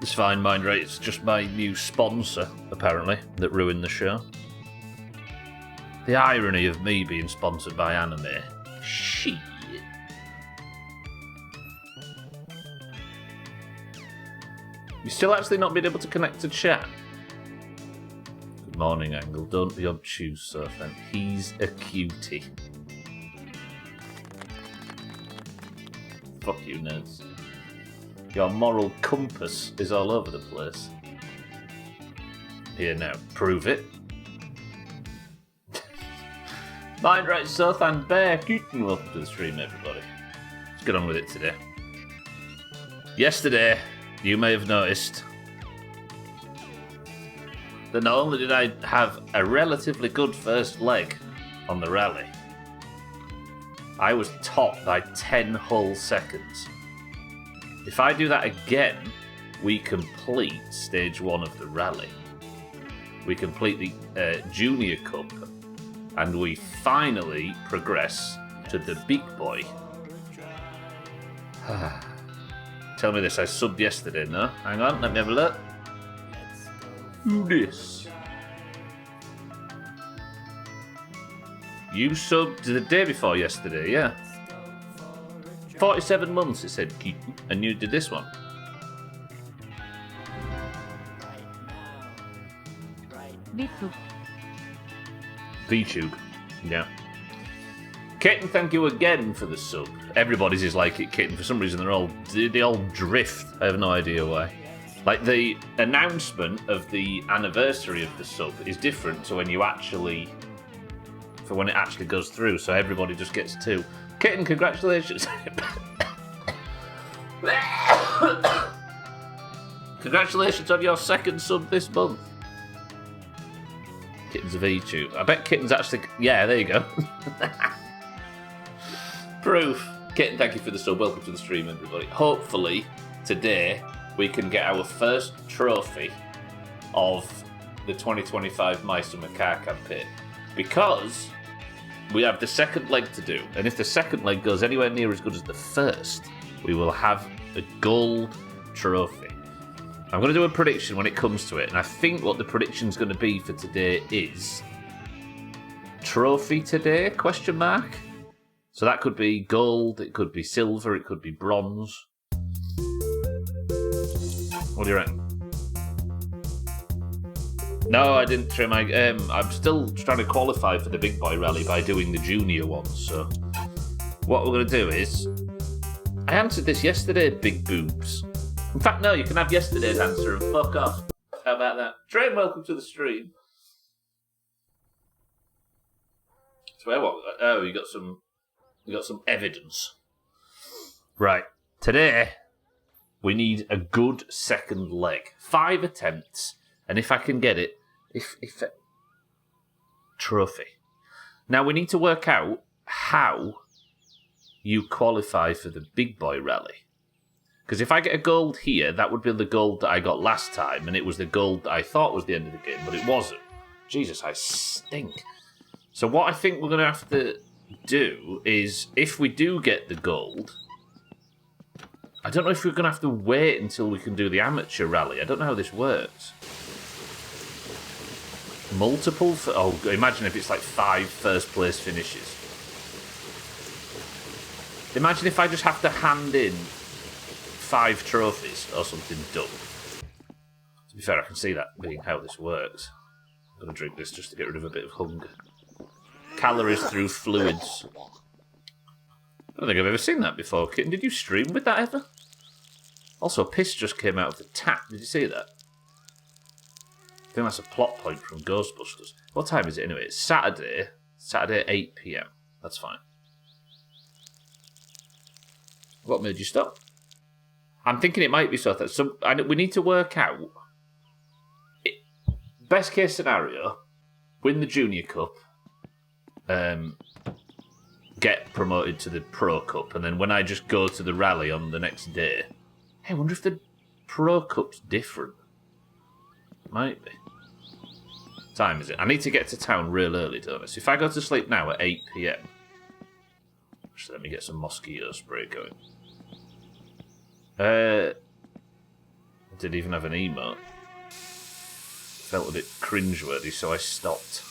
It's fine, mind right. It's just my new sponsor, apparently, that ruined the show. The irony of me being sponsored by anime. Shit. You still actually not been able to connect to chat? Good morning, Angle. Don't be obtuse, so then. He's a cutie. Fuck you, nerds. Your moral compass is all over the place. Here now, prove it. Mind right, South and Bear. Welcome to the stream, everybody. Let's get on with it today. Yesterday, you may have noticed that not only did I have a relatively good first leg on the rally, I was top by 10 whole seconds. If I do that again, we complete stage 1 of the rally. We complete the Junior Cup, and we finally progress to the big boy. Tell me this, I subbed yesterday, no? Hang on, let me have a look. This. You subbed the day before yesterday, yeah? 47 months, it said, and you did this one. VTube, yeah. Kitten, thank you again for the sub. Everybody's is like it, Kitten. For some reason, they all drift. I have no idea why. Like, the announcement of the anniversary of the sub is different to when it actually goes through, so everybody just gets 2. Kitten, congratulations. Congratulations on your 2nd sub this month. Kitten's a VTube. I bet Kitten's actually... Yeah, there you go. Proof. Kitten, thank you for the sub. Welcome to the stream, everybody. Hopefully, today, we can get our first trophy of the 2025 Meister Car campaign. Because we have the 2nd leg to do. And if the 2nd leg goes anywhere near as good as the 1st, we will have a gold trophy. I'm going to do a prediction when it comes to it. And I think what the prediction's going to be for today is... Trophy today? ? So that could be gold, it could be silver, it could be bronze. What do you reckon? No, I didn't trim my... I'm still trying to qualify for the big boy rally by doing the junior ones, so... What we're going to do is... I answered this yesterday, big boobs. In fact, no, you can have yesterday's answer and fuck off. How about that? Train, welcome to the stream. So what? Oh, you got some evidence. Right. Today, we need a good 2nd leg. 5 attempts. And if I can get it, trophy. Now, we need to work out how you qualify for the big boy rally. Because if I get a gold here, that would be the gold that I got last time, and it was the gold that I thought was the end of the game, but it wasn't. Jesus, I stink. So what I think we're going to have to do is, if we do get the gold, I don't know if we're going to have to wait until we can do the amateur rally. I don't know how this works. Multiple? Imagine if it's like 5 first place finishes. Imagine if I just have to hand in 5 trophies or something dumb. To be fair, I can see that being how this works. I'm going to drink this just to get rid of a bit of hunger. Calories through fluids. I don't think I've ever seen that before, Kitten. Did you stream with that ever? Also, piss just came out of the tap. Did you see that? I think that's a plot point from Ghostbusters. What time is it anyway? It's Saturday. Saturday at 8 PM. That's fine. What made you stop? I'm thinking it might be so that we need to work out. Best case scenario, win the Junior Cup, get promoted to the Pro Cup, and then when I just go to the rally on the next day, hey, I wonder if the Pro Cup's different. Might be. What time is it? I need to get to town real early, don't I? So if I go to sleep now at 8 PM, actually, let me get some mosquito spray going. didn't even have an emote. Felt a bit cringeworthy, so I stopped.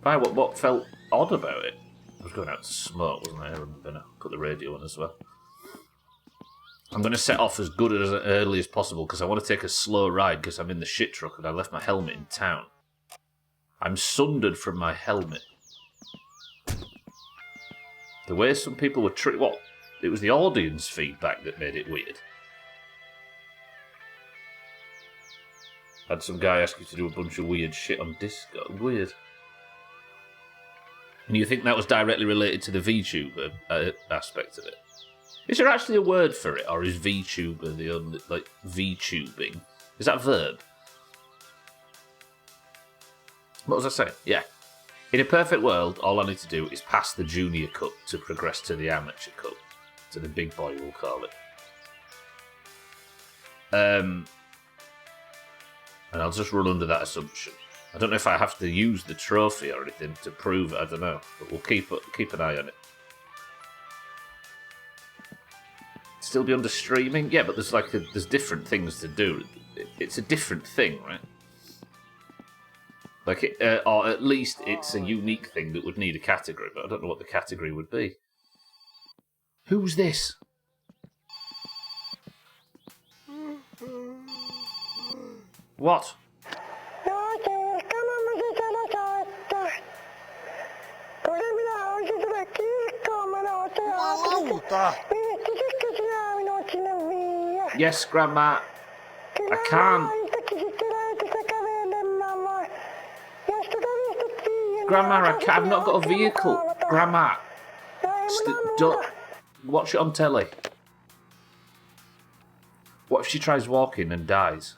Why? What felt odd about it? I was going out to smoke, wasn't I? I'm going to put the radio on as well. I'm going to set off as good as early as possible because I want to take a slow ride because I'm in the shit truck and I left my helmet in town. I'm sundered from my helmet. The way some people were what? It was the audience feedback that made it weird. Had some guy ask you to do a bunch of weird shit on Discord. Weird. And you think that was directly related to the VTuber aspect of it? Is there actually a word for it, or is VTuber the only, like, VTubing? Is that a verb? What was I saying? Yeah. In a perfect world, all I need to do is pass the Junior Cup to progress to the Amateur Cup. To the big boy, we'll call it. And I'll just run under that assumption. I don't know if I have to use the trophy or anything to prove it, I don't know. But we'll keep an eye on it. Still be under streaming? Yeah, but there's different things to do. It's a different thing, right? Like, or at least it's a unique thing that would need a category, but I don't know what the category would be. Who's this? What? Yes, Grandma. I can't. Grandma, I've not got a vehicle. Grandma. Don't watch it on telly. What if she tries walking and dies?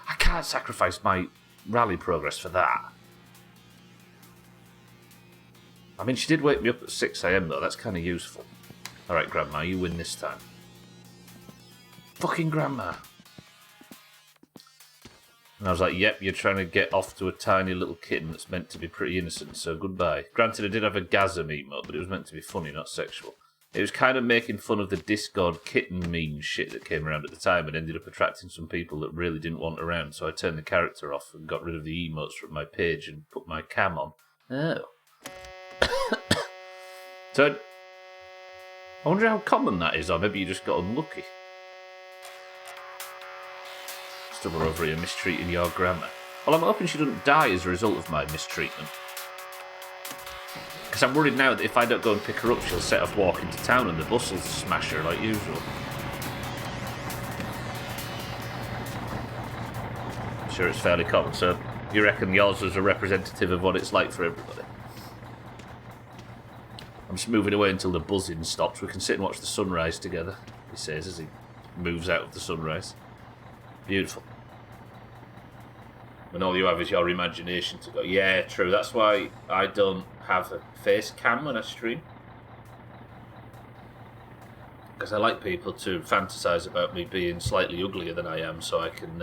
I can't sacrifice my rally progress for that. I mean, she did wake me up at 6 AM though, that's kind of useful. Alright, Grandma, you win this time. Fucking Grandma. And I was like, yep, you're trying to get off to a tiny little kitten that's meant to be pretty innocent, so goodbye. Granted, I did have a gasm emote, but it was meant to be funny, not sexual. It was kind of making fun of the Discord kitten meme shit that came around at the time and ended up attracting some people that really didn't want around, so I turned the character off and got rid of the emotes from my page and put my cam on. Oh. So, I wonder how common that is, or maybe you just got unlucky. Still we're over here mistreating your grandma. Well, I'm hoping she doesn't die as a result of my mistreatment. Because I'm worried now that if I don't go and pick her up, she'll set off walking to town and the bus will smash her like usual. I'm sure it's fairly common, so you reckon yours was a representative of what it's like for everybody? I'm just moving away until the buzzing stops. We can sit and watch the sunrise together, he says as he moves out of the sunrise. Beautiful. And all you have is your imagination to go, yeah, true. That's why I don't have a face cam when I stream. Because I like people to fantasize about me being slightly uglier than I am, so I can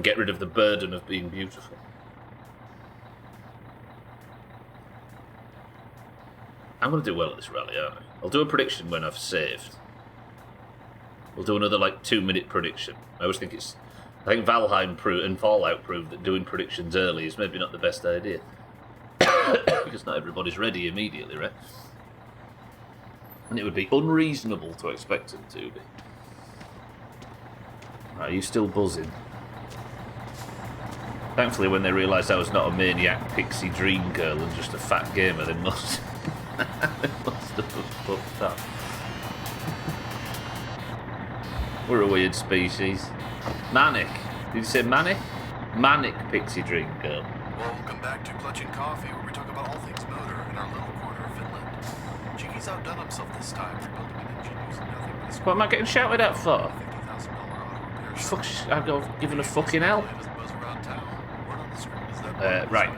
get rid of the burden of being beautiful. I'm going to do well at this rally, aren't I? I'll do a prediction when I've saved. We'll do another 2-minute prediction. I think Valheim and Fallout proved that doing predictions early is maybe not the best idea. Because not everybody's ready immediately, right? And it would be unreasonable to expect them to be. Right, are you still buzzing? Thankfully, when they realised I was not a maniac pixie dream girl and just a fat gamer, they must have fucked up. We're a weird species. Manic. Did you say manic? Manic pixie dream girl. Welcome back to Clutch and Coffee, where we talk about all things motor in our little corner of Finland. Cheeky's outdone himself this time, rebuilding an engine using nothing but his... What am I getting shouted at for? $50,000 auto repair shop. Fuck, I've got given a fucking hell. Right.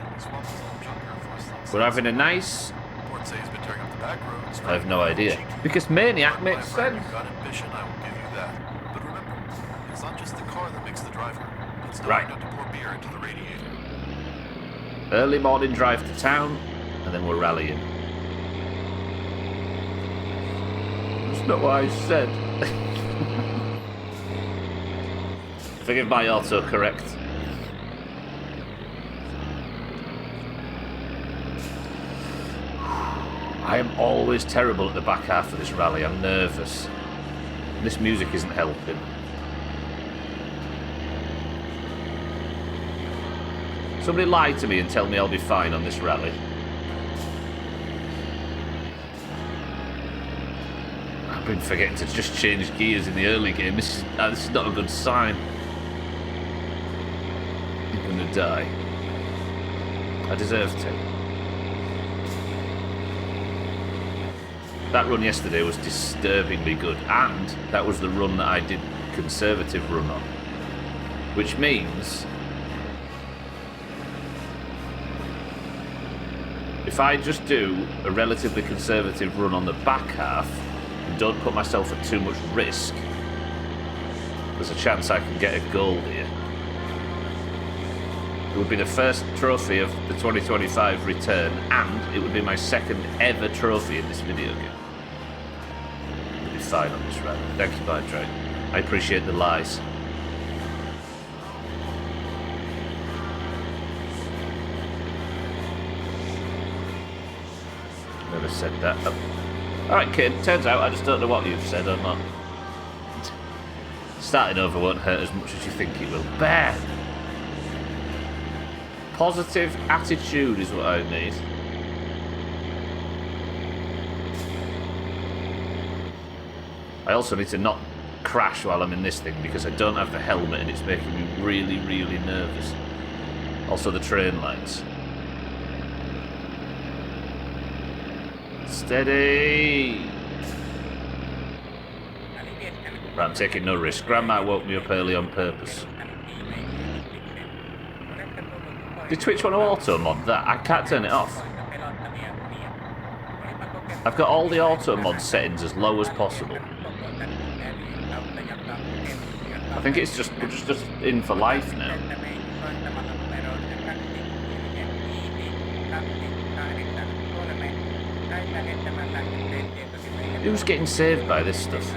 We're having a nice... I have no idea. Because Maniac makes sense. You've got ambition, I will give you that. But remember, it's not just the car that makes the driver. It's right. Not to pour beer into the radiator. Early morning drive to town, and then we're rallying. not what I said. Forgive my autocorrect. I am always terrible at the back half of this rally. I'm nervous. This music isn't helping. Somebody lie to me and tell me I'll be fine on this rally. I've been forgetting to just change gears in the early game. This is not a good sign. I'm gonna die. I deserve to. That run yesterday was disturbingly good, and that was the run that I did conservative run on. Which means if I just do a relatively conservative run on the back half and don't put myself at too much risk, there's a chance I can get a goal here. It would be the first trophy of the 2025 return, and it would be my second ever trophy in this video game. I'll be fine on this round. Thank you, Bydrake. I appreciate the lies. Never said that. Oh. Alright, kid. Turns out I just don't know what you've said or not. Starting over won't hurt as much as you think it will. Bear! Positive attitude is what I need. I also need to not crash while I'm in this thing because I don't have the helmet and it's making me really, really nervous. Also the train lines. Steady! Right, I'm taking no risk. Grandma woke me up early on purpose. Did Twitch want to auto mod that? I can't turn it off. I've got all the auto mod settings as low as possible. I think it's just in for life now. Who's getting saved by this stuff?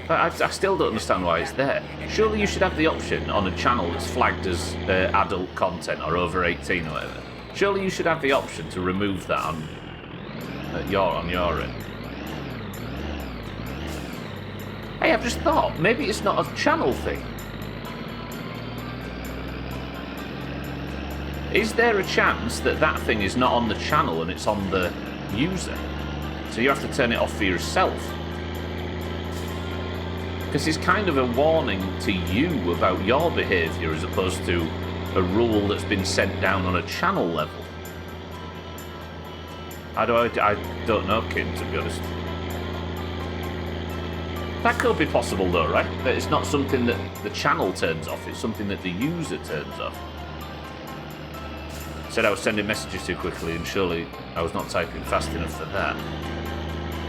I still don't understand why it's there. Surely you should have the option on a channel that's flagged as adult content or over 18 or whatever. Surely you should have the option to remove that on your end. Hey, I've just thought, maybe it's not a channel thing. Is there a chance that that thing is not on the channel and it's on the user? So you have to turn it off for yourself. Because it's kind of a warning to you about your behaviour as opposed to a rule that's been sent down on a channel level. I don't know, Kim, to be honest. That could be possible though, right? That it's not something that the channel turns off, it's something that the user turns off. Said I was sending messages too quickly and surely I was not typing fast enough for that.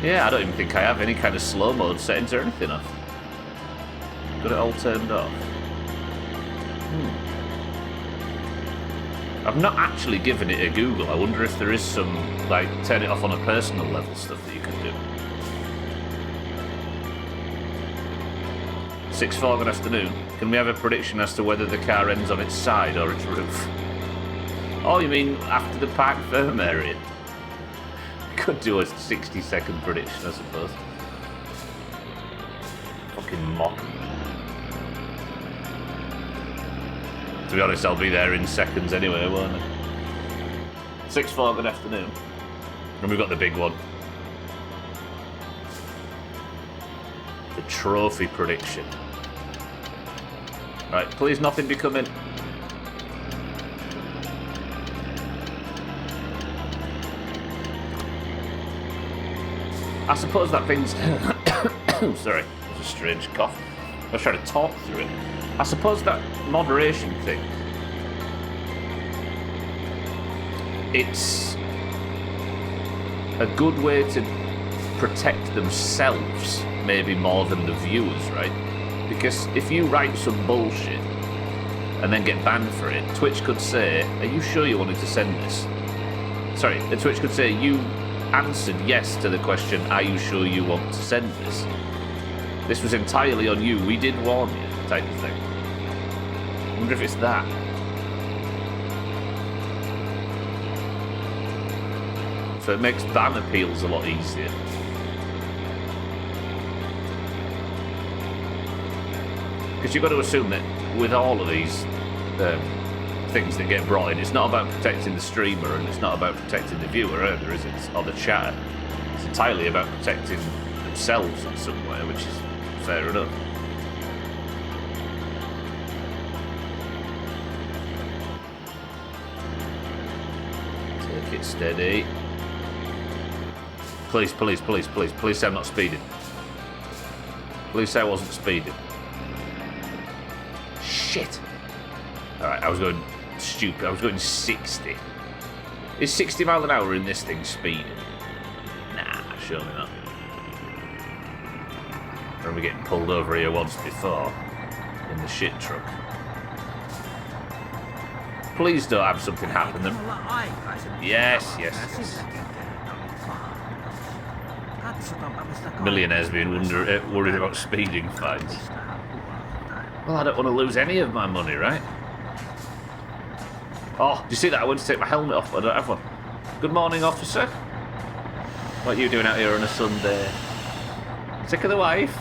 Yeah, I don't even think I have any kind of slow mode settings or anything off. Got it all turned off. I've not actually given it a Google. I wonder if there is some, like, turn it off on a personal level stuff that you can do. 6:04, good afternoon. Can we have a prediction as to whether the car ends on its side or its roof? Oh, you mean after the park firm area? Could do a 60-second prediction, I suppose. Fucking mock. To be honest, I'll be there in seconds anyway, won't I? 6:04, good afternoon. And we've got the big one. The trophy prediction. Right, please nothing be coming. I suppose that thing's... Sorry, it was a strange cough. I was trying to talk through it. I suppose that moderation thing... It's a good way to protect themselves, maybe more than the viewers, right? Because if you write some bullshit and then get banned for it, Twitch could say, are you sure you wanted to send this? Sorry, Twitch could say, you answered yes to the question, are you sure you want to send this? This was entirely on you. We did warn you, type of thing. I wonder if it's that. So it makes ban appeals a lot easier. Because you've got to assume that with all of these things that get brought in, it's not about protecting the streamer and it's not about protecting the viewer either, is it? Or the chatter. It's entirely about protecting themselves in some way, which is fair enough. Take it steady. Please, please, please, please. Please say I'm not speeding. Please say I wasn't speeding. Shit. Alright, I was going stupid. I was going 60. Is 60 mile an hour in this thing speeding? Nah, surely not. I remember getting pulled over here once before in the shit truck. Please don't have something happen then. Yes, yes, yes. Millionaires being worried about speeding fines. Well, I don't want to lose any of my money, right? Oh, do you see that? I went to take my helmet off, but I don't have one. Good morning, officer. What are you doing out here on a Sunday? Sick of the wife?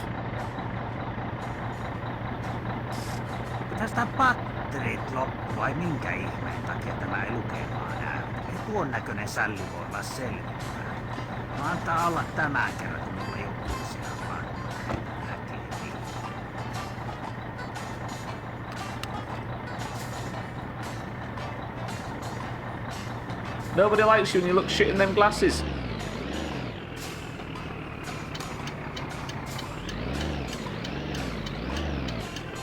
Tästä patterit loppu vai minkä ihmeen takia tämä ei lukemaan näy? Ei tuon näköinen sälli voi olla selvittää. No antaa olla tämän kerran, kun mulla ei ole siellä vaan näkee. Nobody likes you when you look shit in them glasses.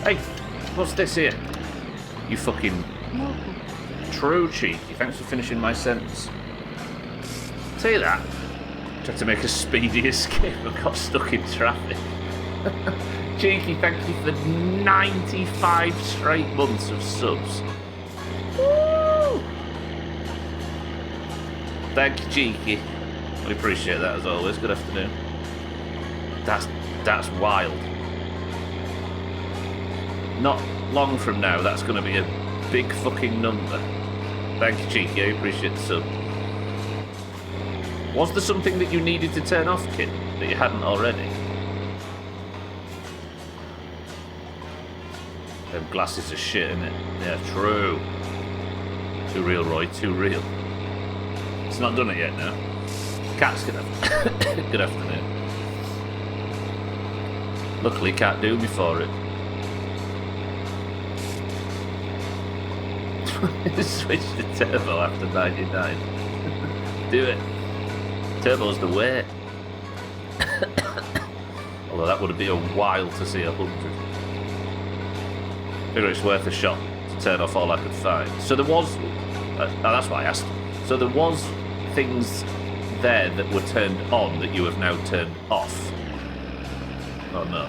Hey, what's this here? You fucking true cheeky. Thanks for finishing my sentence. See that? Tried to make a speedy escape and got stuck in traffic. Cheeky, thank you for 95 straight months of subs. Woo! Thank you, Cheeky. We appreciate that as always. Good afternoon. That's wild. Not long from now, that's going to be a big fucking number. Thank you, Cheeky. I appreciate the sub. Was there something that you needed to turn off, kid, that you hadn't already? Them glasses are shit, innit? Yeah, true. Too real, Roy. Too real. It's not done it yet, no. Cat's good afternoon. Good afternoon. Luckily, Cat do me for it. Switch to turbo after 99. Do it. Turbo's the way. Although that would be a while to see 100. Figure it's worth a shot to turn off all I could find. So there was... that's why I asked. So there was things there that were turned on that you have now turned off. Oh no.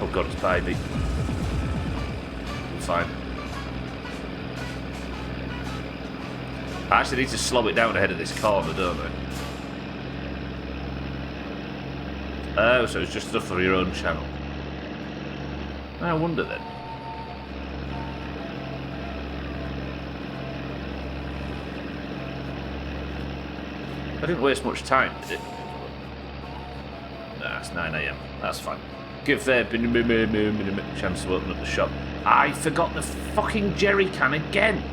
Oh god, it's by me. Fine. I actually need to slow it down ahead of this corner, don't I? Oh, so it's just stuff for your own channel. I wonder then. I didn't waste much time, did it? Nah, it's 9 AM. That's fine. Give chance to open up the shop. I forgot the fucking jerry can again.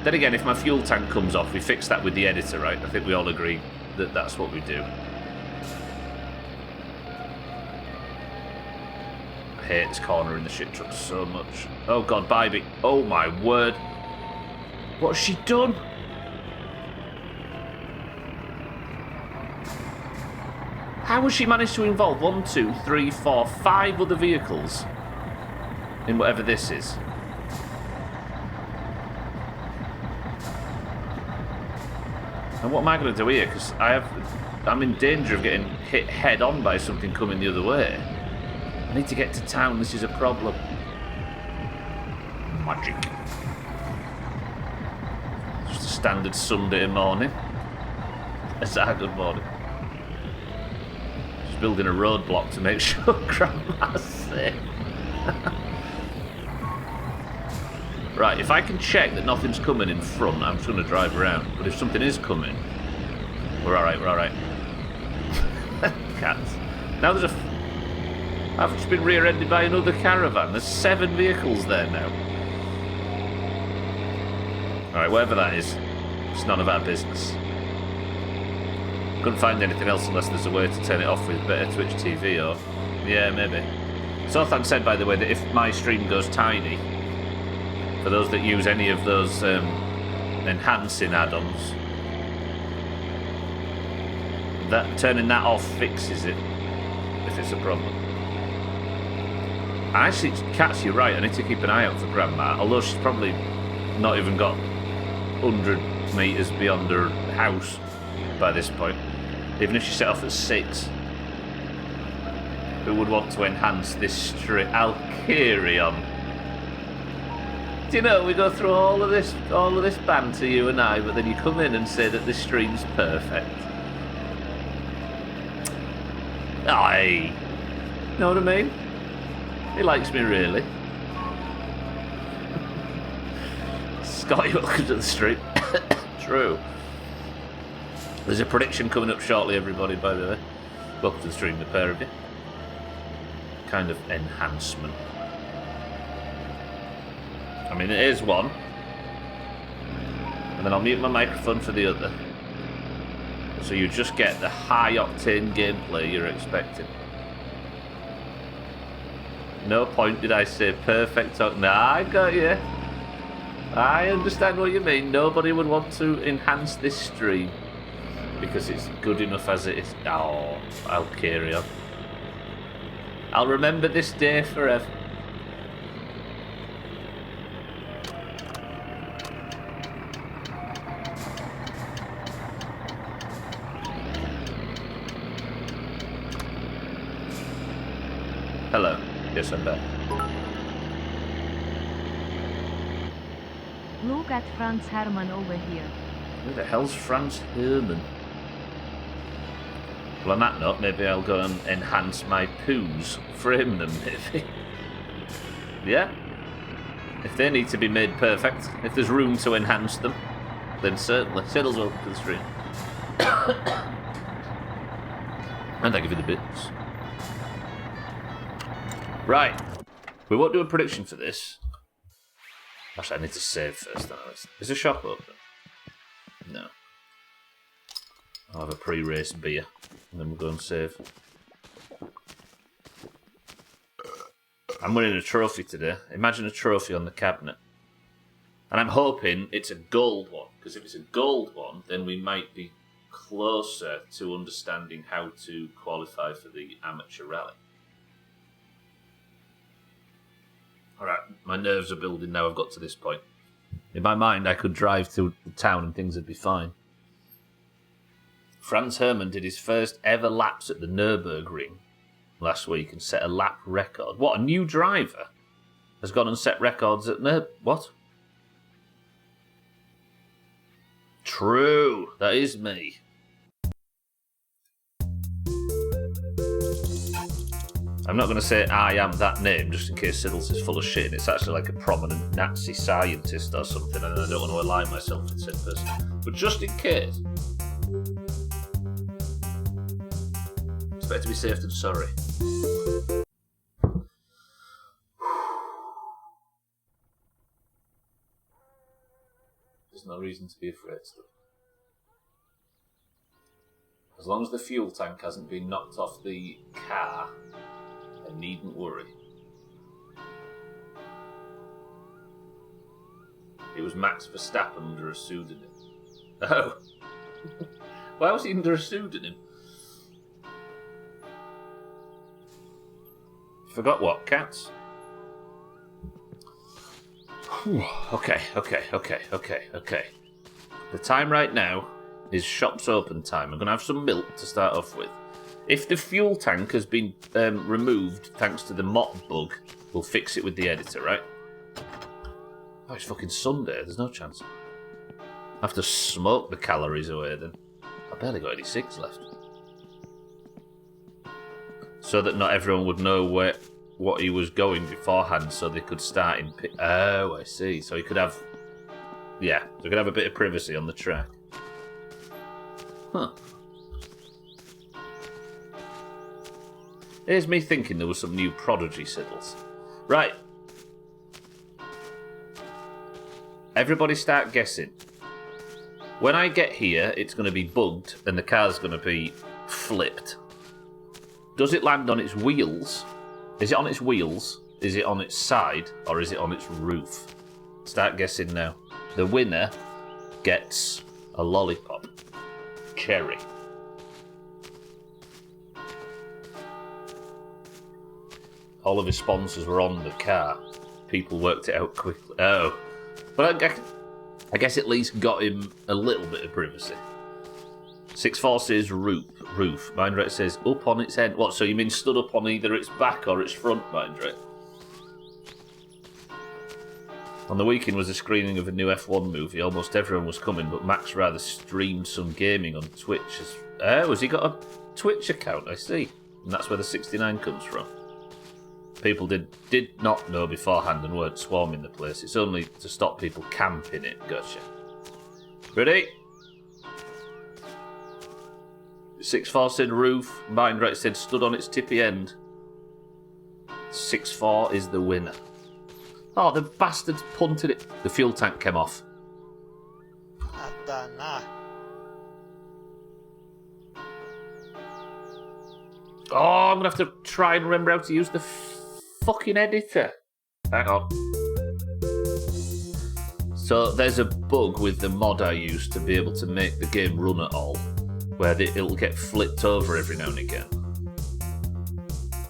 Then again, if my fuel tank comes off, we fix that with the editor, right? I think we all agree that that's what we do. I hate this corner in the shit truck so much. Oh god, Bybee. Oh my word. What has she done? How has she managed to involve 1, 2, 3, 4, 5 other vehicles in whatever this is? And what am I going to do here? Because I'm in danger of getting hit head on by something coming the other way. I need to get to town. This is a problem. Magic. Just a standard Sunday morning. It's our good morning. Just building a roadblock to make sure Grandma's safe. Right, if I can check that nothing's coming in front, I'm just going to drive around. But if something is coming, we're alright, we're alright. Cats. Now there's I've just been rear-ended by another caravan. There's 7 vehicles there now. Alright, whatever that is, it's none of our business. Couldn't find anything else unless there's a way to turn it off with better Twitch TV or... Yeah, maybe. Sothan said, by the way, that if my stream goes tiny, for those that use any of those enhancing add-ons, that turning that off fixes it, if it's a problem. Actually, Cats, you're right, I need to keep an eye out for Grandma, although she's probably not even got 100 metres beyond her house by this point. Even if she set off at 6. Who would want to enhance this street? Alkirion. Do you know, we go through all of this banter, you and I, but then you come in and say that this stream's perfect. Aye. Know what I mean? He likes me, really. Scotty, welcome to the stream. True. There's a prediction coming up shortly, everybody, by the way. Welcome to the stream, the pair of you. Kind of enhancement. I mean, it is one. And then I'll mute my microphone for the other. So you just get the high-octane gameplay you're expecting. No point did I say perfect. Nah, I got you. I understand what you mean. Nobody would want to enhance this stream because it's good enough as it is. Oh, I'll carry on. I'll remember this day forever. Hello. Yes, I'm back. Look at Franz Hermann over here. Who the hell's Franz Hermann? Well, on that note, maybe I'll go and enhance my poos. Frame them, maybe. Yeah? If they need to be made perfect, if there's room to enhance them, then certainly. Siddles, welcome to the stream. And I give you the bits. Right. We won't do a prediction for this. Actually, I need to save first. Is the shop open? No. I'll have a pre-race beer, and then we'll go and save. I'm winning a trophy today. Imagine a trophy on the cabinet. And I'm hoping it's a gold one, because if it's a gold one, then we might be closer to understanding how to qualify for the amateur rally. Alright, my nerves are building now I've got to this point. In my mind, I could drive to the town and things would be fine. Franz Hermann did his first ever laps at the Nürburgring last week and set a lap record. What, a new driver has gone and set records at What? True, that is me. I'm not going to say I am that name just in case Siddles is full of shit and it's actually like a prominent Nazi scientist or something and I don't want to align myself with said person. But just in case, it's better to be safe than sorry. There's no reason to be afraid still. As long as the fuel tank hasn't been knocked off the car, I needn't worry. It was Max Verstappen under a pseudonym. Oh. Why was he under a pseudonym? Forgot what, Cats? Okay. The time right now is shops open time. I'm going to have some milk to start off with. If the fuel tank has been removed thanks to the mop bug, we'll fix it with the editor, right? Oh, it's fucking Sunday. There's no chance. I have to smoke the calories away then. I barely got any 6 left. So that not everyone would know what he was going beforehand, so they could start in... Oh, I see. So he could have... Yeah, so he could have a bit of privacy on the track. Huh. Here's me thinking there was some new Prodigy siddles. Right. Everybody start guessing. When I get here, it's going to be bugged and the car's going to be flipped. Does it land on its wheels? Is it on its wheels? Is it on its side? Or is it on its roof? Start guessing now. The winner gets a lollipop. Cherry. All of his sponsors were on the car. People worked it out quickly. Oh. But I guess at least got him a little bit of privacy. 6-4 says roof. Mindred says up on its end. What, so you mean stood up on either its back or its front, Mindred? On the weekend was a screening of a new F1 movie. Almost everyone was coming, but Max rather streamed some gaming on Twitch. Has he got a Twitch account? I see. And that's where the 69 comes from. People did not know beforehand and weren't swarming the place. It's only to stop people camping it. Gotcha. Ready? 6-4 said roof. Mindred said stood on its tippy end. 6-4 is the winner. Oh, the bastards punted it. The fuel tank came off. Oh, I'm going to have to try and remember how to use the fucking editor. Hang on. So there's a bug with the mod I use to be able to make the game run at all, where it'll get flipped over every now and again.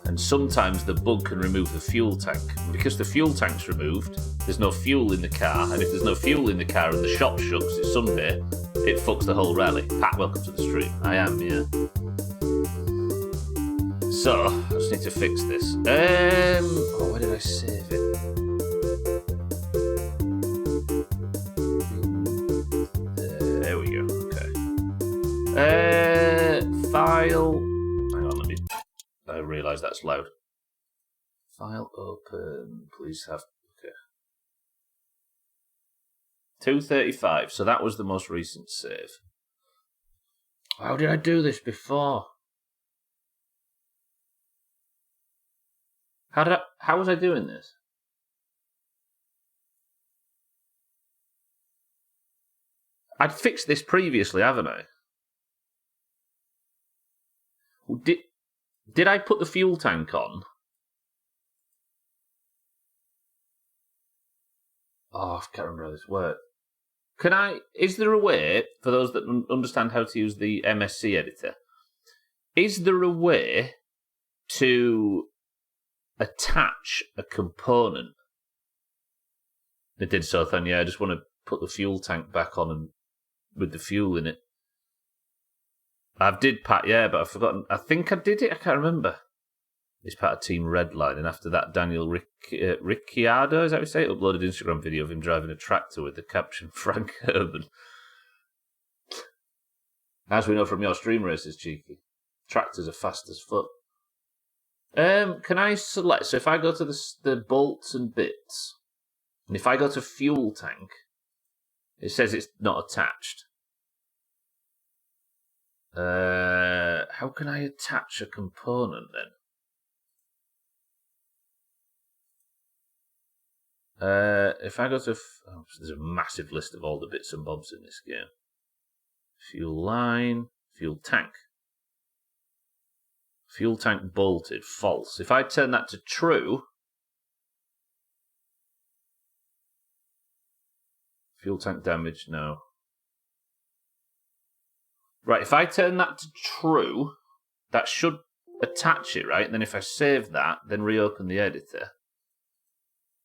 And sometimes the bug can remove the fuel tank. And because the fuel tank's removed, there's no fuel in the car, and if there's no fuel in the car and the shop shuts, it's Sunday, it fucks the whole rally. Pat, welcome to the stream. I am, yeah. So, I just need to fix this. Where did I save it? There we go, okay. File... Hang on, I realise that's loud. File open, please have... Okay. 235, so that was the most recent save. How did I do this before? How was I doing this? I'd fixed this previously, haven't I? Did I put the fuel tank on? Oh, I can't remember how this worked. Is there a way, for those that understand how to use the MSC editor, is there a way to attach a component? It did so then, yeah. I just want to put the fuel tank back on and with the fuel in it. I did, Pat, yeah, but I've forgotten. I think I did it. I can't remember. He's part of Team Redline, and after that, Daniel Ricciardo, is that what you say? Uploaded an Instagram video of him driving a tractor with the caption Frank Urban. As we know from your stream races, Cheeky, tractors are fast as fuck. Can I select? So if I go to the bolts and bits, and if I go to fuel tank, it says it's not attached. How can I attach a component then? If I go to... there's a massive list of all the bits and bobs in this game. Fuel line, fuel tank. Fuel tank bolted, false. If I turn that to true... Fuel tank damage, no. Right, if I turn that to true, that should attach it, right? And then if I save that, then reopen the editor.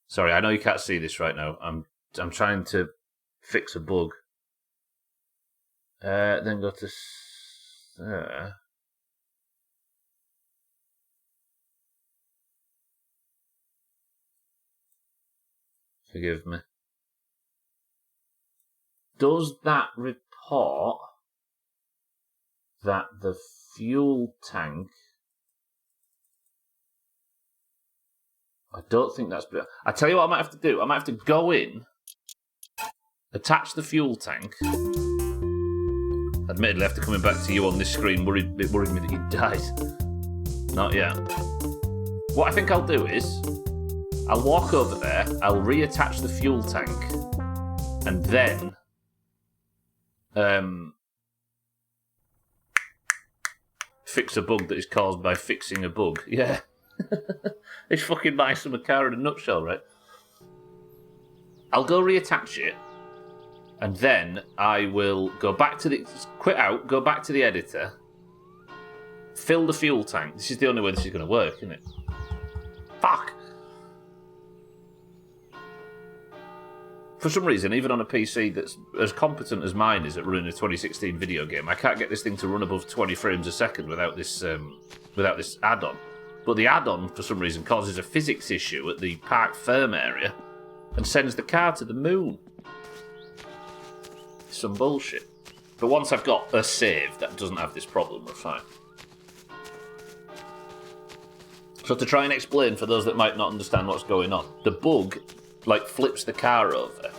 Sorry, I know you can't see this right now. I'm trying to fix a bug. Then go to... Forgive me. does that report that the fuel tank... I don't think that's... I tell you what I might have to do. I might have to go in, attach the fuel tank. Admittedly, after coming back to you on this screen, it worried me that you died. Not yet. What I think I'll do is, I'll walk over there, I'll reattach the fuel tank, and then... fix a bug that is caused by fixing a bug. Yeah. It's fucking Mice and Car in a nutshell, right? I'll go reattach it, and then I will go back to the... Quit out, go back to the editor, fill the fuel tank. This is the only way this is going to work, isn't it? Fuck! For some reason, even on a PC that's as competent as mine is at running a 2016 video game, I can't get this thing to run above 20 frames a second without this add-on. But the add-on, for some reason, causes a physics issue at the park firm area and sends the car to the moon. Some bullshit. But once I've got a save that doesn't have this problem, we're fine. So to try and explain for those that might not understand what's going on, the bug, flips the car over,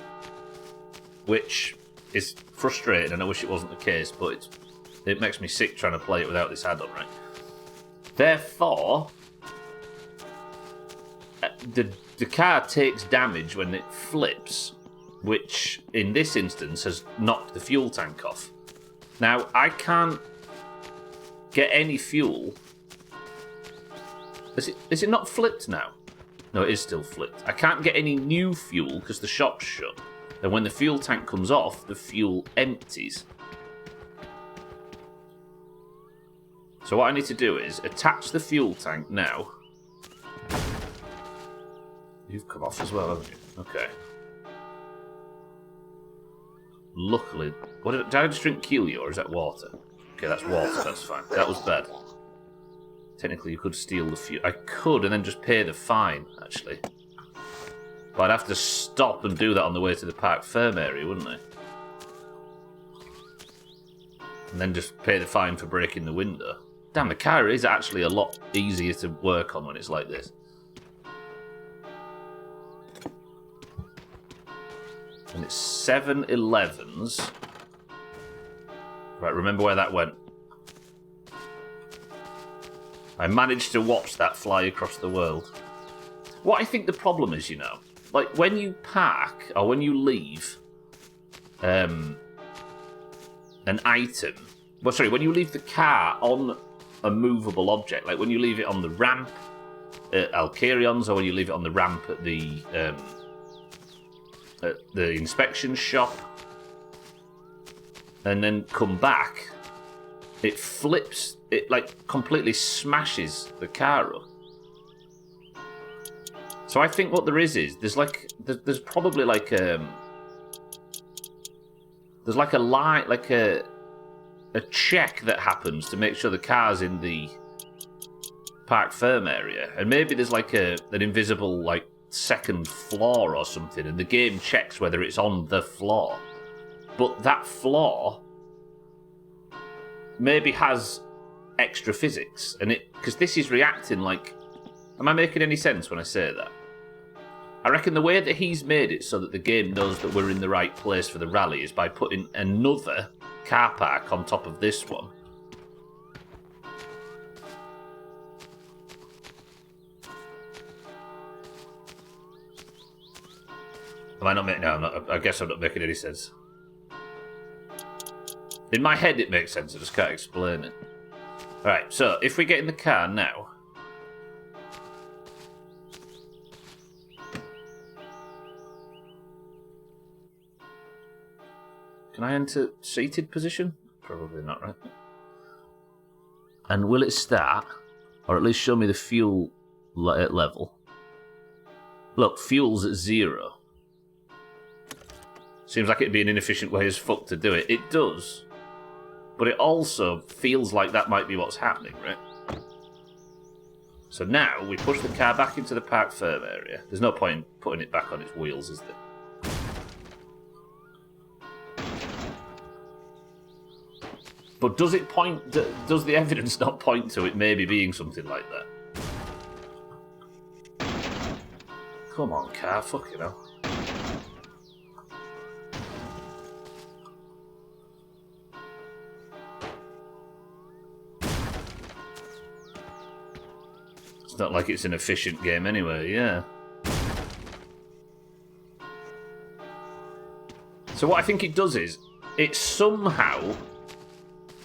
which is frustrating, and I wish it wasn't the case, but it makes me sick trying to play it without this add-on, right? Therefore, the car takes damage when it flips, which in this instance has knocked the fuel tank off. Now, I can't get any fuel. Is it not flipped now? No, it is still flipped. I can't get any new fuel because the shop's shut. And when the fuel tank comes off, the fuel empties. So what I need to do is attach the fuel tank now. You've come off as well, haven't you? Okay. Luckily... Did I just drink Keelio, or is that water? Okay, that's water, that's fine. That was bad. Technically, you could steal the fuel. I could, and then just pay the fine, actually. But I'd have to stop and do that on the way to the park firm area, wouldn't I? And then just pay the fine for breaking the window. Damn, the car is actually a lot easier to work on when it's like this. And it's 7-Elevens. Right, remember where that went. I managed to watch that fly across the world. What I think the problem is, when you park or when you leave an item... when you leave the car on a movable object, like when you leave it on the ramp at Alcarion's, or when you leave it on the ramp at the inspection shop, and then come back, it flips, it completely smashes the car up. So I think what there is there's probably there's a line, a check that happens to make sure the car's in the park firm area, and maybe there's an invisible second floor or something, and the game checks whether it's on the floor. But that floor maybe has extra physics, and because this is reacting am I making any sense when I say that? I reckon the way that he's made it so that the game knows that we're in the right place for the rally is by putting another car park on top of this one. Am I not making... No, I'm not. I guess I'm not making any sense. In my head it makes sense, I just can't explain it. Alright, so if we get in the car now... Can I enter seated position? Probably not, right? And will it start? Or at least show me the fuel level. Look, fuel's at 0. Seems like it'd be an inefficient way as fuck to do it. It does. But it also feels like that might be what's happening, right? So now we push the car back into the park firm area. There's no point in putting it back on its wheels, is there? But does it point? Does the evidence not point to it maybe being something like that? Come on, car, fucking hell. It's not like it's an efficient game anyway, yeah. So what I think it does is, it somehow...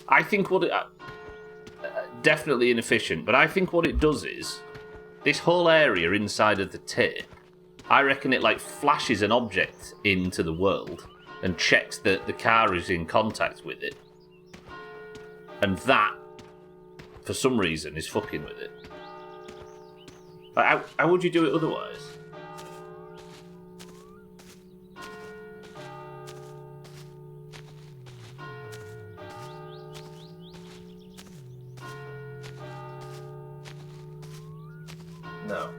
I think what it... definitely inefficient, but I think what it does is, this whole area inside of the tape, I reckon it like flashes an object into the world and checks that the car is in contact with it. And that, for some reason, is fucking with it. Like, how would you do it otherwise? No.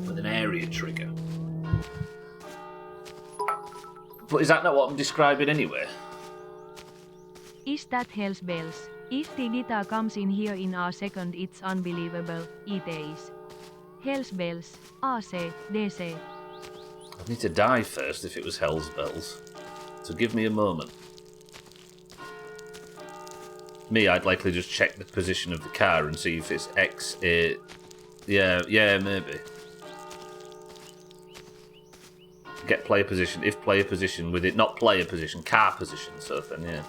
With an area trigger. But is that not what I'm describing anyway? Is that Hell's Bells? If the guitar comes in here in a second, it's unbelievable. It is. Hell's Bells. AC, DC. I'd need to die first if it was Hell's Bells. So give me a moment. Me, I'd likely just check the position of the car and see if it's X, A... Yeah, maybe. Get player position, if player position with it, not player position, car position, so then, yeah.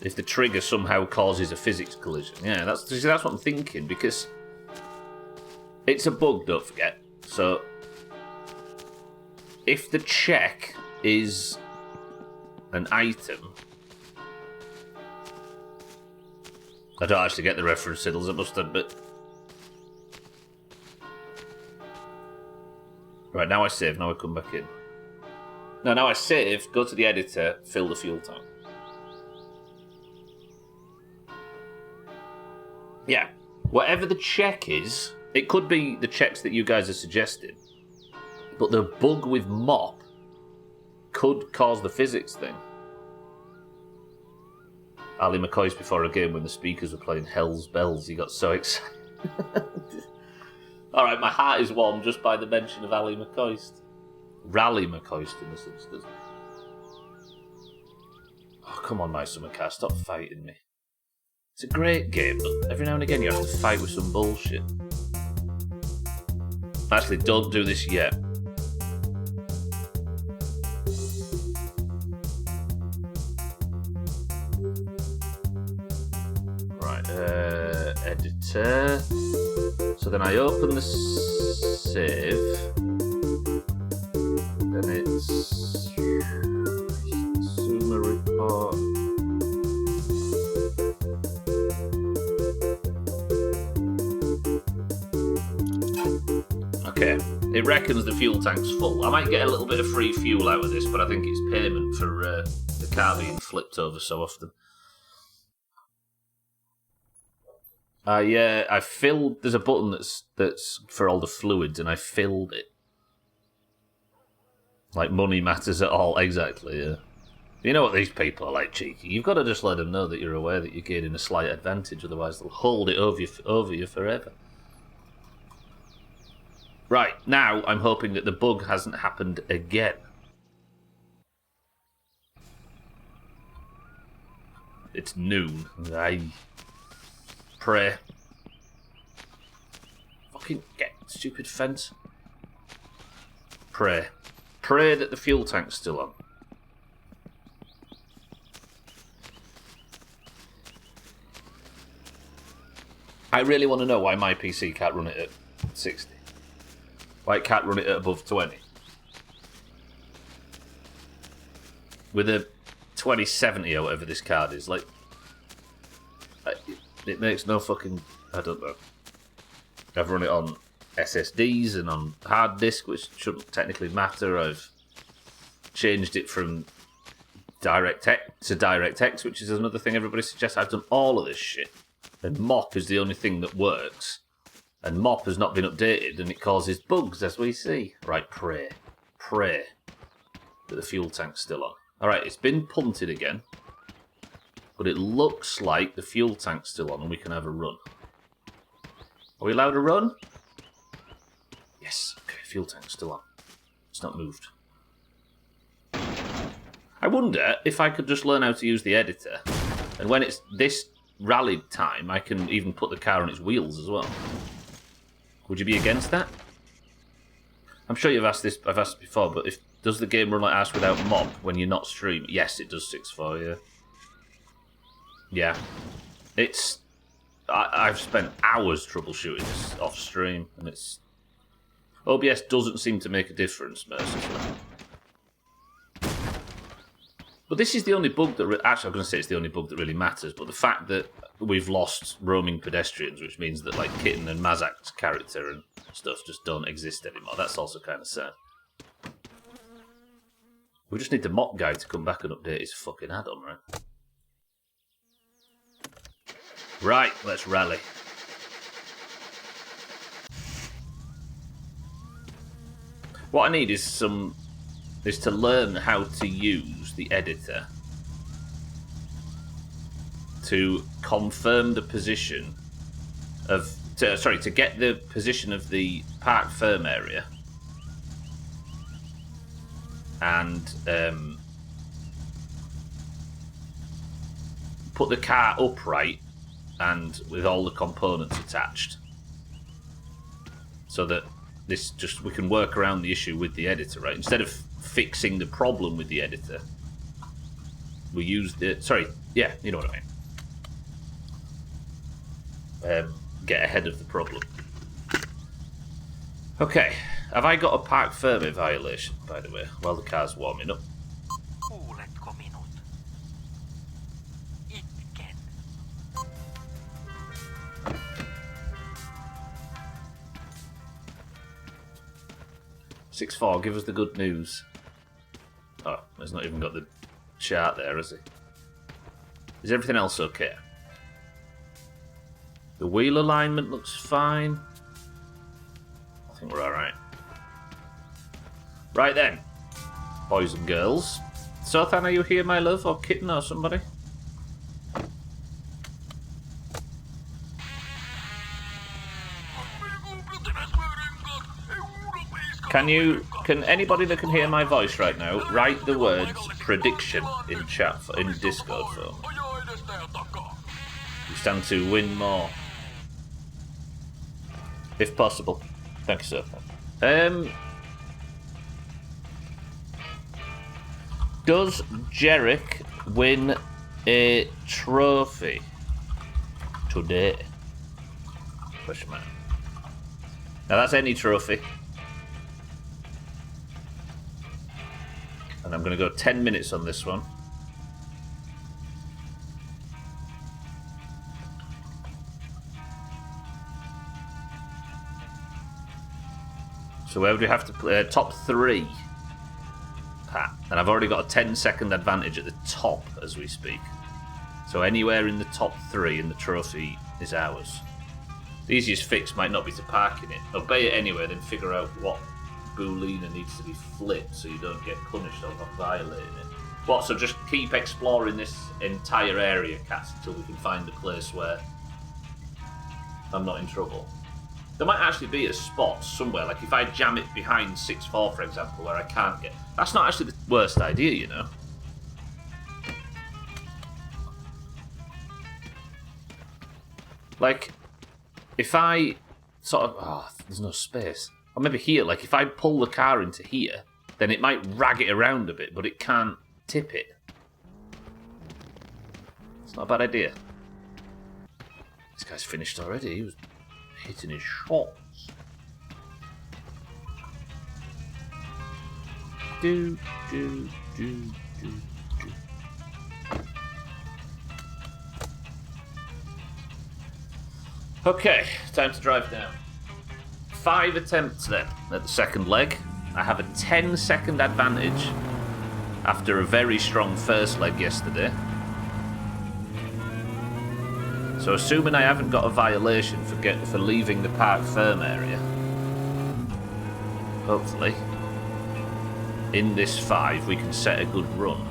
If the trigger somehow causes a physics collision. Yeah, that's what I'm thinking, because it's a bug, don't forget. So, if the check is an item... I don't actually get the reference, Siddles, I must admit. Right, now I save, now I come back in. No, now I save, go to the editor, fill the fuel tank. Yeah, whatever the check is, it could be the checks that you guys are suggesting, but the bug with mop could cause the physics thing. Ali McCoy's before a game when the speakers were playing Hell's Bells, he got so excited. Alright, my heart is warm just by the mention of Ali McCoist. Rally McCoist in this instance. Oh, come on, my summer car, stop fighting me. It's a great game, but every now and again you have to fight with some bullshit. Actually, don't do this yet. Right, editor. So then I open the save. Then it's consumer report. Okay, it reckons the fuel tank's full. I might get a little bit of free fuel out of this, but I think it's payment for the car being flipped over so often. I filled. There's a button that's for all the fluids, and I filled it. Like money matters at all, exactly. Yeah. You know what these people are like, cheeky. You've got to just let them know that you're aware that you're gaining a slight advantage, otherwise they'll hold it over you forever. Right, now I'm hoping that the bug hasn't happened again. It's noon. Aye. Pray. Fucking get stupid fence. Pray. Pray that the fuel tank's still on. I really want to know why my PC can't run it at 60. Why it can't run it at above 20. With a 2070 or whatever this card is, like... It makes no fucking... I don't know. I've run it on SSDs and on hard disk, which shouldn't technically matter. I've changed it from DirectX to DirectX, which is another thing everybody suggests. I've done all of this shit. And mop is the only thing that works. And mop has not been updated, and it causes bugs, as we see. Right, pray. Pray. that the fuel tank's still on. Alright, it's been punted again. But it looks like the fuel tank's still on and we can have a run. Are we allowed to run? Yes. Okay, fuel tank's still on. It's not moved. I wonder if I could just learn how to use the editor. And when it's this rallied time, I can even put the car on its wheels as well. Would you be against that? I'm sure I've asked this before, but does the game run like ass without mob when you're not streaming? Yes, it does 6.4, yeah. Yeah. It's... I've spent hours troubleshooting this off stream, and it's... OBS doesn't seem to make a difference, mercifully. But this is the only bug that... Actually, I'm going to say it's the only bug that really matters, but the fact that we've lost roaming pedestrians, which means that, like, Kitten and Mazak's character and stuff just don't exist anymore, that's also kind of sad. We just need the mock guy to come back and update his fucking add-on, right? Right, let's rally. What I need is to learn how to use the editor to confirm the position of to get the position of the park firm area and put the car upright and with all the components attached, so that we can work around the issue with the editor, right? Instead of fixing the problem with the editor, we use the... Sorry, yeah, you know what I mean. Get ahead of the problem. Okay, have I got a park permit violation, by the way, while the car's warming up? Kuuletko minut? Itken. 6-4, give us the good news. Oh, he's not even got the chart there, has he? Is everything else okay? The wheel alignment looks fine. I think we're alright. Right then, boys and girls. Sothan, are you here, my love? Or Kitten or somebody? Can anybody that can hear my voice right now write the words prediction in chat in Discord for me? You stand to win more. If possible. Thank you, sir. Does Jarek win a trophy today? Question mark. Now that's any trophy. And I'm going to go 10 minutes on this one. So where would we have to play? Top 3, Pat. And I've already got a 10-second advantage at the top as we speak. So anywhere in the top 3 and the trophy is ours. The easiest fix might not be to park in it. Obey it anyway, then figure out what Boolina needs to be flipped so you don't get punished or not violating it. What, so just keep exploring this entire area, Cats, until we can find a place where I'm not in trouble. There might actually be a spot somewhere, like if I jam it behind 6-4, for example, where I can't get... That's not actually the worst idea, you know. Like, if I sort of... Oh, there's no space. Or maybe here, like if I pull the car into here, then it might rag it around a bit, but it can't tip it. It's not a bad idea. This guy's finished already. He was hitting his shots. Do. Okay, time to drive down. 5 attempts then at the second leg. I have a 10-second advantage after a very strong first leg yesterday. So assuming I haven't got a violation for leaving the park firm area, hopefully, in this 5 we can set a good run.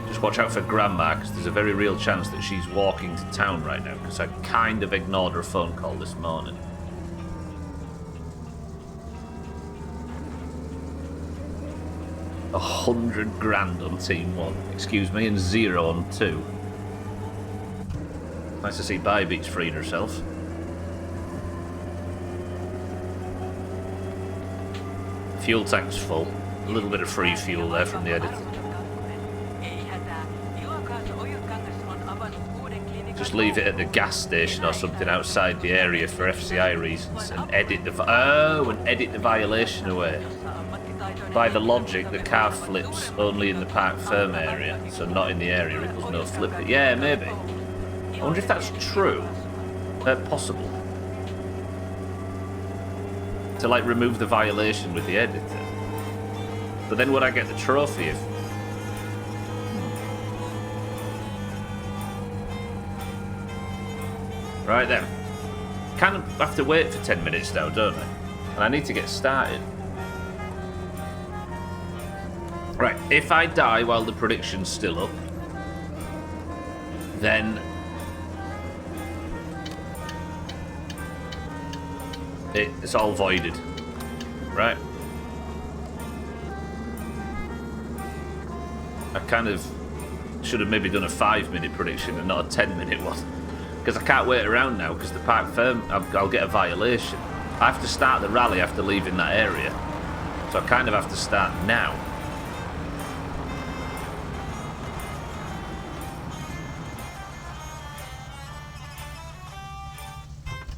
Just watch out for Grandma, because there's a very real chance that she's walking to town right now, because I kind of ignored her phone call this morning. $100,000 on Team 1, excuse me, and 0 on 2. Nice to see Bybeat's freeing herself. Fuel tank's full. A little bit of free fuel there from the editor. Just leave it at the gas station or something outside the area for FCI reasons and edit the violation away. By the logic, the car flips only in the park firm area, so not in the area it does no flip it. Yeah, maybe. I wonder if that's true. Possible. To like remove the violation with the editor. But then would I get the trophy if... Right then. Kind of have to wait for 10 minutes now, don't I? And I need to get started. Right, if I die while the prediction's still up, then it's all voided, right? I kind of should have maybe done a 5-minute prediction and not a 10-minute one, because I can't wait around now, because the park firm, I'll get a violation. I have to start the rally after leaving that area, so I kind of have to start now.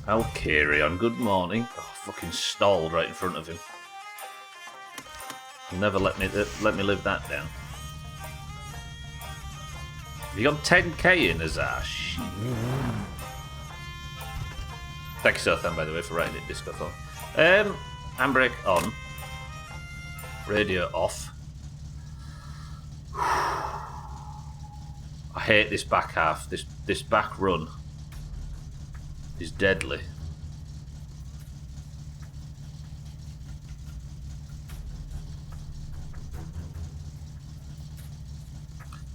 Alkarion, good morning. Oh, fucking stalled right in front of him. He'll never let me live that down. Have you got 10k in as our shit? Thank you, Sothan, by the way, for writing it Discord phone. Handbrake on. Radio off. I hate this back half. This back run is deadly.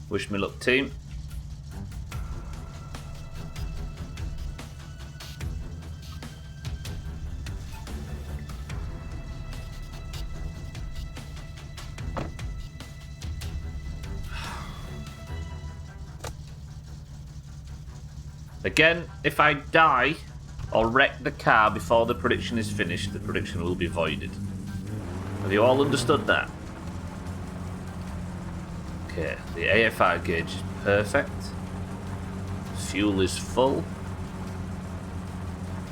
Wish me luck, team. Again, if I die or wreck the car before the prediction is finished, the prediction will be voided. Have you all understood that? Okay, the AFR gauge is perfect. Fuel is full.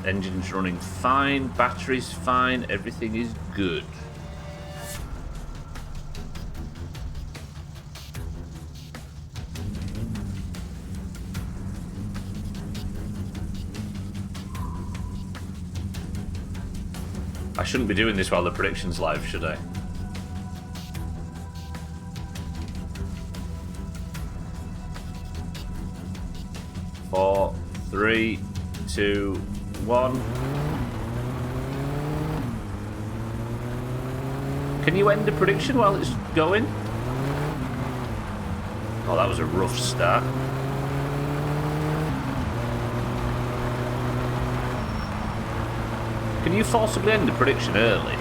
Engine's running fine, battery's fine, everything is good. I shouldn't be doing this while the prediction's live, should I? Four, 3, 2, 1. Can you end the prediction while it's going? Oh, that was a rough start. Can you forcibly end the prediction early?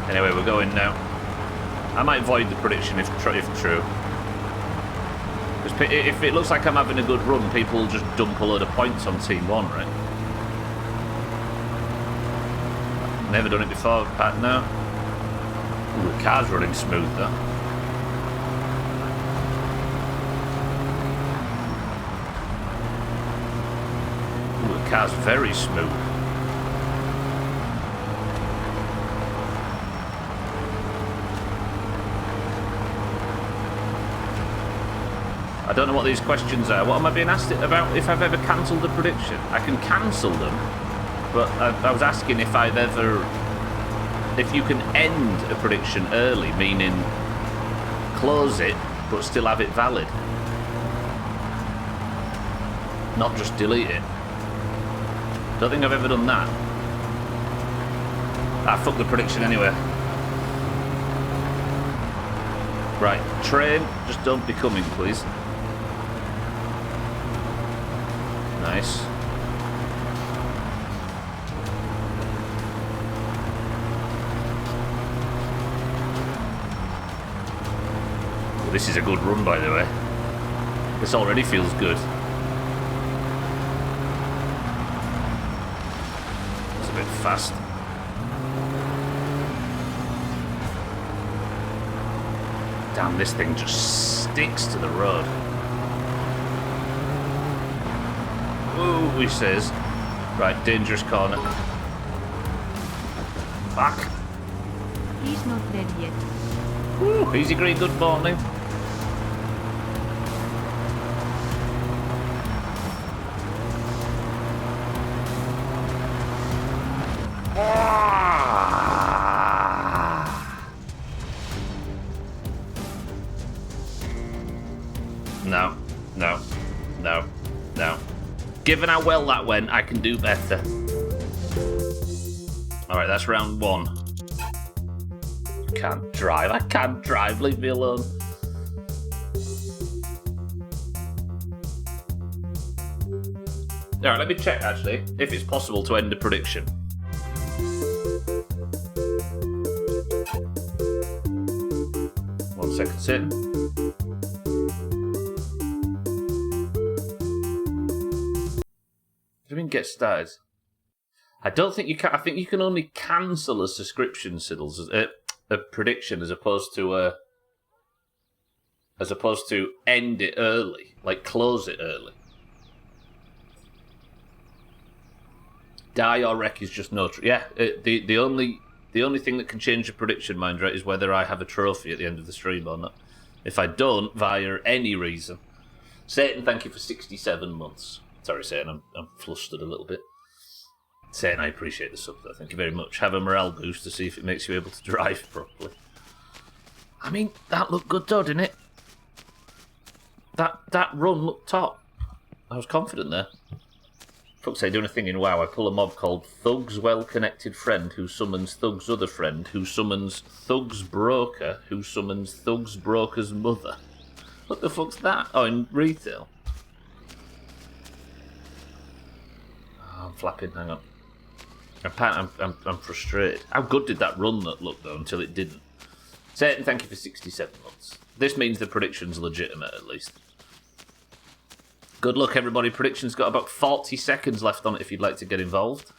Anyway, we're going now. I might void the prediction if true. Because if it looks like I'm having a good run, people will just dump a load of points on Team 1, right? Never done it before, Pat, no. Ooh, the car's running smooth, though. The car's very smooth. I don't know what these questions are. What am I being asked about if I've ever cancelled a prediction? I can cancel them, but I was asking if I've ever... If you can end a prediction early, meaning close it, but still have it valid. not just delete it. Don't think I've ever done that. Ah, fuck the prediction anyway. Right, train, just don't be coming, please. Nice. Well, this is a good run, by the way. This already feels good. It's a bit fast. Damn, this thing just sticks to the road. Ooh, he says. Right, dangerous corner. Back. He's not dead yet. Ooh, easy green, good morning. No, no, no, no. Given how well that went, I can do better. Alright, that's round one. Can't drive, I can't drive, leave me alone. Alright, let me check actually, if it's possible to end a prediction. One second, sit. What do you mean get started? I don't think you can. I think you can only cancel a subscription, Siddles, a prediction, as opposed to end it early, like close it early. Die or wreck is just no. Yeah, the only thing that can change a prediction, mind right, is whether I have a trophy at the end of the stream or not. If I don't, via any reason, Satan, thank you for 67 months. Sorry, Satan, I'm flustered a little bit. Satan, I appreciate the sub, though. Thank you very much. Have a morale boost to see if it makes you able to drive properly. I mean, that looked good, though, didn't it? That run looked top. I was confident there. Fuck's sake, doing a thing in WoW. I pull a mob called Thug's Well-Connected Friend, who summons Thug's Other Friend, who summons Thug's Broker, who summons Thug's Broker's Mother. What the fuck's that? Oh, in retail. I'm flapping, hang on. I'm frustrated. How good did that run look, though, until it didn't? Satan, thank you for 67 months. This means the prediction's legitimate, at least. Good luck, everybody. Prediction's got about 40 seconds left on it if you'd like to get involved.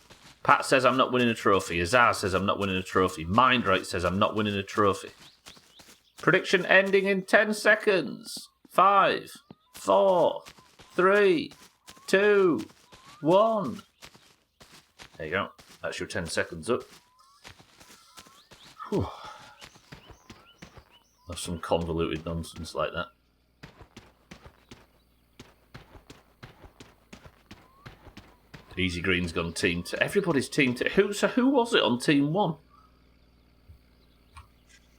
Pat says I'm not winning a trophy. Azar says I'm not winning a trophy. Mindright says I'm not winning a trophy. Prediction ending in 10 seconds. 5, 4, 3, 2, 1. There you go. That's your 10 seconds up. Whew. That's some convoluted nonsense like that. Easy Green's gone team 2. Everybody's team 2. Who was it on team 1?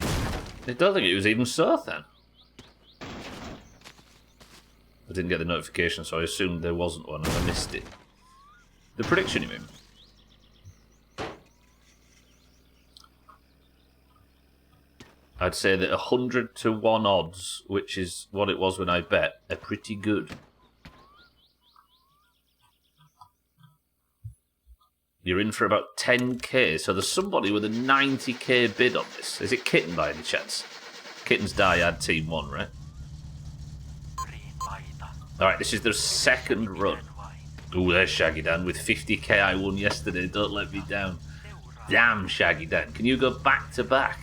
I don't think it was even Sothan. I didn't get the notification, so I assumed there wasn't one and I missed it. The prediction, you mean? I'd say that 100 to 1 odds, which is what it was when I bet, are pretty good. You're in for about 10k, so there's somebody with a 90k bid on this. Is it Kitten by any chance? Kitten's Dyad Team 1, right? Alright, this is their second run. Ooh, there's Shaggy Dan with 50k I won yesterday, don't let me down. Damn, Shaggy Dan. Can you go back to back?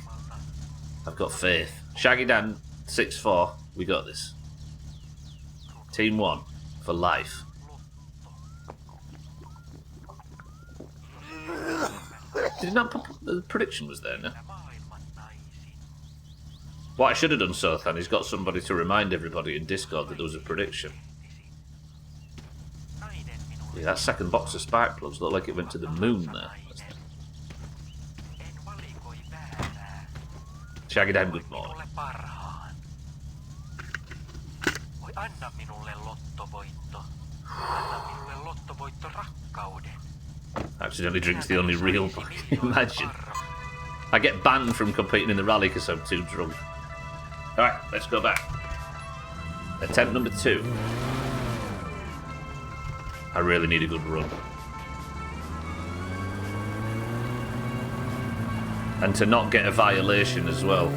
I've got faith. Shaggy Dan, 6-4, we got this. Team 1, for life. Did it not pop? The prediction was there, no? What I should have done, Sothan, is got somebody to remind everybody in Discord that there was a prediction. Yeah, that second box of spark plugs looked like it went to the moon there. Shaggy Dan, good morning. Anna minulle lottovoitto rakkauden. Accidentally drinks the only real book. Imagine. I get banned from competing in the rally because I'm too drunk. Alright, let's go back. Attempt number 2. I really need a good run. And to not get a violation as well.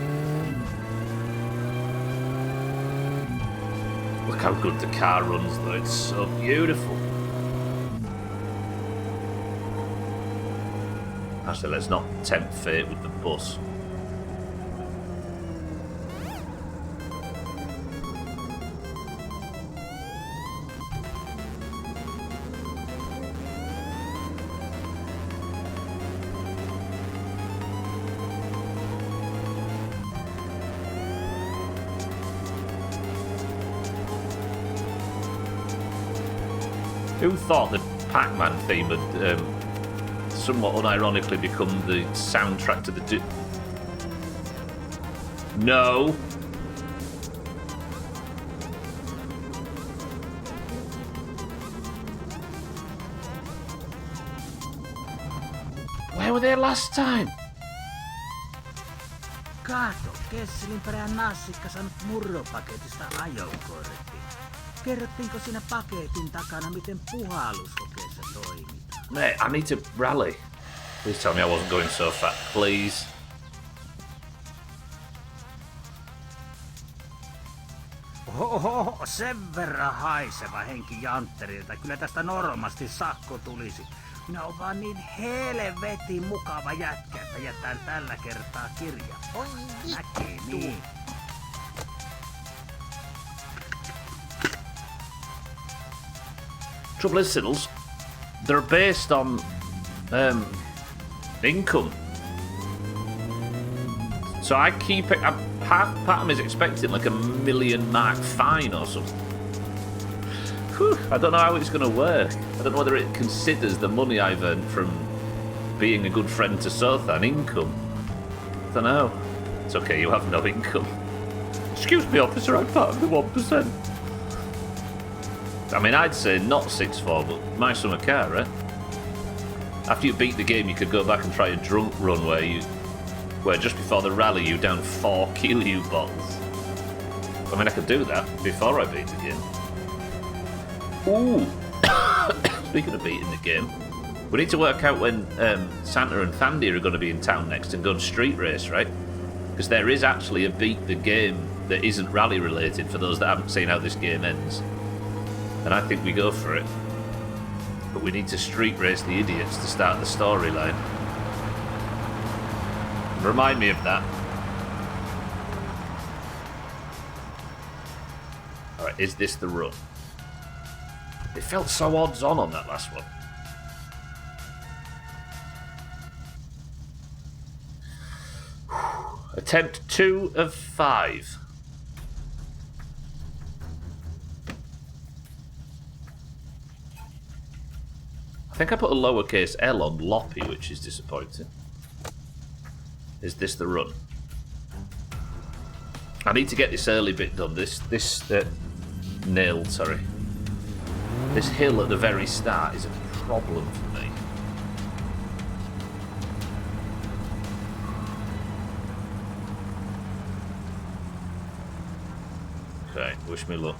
Look how good the car runs though, it's so beautiful. Actually, let's not tempt fate with the bus. Who thought the Pac-Man theme had somewhat unironically become the soundtrack to the No! Where were they last time? Kato, Kesselinperän nassikka saanut murropaketista ajokortti. Kerrottiinko siinä paketin takana, miten puhalluskokeessa toimitaan? Mate, I need to rally. Please tell me I wasn't going so fat, please. Oho, sen verran haiseva henki jantterilta. Kyllä tästä normasti sakko tulisi. Minä oon vaan niin helvetin mukava jätkä, että jätän tällä kertaa kirja. Oi, näkemiin. Trouble is, Siddles, they're based on income. So I keep it. Half part of me is expecting like £1 million fine or something. Whew, I don't know how it's going to work. I don't know whether it considers the money I've earned from being a good friend to Sothan income. I don't know. It's okay, you have no income. Excuse me, officer, I'm part of the 1%. I mean, I'd say not 6-4, but my summer car, right? After you beat the game, you could go back and try a drunk run where just before the rally you down 4 Kilyu bottles. I mean, I could do that before I beat the game. Ooh! Speaking of beating the game, we need to work out when Santa and Thandy are going to be in town next and go to street race, right? Because there is actually a beat the game that isn't rally related for those that haven't seen how this game ends. And I think we go for it. But we need to street race the idiots to start the storyline. Remind me of that. Alright, is this the run? It felt so odds on that last one. Attempt 2 of 5. I think I put a lowercase L on Loppy, which is disappointing. Is this the run? I need to get this early bit done. This nailed, sorry. This hill at the very start is a problem for me. Okay, wish me luck.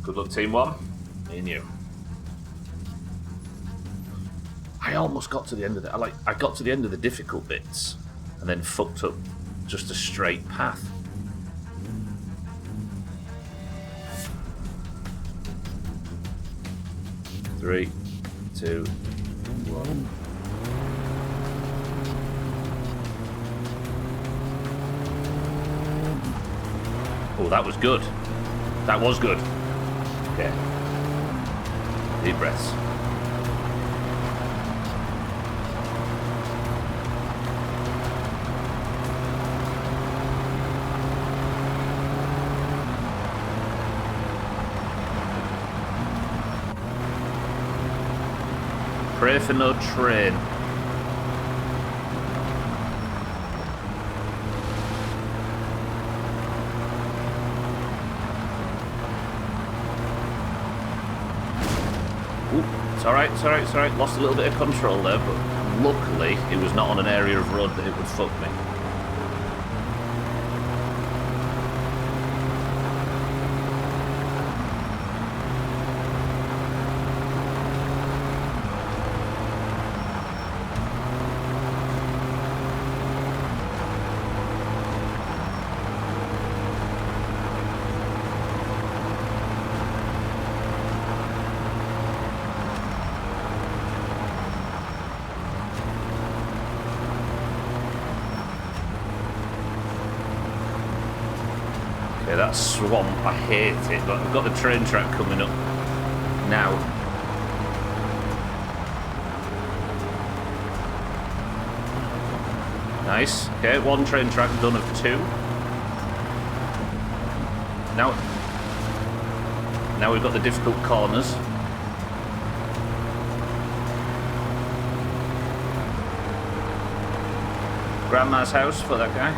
Good luck, Team 1. Me and you. I almost got to the end of it. I got to the end of the difficult bits and then fucked up just a straight path. Three, 2, 1. Oh, that was good. That was good. Okay. Deep breaths. Pray for no train. Ooh, it's alright, it's alright, it's alright. Lost a little bit of control there, but luckily it was not on an area of road that it would fuck me. Okay, that swamp, I hate it, but I've got the train track coming up now. Nice. Okay, one train track done of two. Now we've got the difficult corners. Grandma's house for that guy.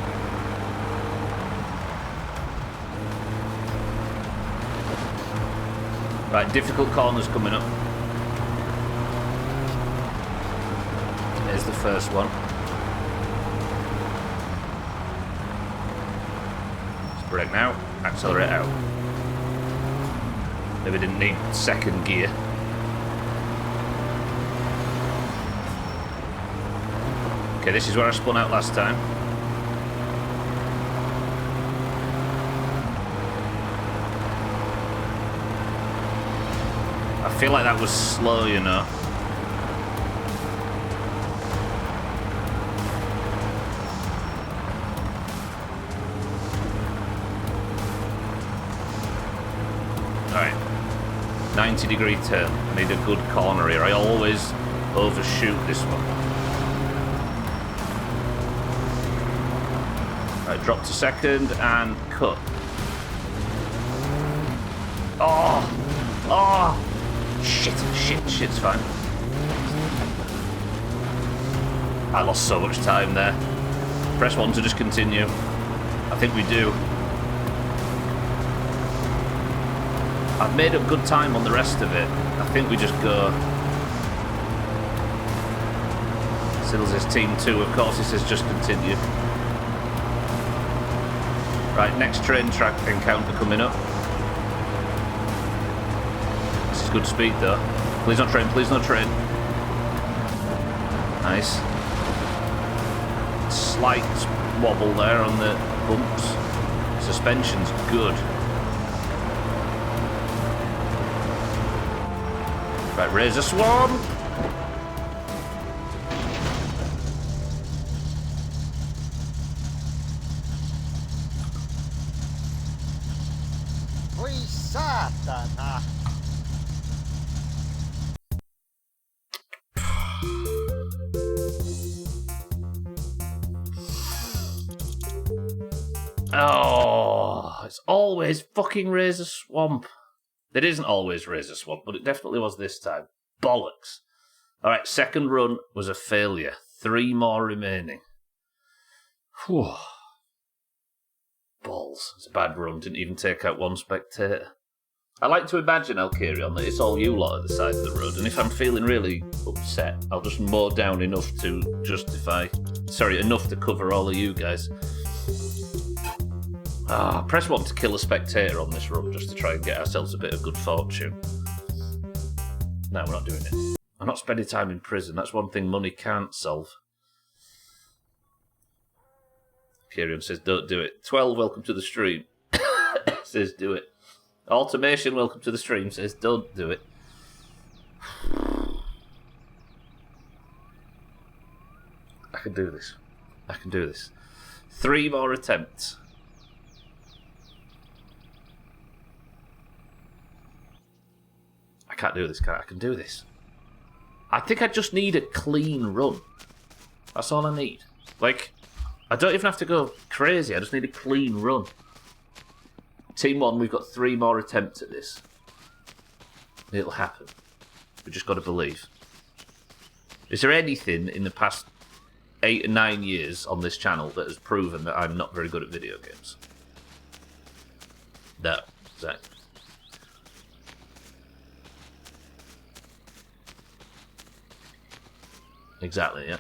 Right, difficult corners coming up. There's the first one. Let's brake now, accelerate out. Maybe didn't need second gear. Okay, this is where I spun out last time. I feel like that was slow, you know. Alright. 90-degree turn. I need a good corner here. I always overshoot this one. Right, drop to second and cut. Oh! Oh! Shit's fine. I lost so much time there. Press 1 to just continue. I think we do. I've made up good time on the rest of it. I think we just go. Sills is team 2, of course, he says just continue. Right, next train track encounter coming up. Good speed though. Please not train, please not train. Nice. Slight wobble there on the bumps. Suspension's good. Right, Razor Swarm. Voi saatana! Oh, it's always fucking Razor Swamp. It isn't always Razor Swamp, but it definitely was this time. Bollocks. Alright, second run was a failure. 3 more remaining. Whew. Balls. It's a bad run. Didn't even take out one spectator. I like to imagine, Alkarion, that it's all you lot at the side of the road, and if I'm feeling really upset, I'll just mow down enough to justify... Sorry, enough to cover all of you guys. Press 1 to kill a spectator on this run just to try and get ourselves a bit of good fortune. No, we're not doing it. I'm not spending time in prison. That's one thing money can't solve. Kieran says, don't do it. 12, welcome to the stream. Says, do it. Automation, welcome to the stream. Says, don't do it. I can do this. I can do this. 3 more attempts. I can't do this, can I? I can do this. I think I just need a clean run. That's all I need. Like, I don't even have to go crazy. I just need a clean run. Team 1, we've got 3 more attempts at this. It'll happen. We just got to believe. Is there anything in the past 8 or 9 years on this channel that has proven that I'm not very good at video games? No. Exactly. Exactly, yeah.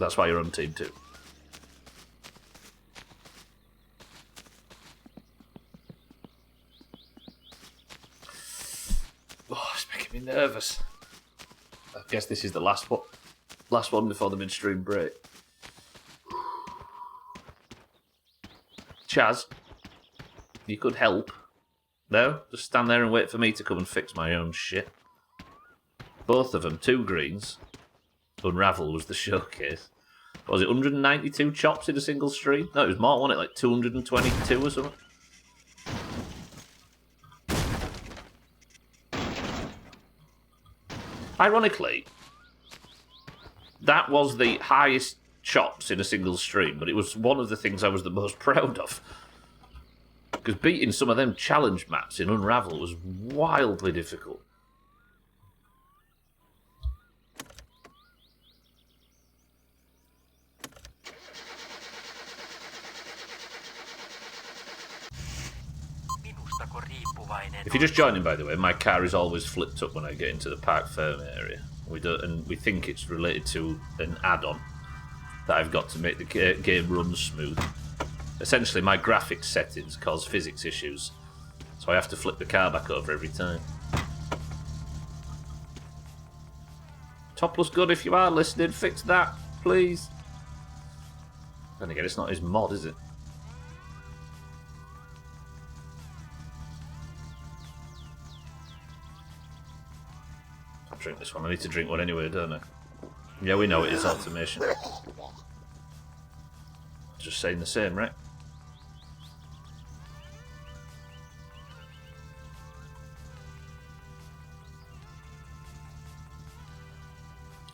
That's why you're on team 2. Oh, it's making me nervous. I guess this is the last one before the midstream break. Chaz, you could help. No? Just stand there and wait for me to come and fix my own shit. Both of them, 2 greens. Unravel was the showcase. What was it, 192 chops in a single stream? No, it was more, wasn't it? Like 222 or something? Ironically, that was the highest chops in a single stream, but it was one of the things I was the most proud of. Because beating some of them challenge maps in Unravel was wildly difficult. If you're just joining, by the way, my car is always flipped up when I get into the Park Ferme area. We think it's related to an add-on that I've got to make the game run smooth. Essentially, my graphics settings cause physics issues, so I have to flip the car back over every time. Topless good, if you are listening, fix that, please. Then again, it's not his mod, is it? I'll drink this one. I need to drink one anyway, don't I? Yeah, we know it is automation. Just saying the same, right?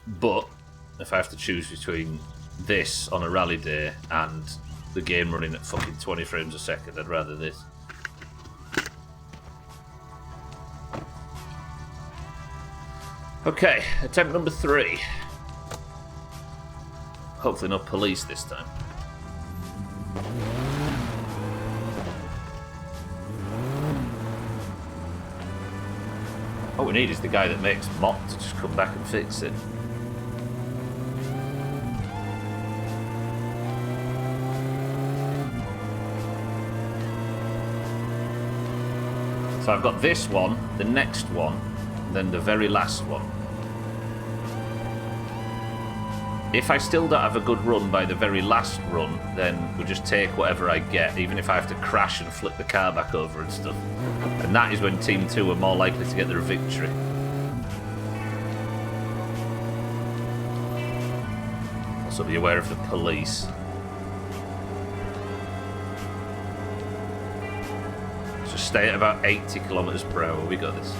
But if I have to choose between this on a rally day and the game running at fucking 20 frames a second, I'd rather this. Okay, attempt number 3. Hopefully no police this time. All we need is the guy that makes Mott to just come back and fix it. So I've got this one, the next one, and then the very last one. If I still don't have a good run by the very last run, then we'll just take whatever I get, even if I have to crash and flip the car back over and stuff. And that is when Team 2 are more likely to get their victory. Also be aware of the police. Just stay at about 80 kilometers per hour. We got this.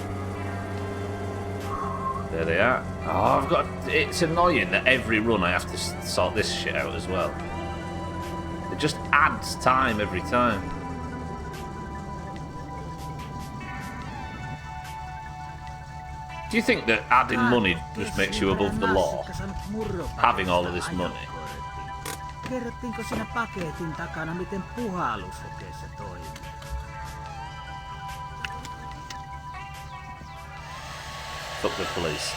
There they are. Oh, I've got. It's annoying that every run I have to sort this shit out as well. It just adds time every time. Do you think that adding money just makes you above the law? Having all of this money? Kerrottiinko siinä paketin takana, miten puhallushokeissa toimii? Fuck the police.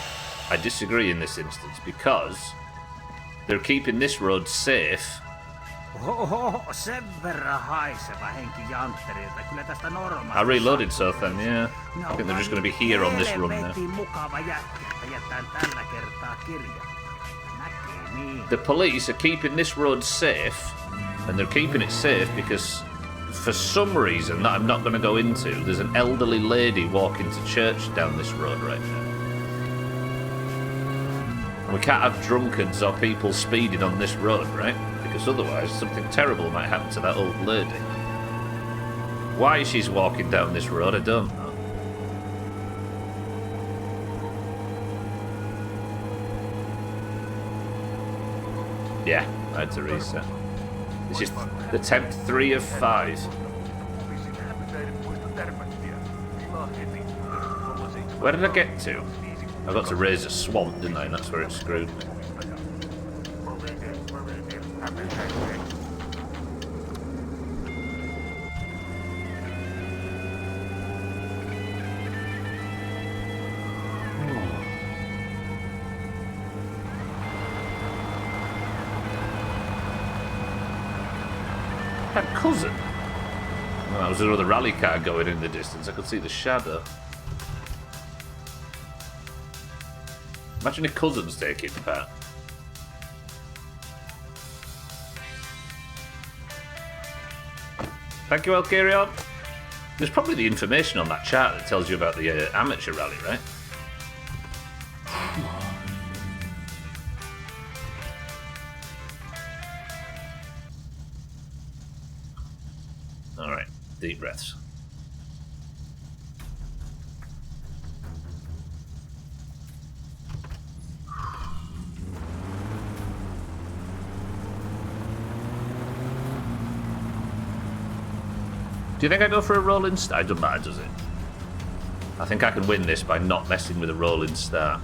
I disagree in this instance because they're keeping this road safe. Oho, sen verran haiseva henki jantterilta. Kyllä tästä normaalisti. I reloaded so then, yeah. I think they're just going to be here on this run now. Mukava jätkä, jätän tällä kertaa kirjaa. Näkee niin. The police are keeping this road safe, and they're keeping it safe because for some reason that I'm not going to go into, there's an elderly lady walking to church down this road right now. We can't have drunkards or people speeding on this road, right? Because otherwise something terrible might happen to that old lady. Why she's walking down this road, I don't know. Yeah, I had to reset. This is attempt 3 of 5. Where did I get to? I got to raise a swamp, didn't I? And that's where it screwed me. had cousin? Well, there was another rally car going in the distance. I could see the shadow. Imagine if cousin's taking part. Thank you, Elkarion. There's probably the information on that chart that tells you about the amateur rally, right? All right, deep breaths. Do you think I go for a rolling start? It doesn't matter, does it? I think I can win this by not messing with a rolling start.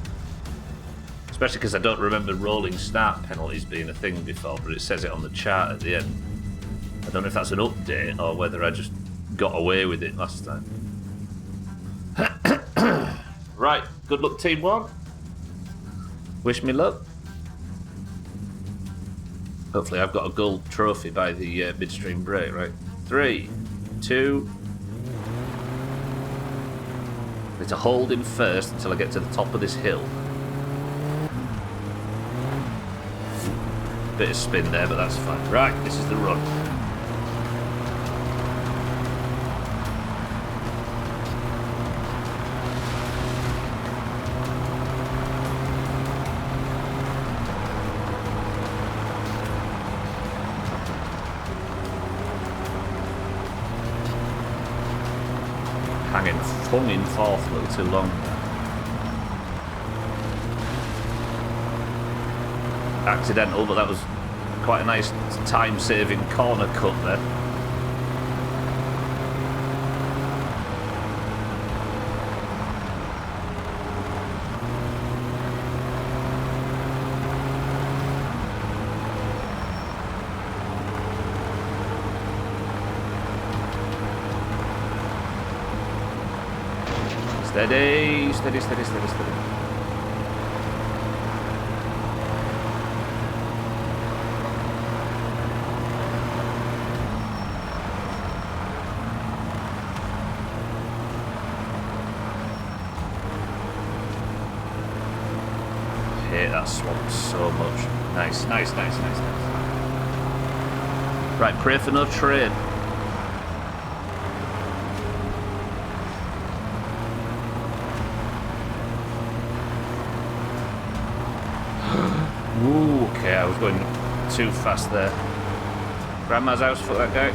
Especially because I don't remember rolling start penalties being a thing before, but it says it on the chart at the end. I don't know if that's an update or whether I just got away with it last time. Right, good luck Team 1. Wish me luck. Hopefully I've got a gold trophy by the midstream break, right? 3, 2. Need to hold in first until I get to the top of this hill. Bit of spin there, but that's fine. Right, this is the run. Hung in fourth a little too long. Accidental, but that was quite a nice time-saving corner cut there. Steady, steady, steady, steady, steady. Hate that swamp so much. Nice, nice, nice, nice, nice. Right, pray for no train. Ooh, okay, I was going too fast there. Grandma's house for that guy.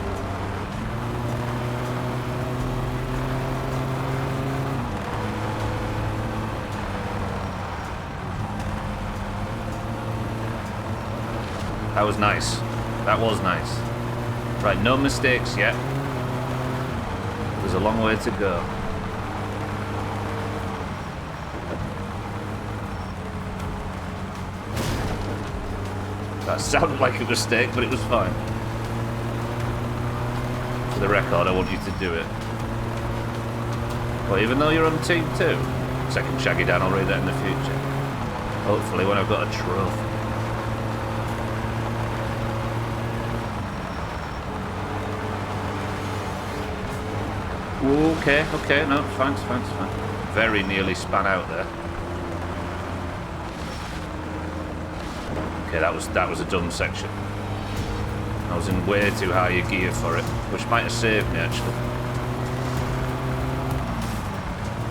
That was nice. That was nice. Right, no mistakes yet. There's a long way to go. That sounded like a mistake, but it was fine. For the record, I want you to do it. Well, even though you're on team 2, second Shaggy Dan, I'll read that in the future. Hopefully when I've got a trophy. Okay, okay, no, it's fine, it's fine, it's fine. Very nearly span out there. Okay, that was a dumb section. I was in way too high a gear for it, which might have saved me actually.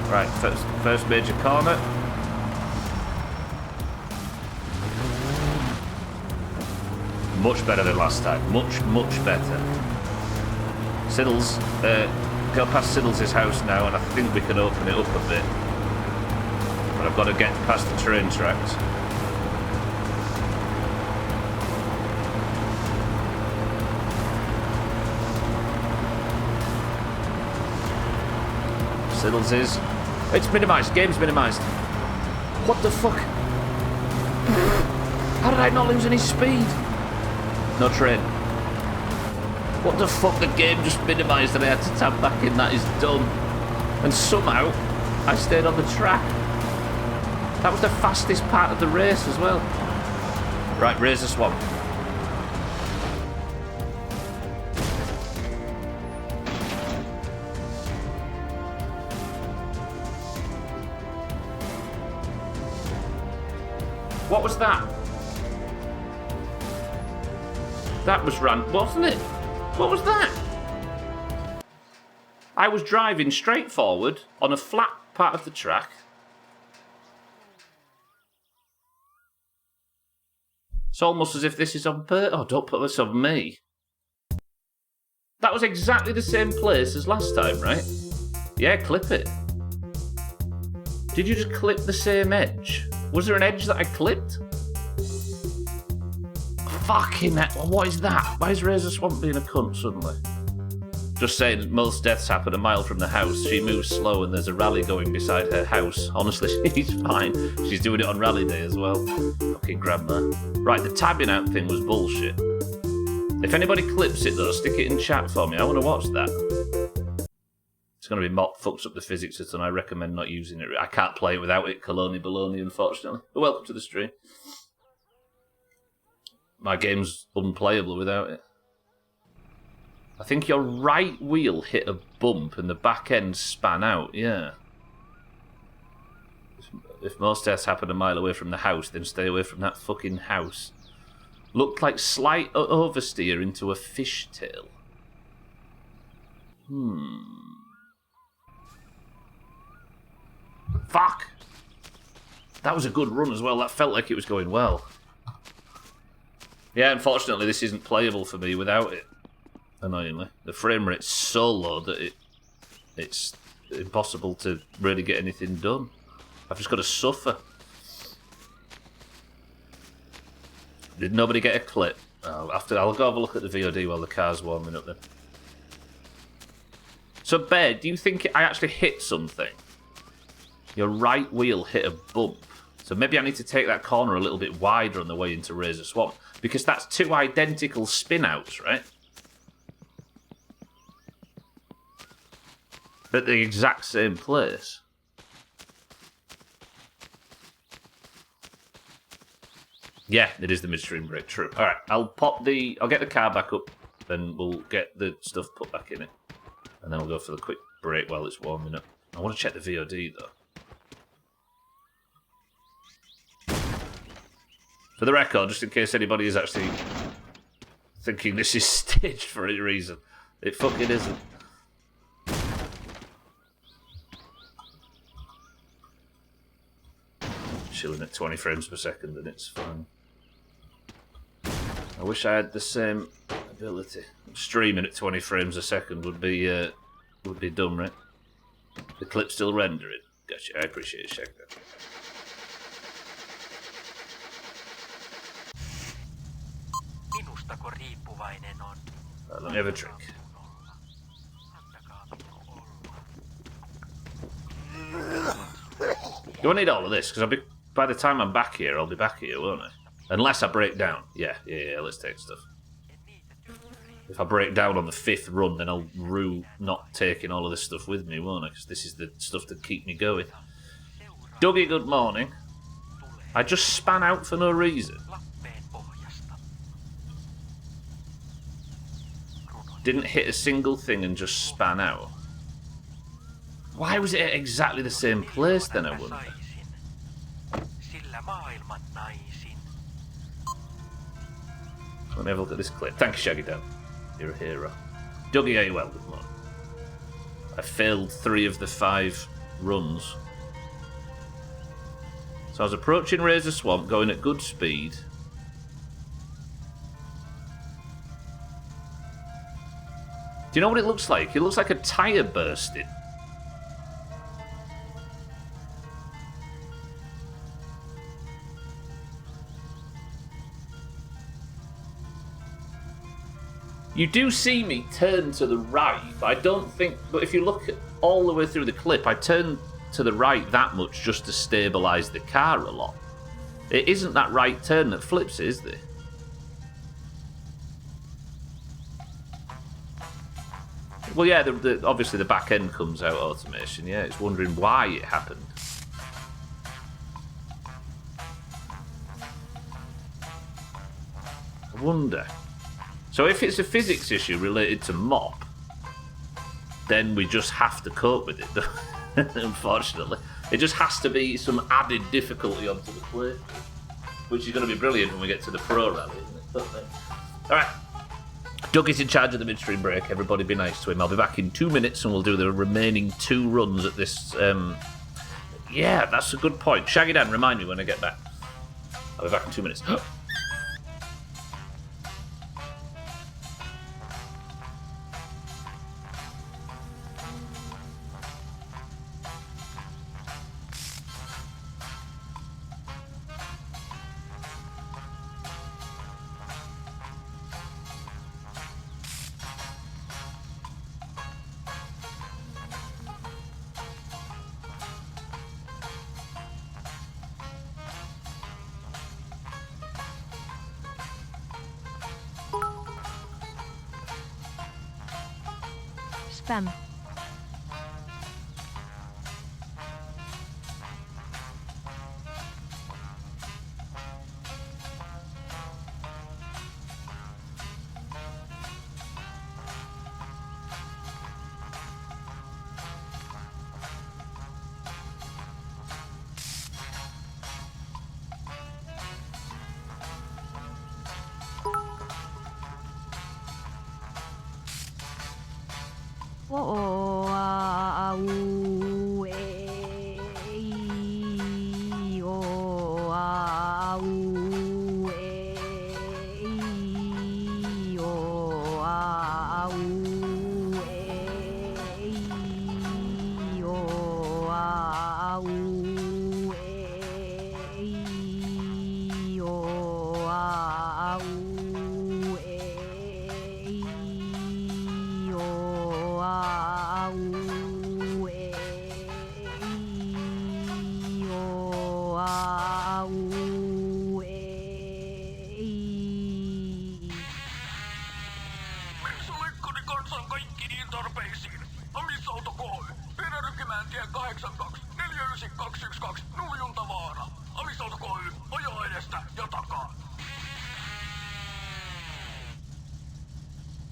Right, first major corner. Much better than last time. Much, much better. Siddles, go past Siddles' house now, and I think we can open it up a bit. But I've got to get past the train tracks. Siddles is. It's minimised. Game's minimised. What the fuck? How did I not lose any speed? No train. What the fuck? The game just minimised and I had to tap back in. That is dumb. And somehow I stayed on the track. That was the fastest part of the race as well. Right, Razor Swamp. What was that? That was wasn't it? What was that? I was driving straight forward on a flat part of the track. It's almost as if this is on Oh, don't put this on me. That was exactly the same place as last time, right? Yeah, clip it. Did you just clip the same edge? Was there an edge that I clipped? Fucking hell, what is that? Why is Razor Swamp being a cunt suddenly? Just saying, most deaths happen a mile from the house. She moves slow and there's a rally going beside her house. Honestly, she's fine. She's doing it on rally day as well. Fucking grandma. Right, the tabbing out thing was bullshit. If anybody clips it though, stick it in chat for me. I want to watch that. It's going to be Mop fucks up the physics, and I recommend not using it. I can't play it without it, Coloni Baloney, unfortunately. But welcome to the stream. My game's unplayable without it. I think your right wheel hit a bump and the back end span out, yeah. If most deaths happen a mile away from the house, then stay away from that fucking house. Looked like slight oversteer into a fishtail. Fuck! That was a good run as well. That felt like it was going well. Yeah, unfortunately this isn't playable for me without it. Annoyingly. The frame rate's so low that it's impossible to really get anything done. I've just got to suffer. Did nobody get a clip? Oh, I'll go have a look at the VOD while the car's warming up then. So, Bear, do you think I actually hit something? Your right wheel hit a bump. So maybe I need to take that corner a little bit wider on the way into Razor Swamp. Because that's two identical spin-outs, right? At the exact same place. Yeah, it is the midstream break, true. Alright, I'll get the car back up, then we'll get the stuff put back in it. And then we'll go for the quick break while it's warming up. I want to check the VOD though. For the record, just in case anybody is actually thinking this is staged for any reason, it fucking isn't. Chilling at 20 frames per second and it's fine. I wish I had the same ability. Streaming at 20 frames a second would be dumb, right? The clip's still rendering. Gotcha, I appreciate it, check that. Let me have a drink. You won't need all of this, because by the time I'm back here, I'll be back here, won't I? Unless I break down. Yeah, let's take stuff. If I break down on the 5th run, then I'll rue not taking all of this stuff with me, won't I? Because this is the stuff to keep me going. Dougie, good morning. I just span out for no reason. Didn't hit a single thing and just span out. Why was it at exactly the same place then, I wonder? Let me have a look at this clip. Thank you, Shaggy Dan. You're a hero. Dougie, are you well? Good morning. I failed 3 of the 5 runs. So I was approaching Razor Swamp, going at good speed. Do you know what it looks like? It looks like a tyre bursting. You do see me turn to the right, but I don't think... But if you look at all the way through the clip, I turn to the right that much just to stabilise the car a lot. It isn't that right turn that flips it, is there? Well, yeah, obviously the back end comes out automation, yeah. It's wondering why it happened. I wonder. So if it's a physics issue related to Mop, then we just have to cope with it, unfortunately. It just has to be some added difficulty onto the playthrough. which is going to be brilliant when we get to the pro rally, isn't it? All right. Doug is in charge of the midstream break. Everybody be nice to him. I'll be back in 2 minutes and we'll do the remaining 2 runs at this. Yeah, that's a good point. Shaggy Dan, remind me when I get back. I'll be back in 2 minutes. Spam.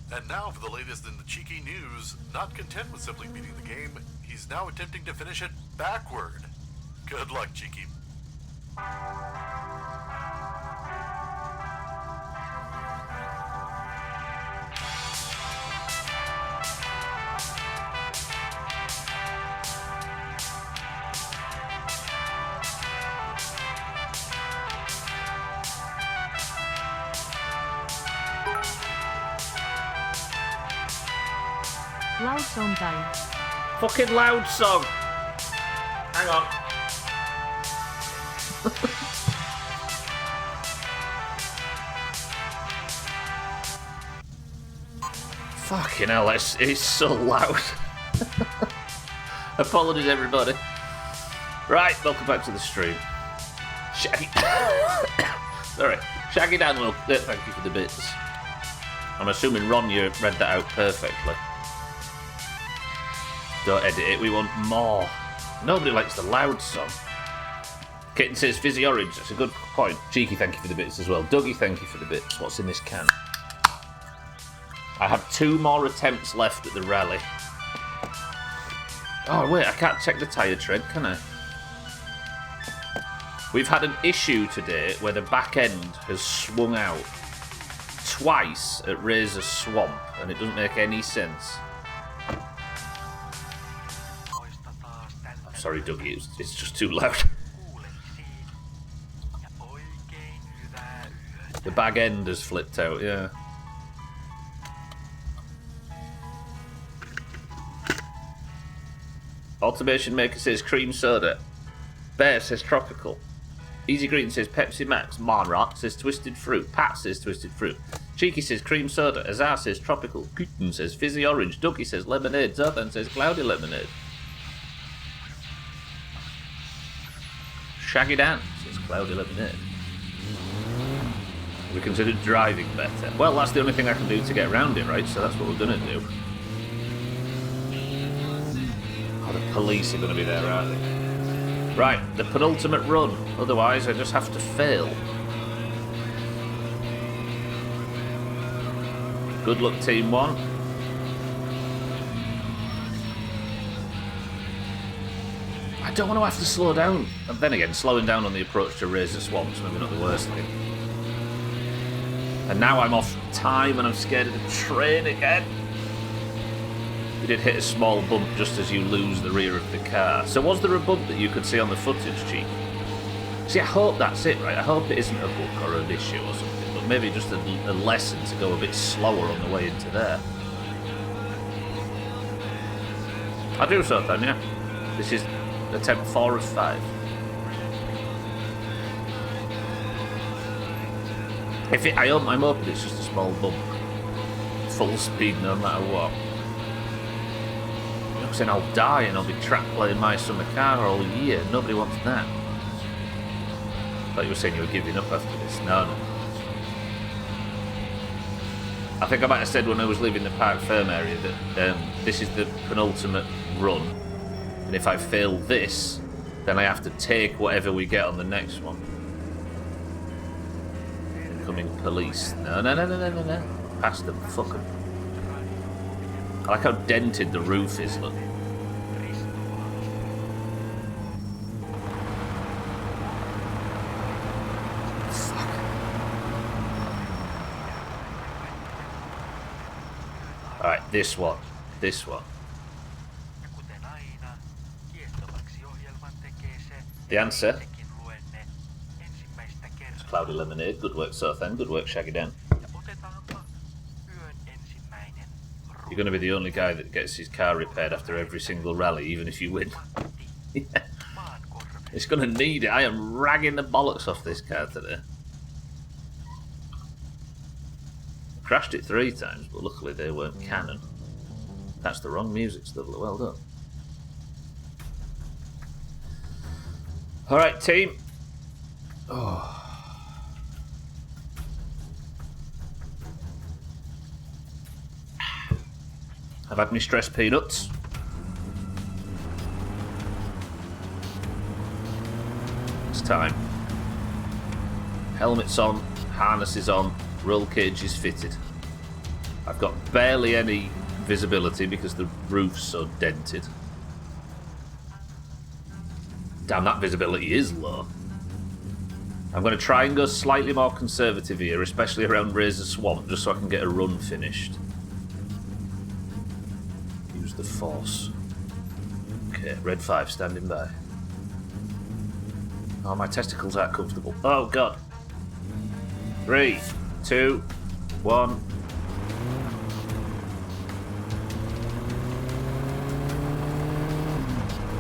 And now for the latest in the cheeky news. Not content with simply beating the game, he's now attempting to finish it backward. Good luck, Cheeky. Loud song time. Fucking loud song. Hang on. Fucking hell, it's so loud. Apologies, everybody. Right, welcome back to the stream. Shaggy. Sorry. Shaggy Dan will. Thank you for the bits. I'm assuming, Ron, you read that out perfectly. Don't edit it, we want more. Nobody likes the loud song. Kitten says fizzy orange, that's a good point. Cheeky, thank you for the bits as well. Dougie, thank you for the bits. What's in this can? I have 2 more attempts left at the rally. Oh wait, I can't check the tyre tread, can I? We've had an issue today where the back end has swung out twice at Razor Swamp, and it doesn't make any sense. Sorry, Dougie, it's just too loud. The bag end has flipped out, yeah. Automation Maker says cream soda. Bear says tropical. Easy Green says Pepsi Max. Monrot says twisted fruit. Pat says twisted fruit. Cheeky says cream soda. Azar says tropical. Kitten says fizzy orange. Dougie says lemonade. Zothan says cloudy lemonade. Shaggy Dan says cloudy lemonade. We considered driving better. Well, that's the only thing I can do to get around it, right? So that's what we're gonna do. Oh, the police are gonna be there, aren't they? Right, the penultimate run. Otherwise, I just have to fail. Good luck, Team 1. don't want to have to slow down. And then again, slowing down on the approach to Razor Swamp's maybe not the worst thing. And now I'm off time and I'm scared of the train again. You did hit a small bump just as you lose the rear of the car. So was there a bump that you could see on the footage, Cheek? See, I hope that's it, right? I hope it isn't a bug or an issue or something, but maybe just a lesson to go a bit slower on the way into there. I do so then, yeah. This is attempt 4 of 5. I'm hoping it's just a small bump. Full speed no matter what. Because then I'll die and I'll be trapped playing My Summer Car all year. Nobody wants that. I thought you were saying you were giving up after this. No. I think I might have said when I was leaving the Park Firm area that this is the penultimate run. And if I fail this, then I have to take whatever we get on the next one. Incoming police. No. Past them. Fuck them. I like how dented the roof is, look. Fuck. Alright, this one. The answer is Cloudy Lemonade. Good work, Sothan. Good work, Shaggy Dan. You're going to be the only guy that gets his car repaired after every single rally, even if you win. Yeah. It's going to need it. I am ragging the bollocks off this car today. Crashed it 3 times, but luckily they weren't canon. That's the wrong music, Studler. Well done. Alright, team. Oh. I've had my stress peanuts. It's time. Helmet's on, harnesses on, roll cage is fitted. I've got barely any visibility because the roof's so dented. Damn, that visibility is low. I'm going to try and go slightly more conservative here, especially around Razor Swamp, just so I can get a run finished. Use the force. Okay, red 5 standing by. Oh, my testicles aren't comfortable. Oh, God. 3, 2, 1.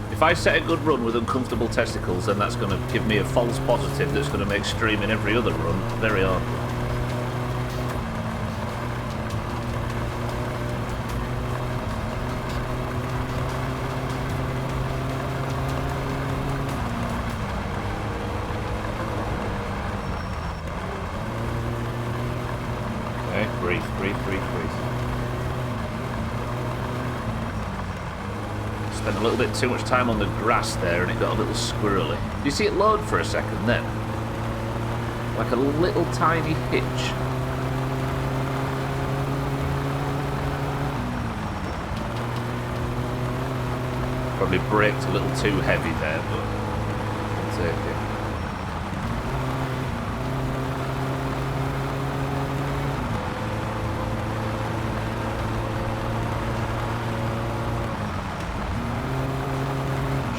If I set a good run with uncomfortable testicles, then that's going to give me a false positive that's going to make streaming every other run very awkward. Okay, breathe. Spent a little bit too much time on the grass there and it got a little squirrely. Do you see it load for a second then? Like a little tiny hitch. Probably braked a little too heavy there, but I'll take it.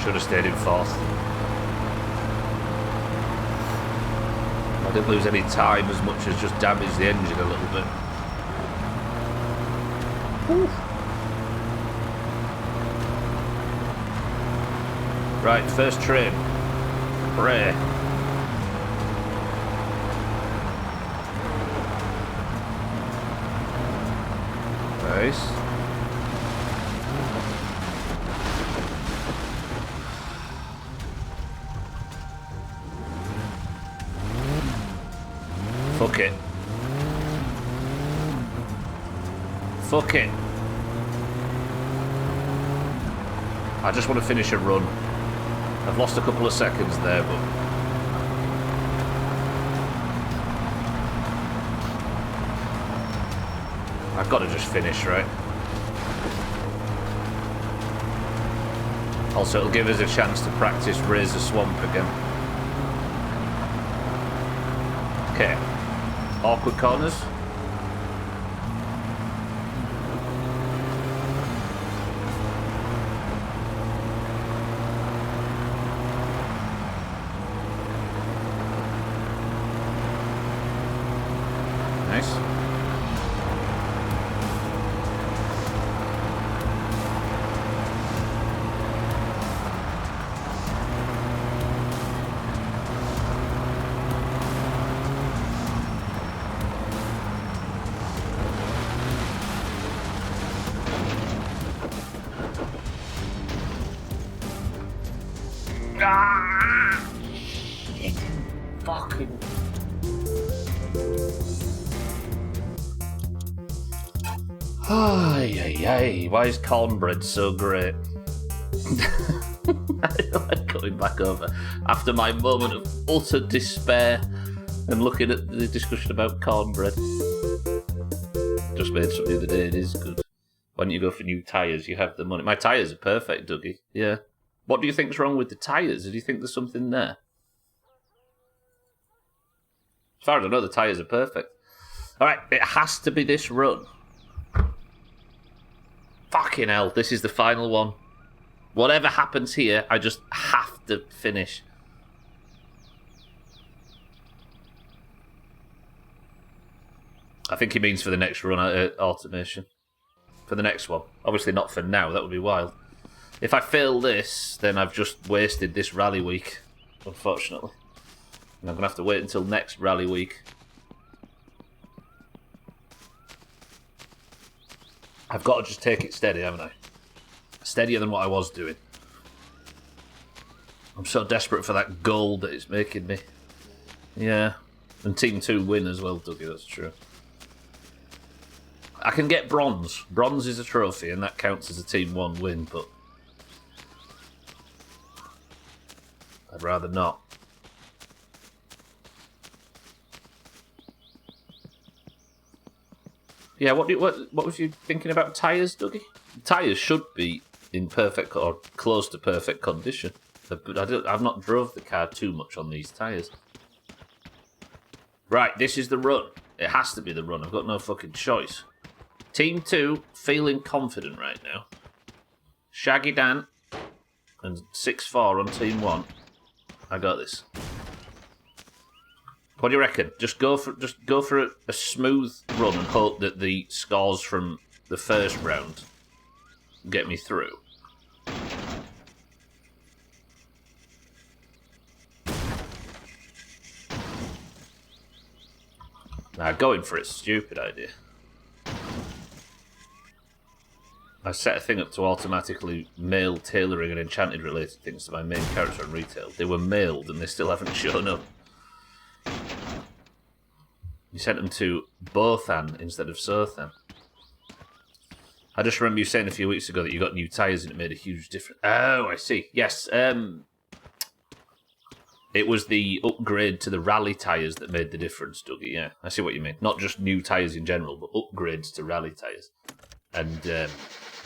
Should have stayed in 4th. I didn't lose any time as much as just damage the engine a little bit. Whew. Right, first train. Hooray. Nice. Fuck it. Fuck it. I just want to finish a run. I've lost a couple of seconds there, but... I've got to just finish, right? Also, it'll give us a chance to practice Razor Swamp again. Okay. Awkward corners. Nice. Ah! Fucking. Ay, ay, ay. Why is cornbread so great? I like going back over after my moment of utter despair and looking at the discussion about cornbread. Just made something the other day, it is good. Why don't you go for new tyres? You have the money. My tyres are perfect, Dougie. Yeah. What do you think's wrong with the tyres? Do you think there's something there? As far as I know, the tyres are perfect. Alright, it has to be this run. Fucking hell, this is the final one. Whatever happens here, I just have to finish. I think he means for the next run, automation. For the next one. Obviously not for now, that would be wild. If I fail this, then I've just wasted this rally week, unfortunately. And I'm going to have to wait until next rally week. I've got to just take it steady, haven't I? Steadier than what I was doing. I'm so desperate for that gold that it's making me. Yeah. And Team 2 win as well, Dougie, that's true. I can get bronze. Bronze is a trophy, and that counts as a Team 1 win, but I'd rather not. Yeah, what was you thinking about tyres, Dougie? Tyres should be in perfect or close to perfect condition. But I've not drove the car too much on these tyres. Right, this is the run. It has to be the run. I've got no fucking choice. Team 2, feeling confident right now. Shaggy Dan and 6-4 on Team 1. I got this. What do you reckon? Just go for a smooth run and hope that the scores from the first round get me through. Nah, going for it's a stupid idea. I set a thing up to automatically mail tailoring and enchanted related things to my main character on retail. They were mailed and they still haven't shown up. You sent them to Bothan instead of Sothan. I just remember you saying a few weeks ago that you got new tyres and it made a huge difference. Oh, I see. Yes, it was the upgrade to the rally tyres that made the difference, Dougie. Yeah, I see what you mean. Not just new tyres in general, but upgrades to rally tyres. And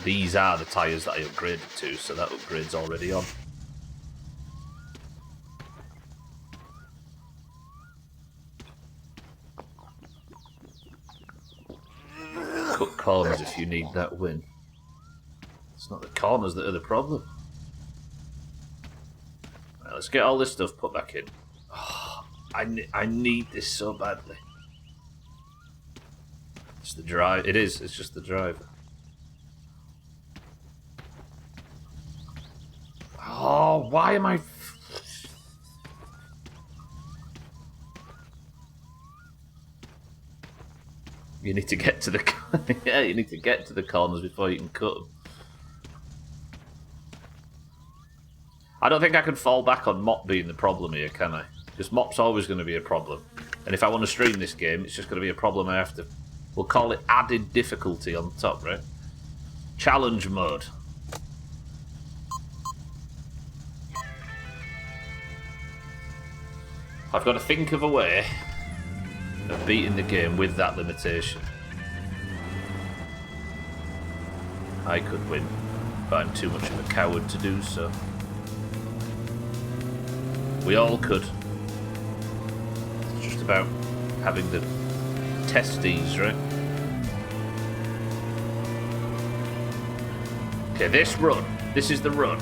these are the tyres that I upgraded to, so that upgrade's already on. Cut corners if you need that win. It's not the corners that are the problem. Right, let's get all this stuff put back in. Oh, I need this so badly. It's the drive. It is. It's just the drive. Oh, why am I... You need to get to the... yeah, you need to get to the corners before you can cut them. I don't think I can fall back on Mop being the problem here, can I? Because Mop's always going to be a problem. And if I want to stream this game, it's just going to be a problem I have to... We'll call it added difficulty on top, right? Challenge mode. I've got to think of a way of beating the game with that limitation. I could win. but I'm too much of a coward to do so. We all could. It's just about having the testes, right? Okay, this run. This is the run.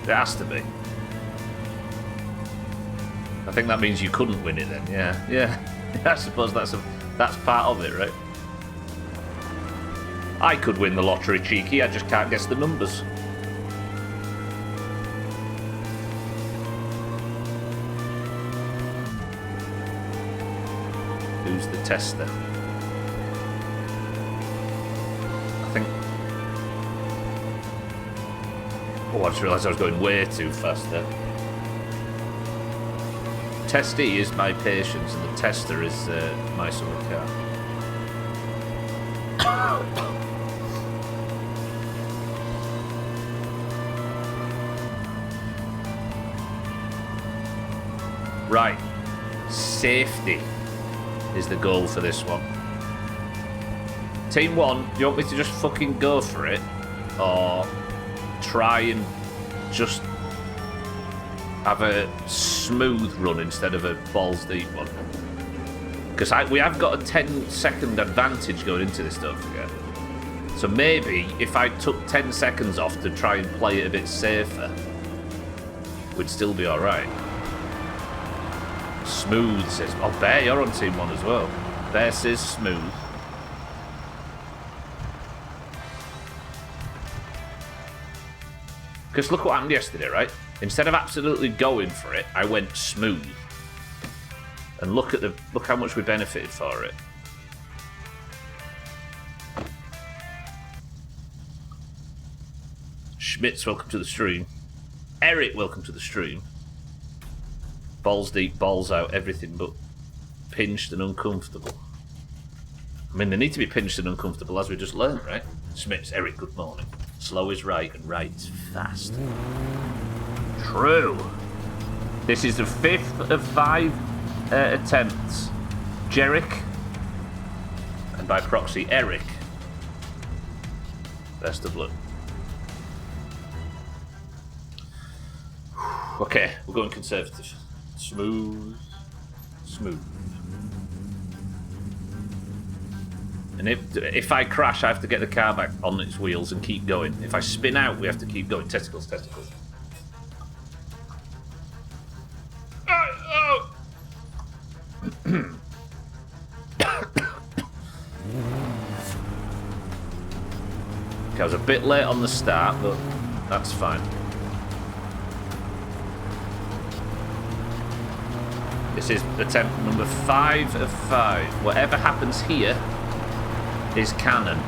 It has to be. I think that means you couldn't win it then. Yeah. I suppose that's part of it, right? I could win the lottery, Cheeky. I just can't guess the numbers. Who's the tester? I think... Oh, I just realised I was going way too fast there. Testee is my patience, and the tester is my summer car. Right. Safety is the goal for this one. Team 1, do you want me to just fucking go for it? Or try and just have a smooth run instead of a balls deep one? Because we have got a 10-second advantage going into this, don't forget. So maybe if I took 10 seconds off to try and play it a bit safer, we'd still be alright. Smooth says... Oh, Bear, you're on Team 1 as well. Bear says smooth. Because look what happened yesterday, right? Instead of absolutely going for it, I went smooth. And look how much we benefited for it. Schmitz, welcome to the stream. Eric, welcome to the stream. Balls deep, balls out, everything but pinched and uncomfortable. I mean, they need to be pinched and uncomfortable, as we just learned, right? Schmitz, Eric, good morning. Slow is right and right is fast. True. This is the 5th of 5 attempts. Jerick, and by proxy, Eric. Best of luck. Okay, we're going conservative. Smooth. And if I crash, I have to get the car back on its wheels and keep going. If I spin out, we have to keep going. Testicles. Okay, I was a bit late on the start, but that's fine. This is attempt number 5 of 5. Whatever happens here is canon.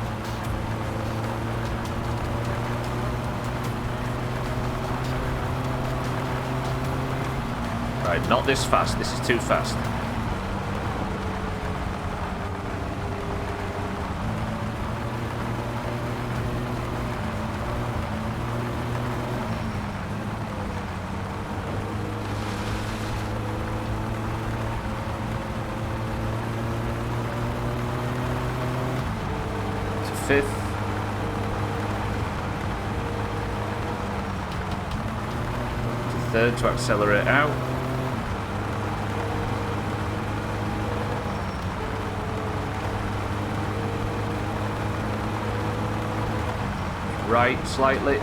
Right, not this fast. This is too fast. Fifth. To third to accelerate out. Right slightly.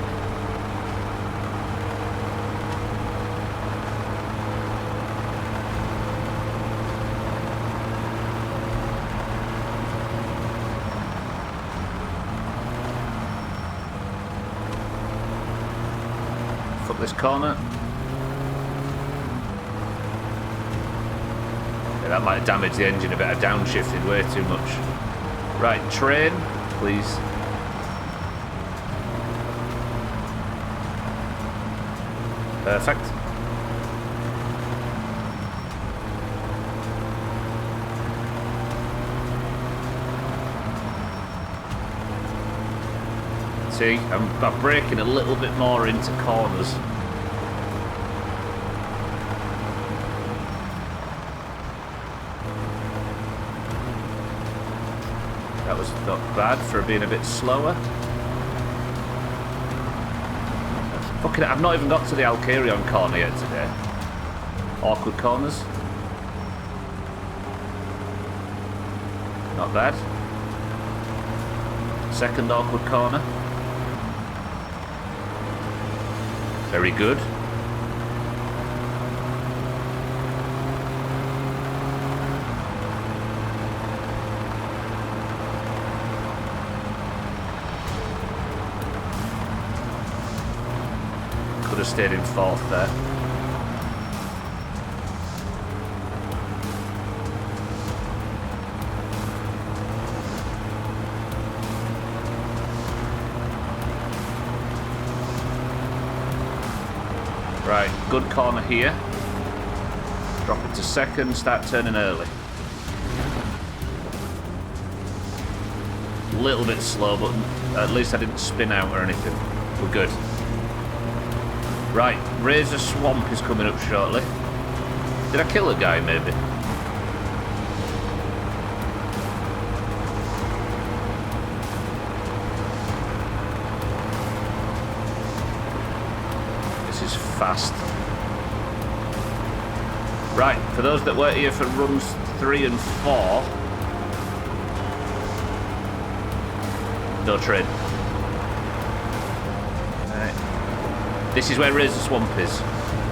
This corner. Yeah, that might damage the engine a bit. I downshifted way too much. Right, train, please. Perfect. See, I'm braking a little bit more into corners. That was not bad for being a bit slower. Fucking, I've not even got to the Alcarion corner yet today. Awkward corners. Not bad. Second awkward corner. Very good. Could have stayed in fourth there. Right, good corner here. Drop it to second, start turning early. A little bit slow, but at least I didn't spin out or anything. We're good. Right, Razor Swamp is coming up shortly. Did I kill a guy, maybe? Fast. Right, for those that were here for runs 3 and 4, no trade. Right. This is where Razor Swamp is.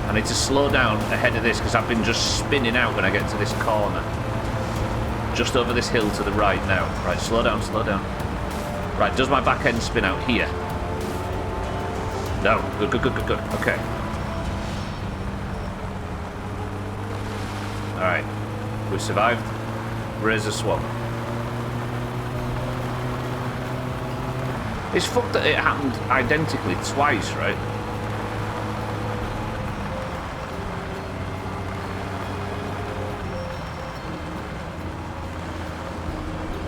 I need to slow down ahead of this because I've been just spinning out when I get to this corner. Just over this hill to the right now. Right, slow down, slow down. Right, does my back end spin out here? No. Good, good, good, good, good. Okay. Alright, we've survived Razor Swamp. It's fucked that it happened identically twice, right?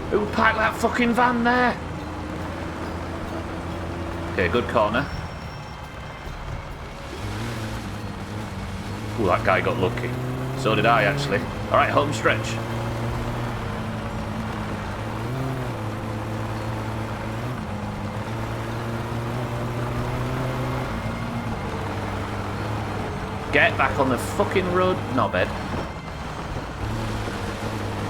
Who parked that fucking van there? Okay, good corner. Ooh, that guy got lucky. So did I, actually. Alright, home stretch. Get back on the fucking road. Not bad.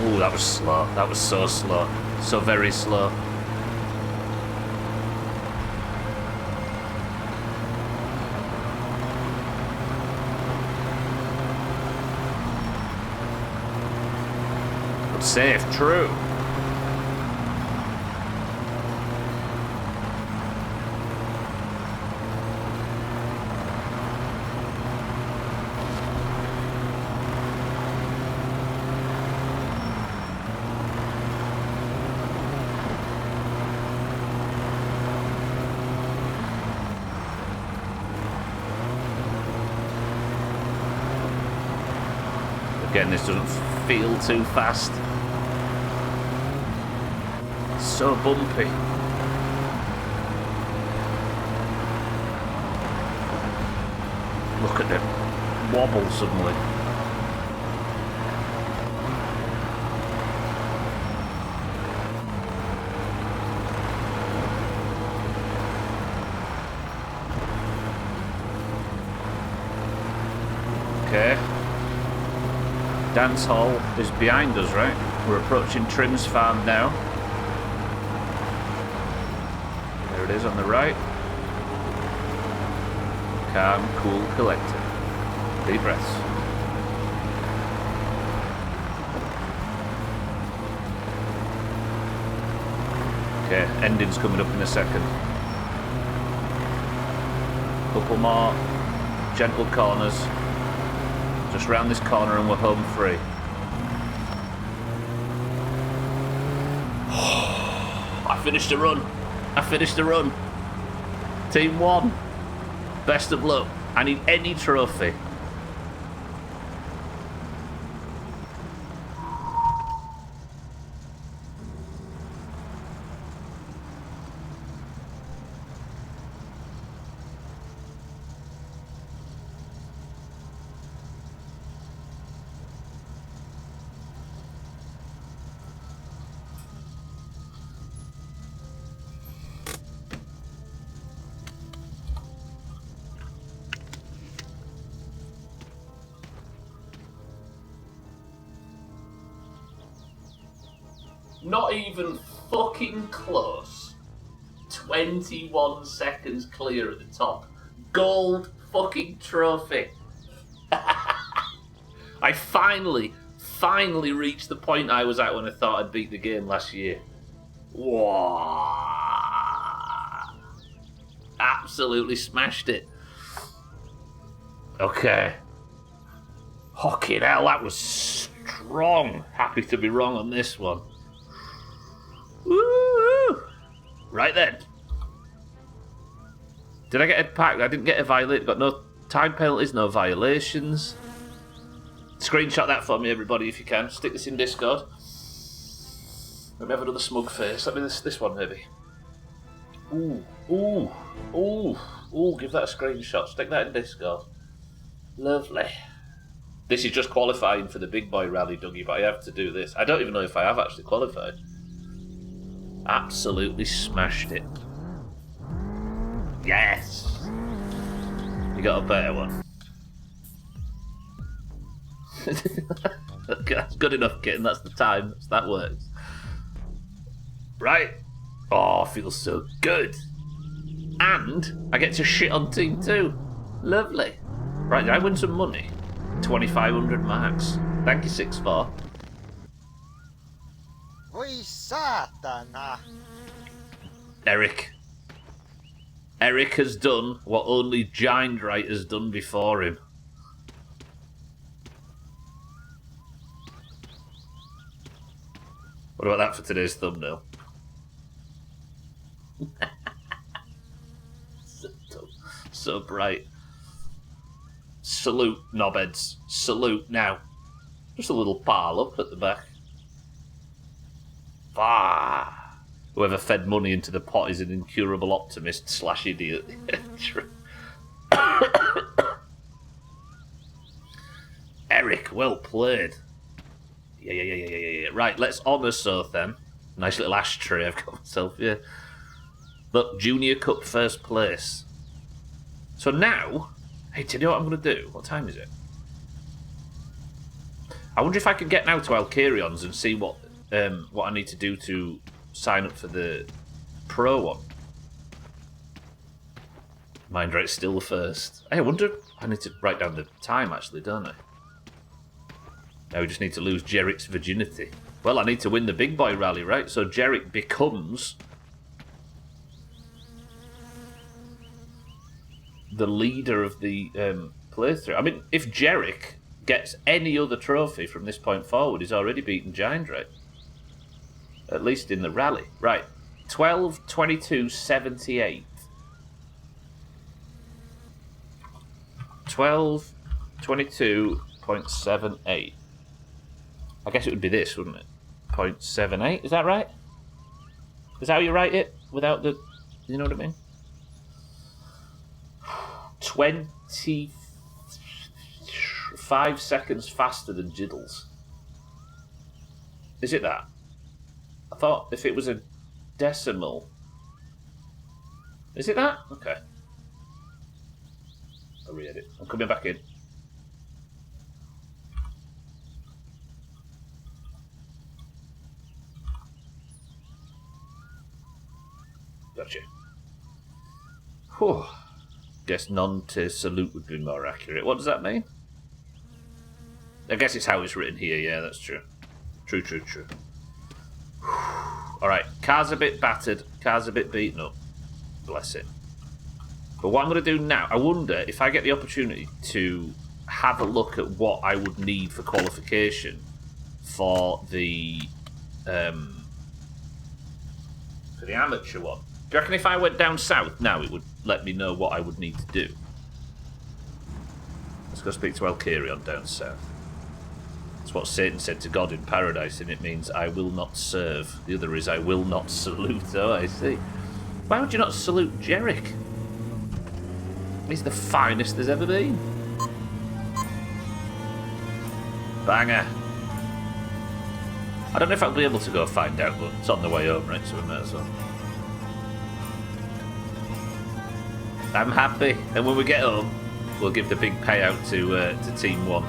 Ooh, that was slow. That was so slow. So very slow. Safe, true. Again, this doesn't feel too fast. So bumpy. Look at it wobble suddenly. Okay. Dance hall is behind us, right? We're approaching Trim's farm now. There it is on the right. Calm, cool, collected. Deep breaths. Okay, ending's coming up in a second. Couple more gentle corners. Just round this corner and we're home free. I finished the run. I finished the run. Team 1. Best of luck. I need any trophy. Not even fucking close. 21 seconds clear at the top. Gold fucking trophy. I finally reached the point I was at when I thought I'd beat the game last year. Wow. Absolutely smashed it. Okay. Fucking hell, that was strong. Happy to be wrong on this one. Woo! Right then. Did I get a pack? I didn't get a violation. Got no time penalties, no violations. Screenshot that for me, everybody, if you can. Stick this in Discord. Let me have another smug face. Let me this one, maybe. Ooh. Give that a screenshot. Stick that in Discord. Lovely. This is just qualifying for the big boy rally, Dougie, but I have to do this. I don't even know if I have actually qualified. Absolutely smashed it. Yes! You got a better one. That's good enough, kitten. That's the time. That works. Right. Oh, feels so good. And I get to shit on Team 2. Lovely. Right, did I win some money? 2,500 marks. Thank you, 6-4. Voi saatana. Eric. Eric has done what only Giant has done before him. What about that for today's thumbnail? So bright. Salute, knobheads. Salute now. Just a little pile up at the back. Ah. Whoever fed money into the pot is an incurable optimist / idiot. Eric, well played. Yeah. Right, let's honour Soth then. Nice little ashtray I've got myself, yeah. Look, Junior Cup first place. So now, hey, do you know what I'm going to do? What time is it? I wonder if I can get now to Alcarion's and see what I need to do to sign up for the pro one. Mind right, still the first. Hey, I wonder, I need to write down the time actually, don't I? Now we just need to lose Jerrick's virginity. Well, I need to win the big boy rally, right? So Jerrick becomes the leader of the playthrough. I mean, if Jerrick gets any other trophy from this point forward, he's already beaten Giant, right? At least in the rally. Right. 12, 22, 78. 12, 22.78. I guess it would be this, wouldn't it? 0.78, is that right? Is that how you write it? Without the... You know what I mean? 25 seconds faster than Jiddles. Is it that? I thought if it was a decimal... Is it that? Okay. I'll read it. I'm coming back in. Gotcha. Whew. Guess non to salute would be more accurate. What does that mean? I guess it's how it's written here. Yeah, that's true. True. Alright, car's a bit battered. Car's a bit beaten up. Bless it. But what I'm going to do now, I wonder if I get the opportunity to have a look at what I would need for qualification for the amateur one. Do you reckon if I went down south now it would let me know what I would need to do? Let's go speak to Alcarion down south. That's what Satan said to God in paradise, and it means I will not serve. The other is I will not salute. Oh, I see. Why would you not salute Jerrick? He's the finest there's ever been. Banger. I don't know if I'll be able to go find out, but it's on the way home, right? So we might as well. I'm happy, and when we get home, we'll give the big payout to Team 1.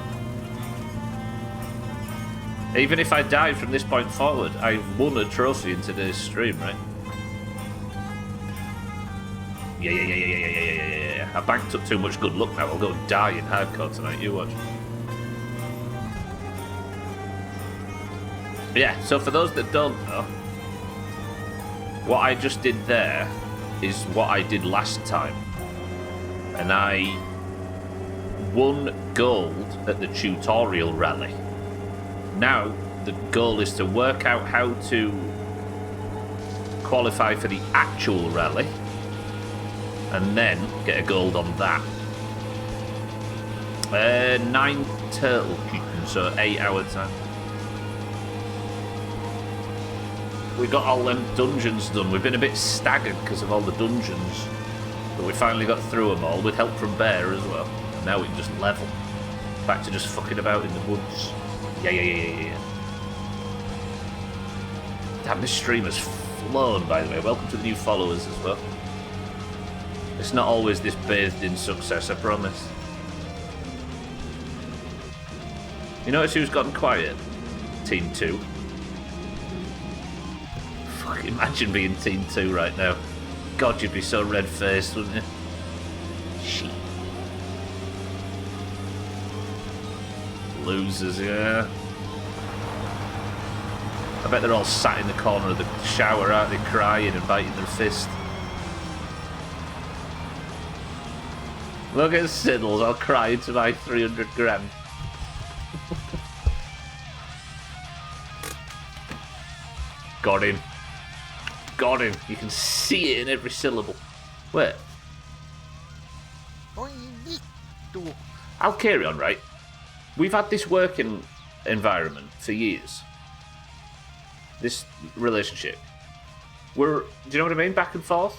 Even if I die from this point forward, I've won a trophy in today's stream, right? Yeah. I banked up too much good luck now. I'll go and die in hardcore tonight. You watch. Yeah, so for those that don't know, what I just did there is what I did last time. And I won gold at the tutorial rally. Now, the goal is to work out how to qualify for the actual rally and then get a gold on that. 9 turtle chickens, so 8 hour time. We got all them dungeons done. We've been a bit staggered because of all the dungeons, but we finally got through them all with help from Bear as well. And now we can just level. Back to just fucking about in the woods. Yeah. Damn, this stream has flown, by the way. Welcome to the new followers as well. It's not always this bathed in success, I promise. You notice who's gotten quiet? Team 2. Fuck, imagine being Team 2 right now. God, you'd be so red-faced, wouldn't you? Shit. Losers, yeah. I bet they're all sat in the corner of the shower, aren't they, crying and biting their fist. Look at Siddles, I'll cry into my 300 grand. Got him. Got him. You can see it in every syllable. Wait. Oi vittu. I'll carry on, right? We've had this working environment for years. This relationship. Do you know what I mean? Back and forth.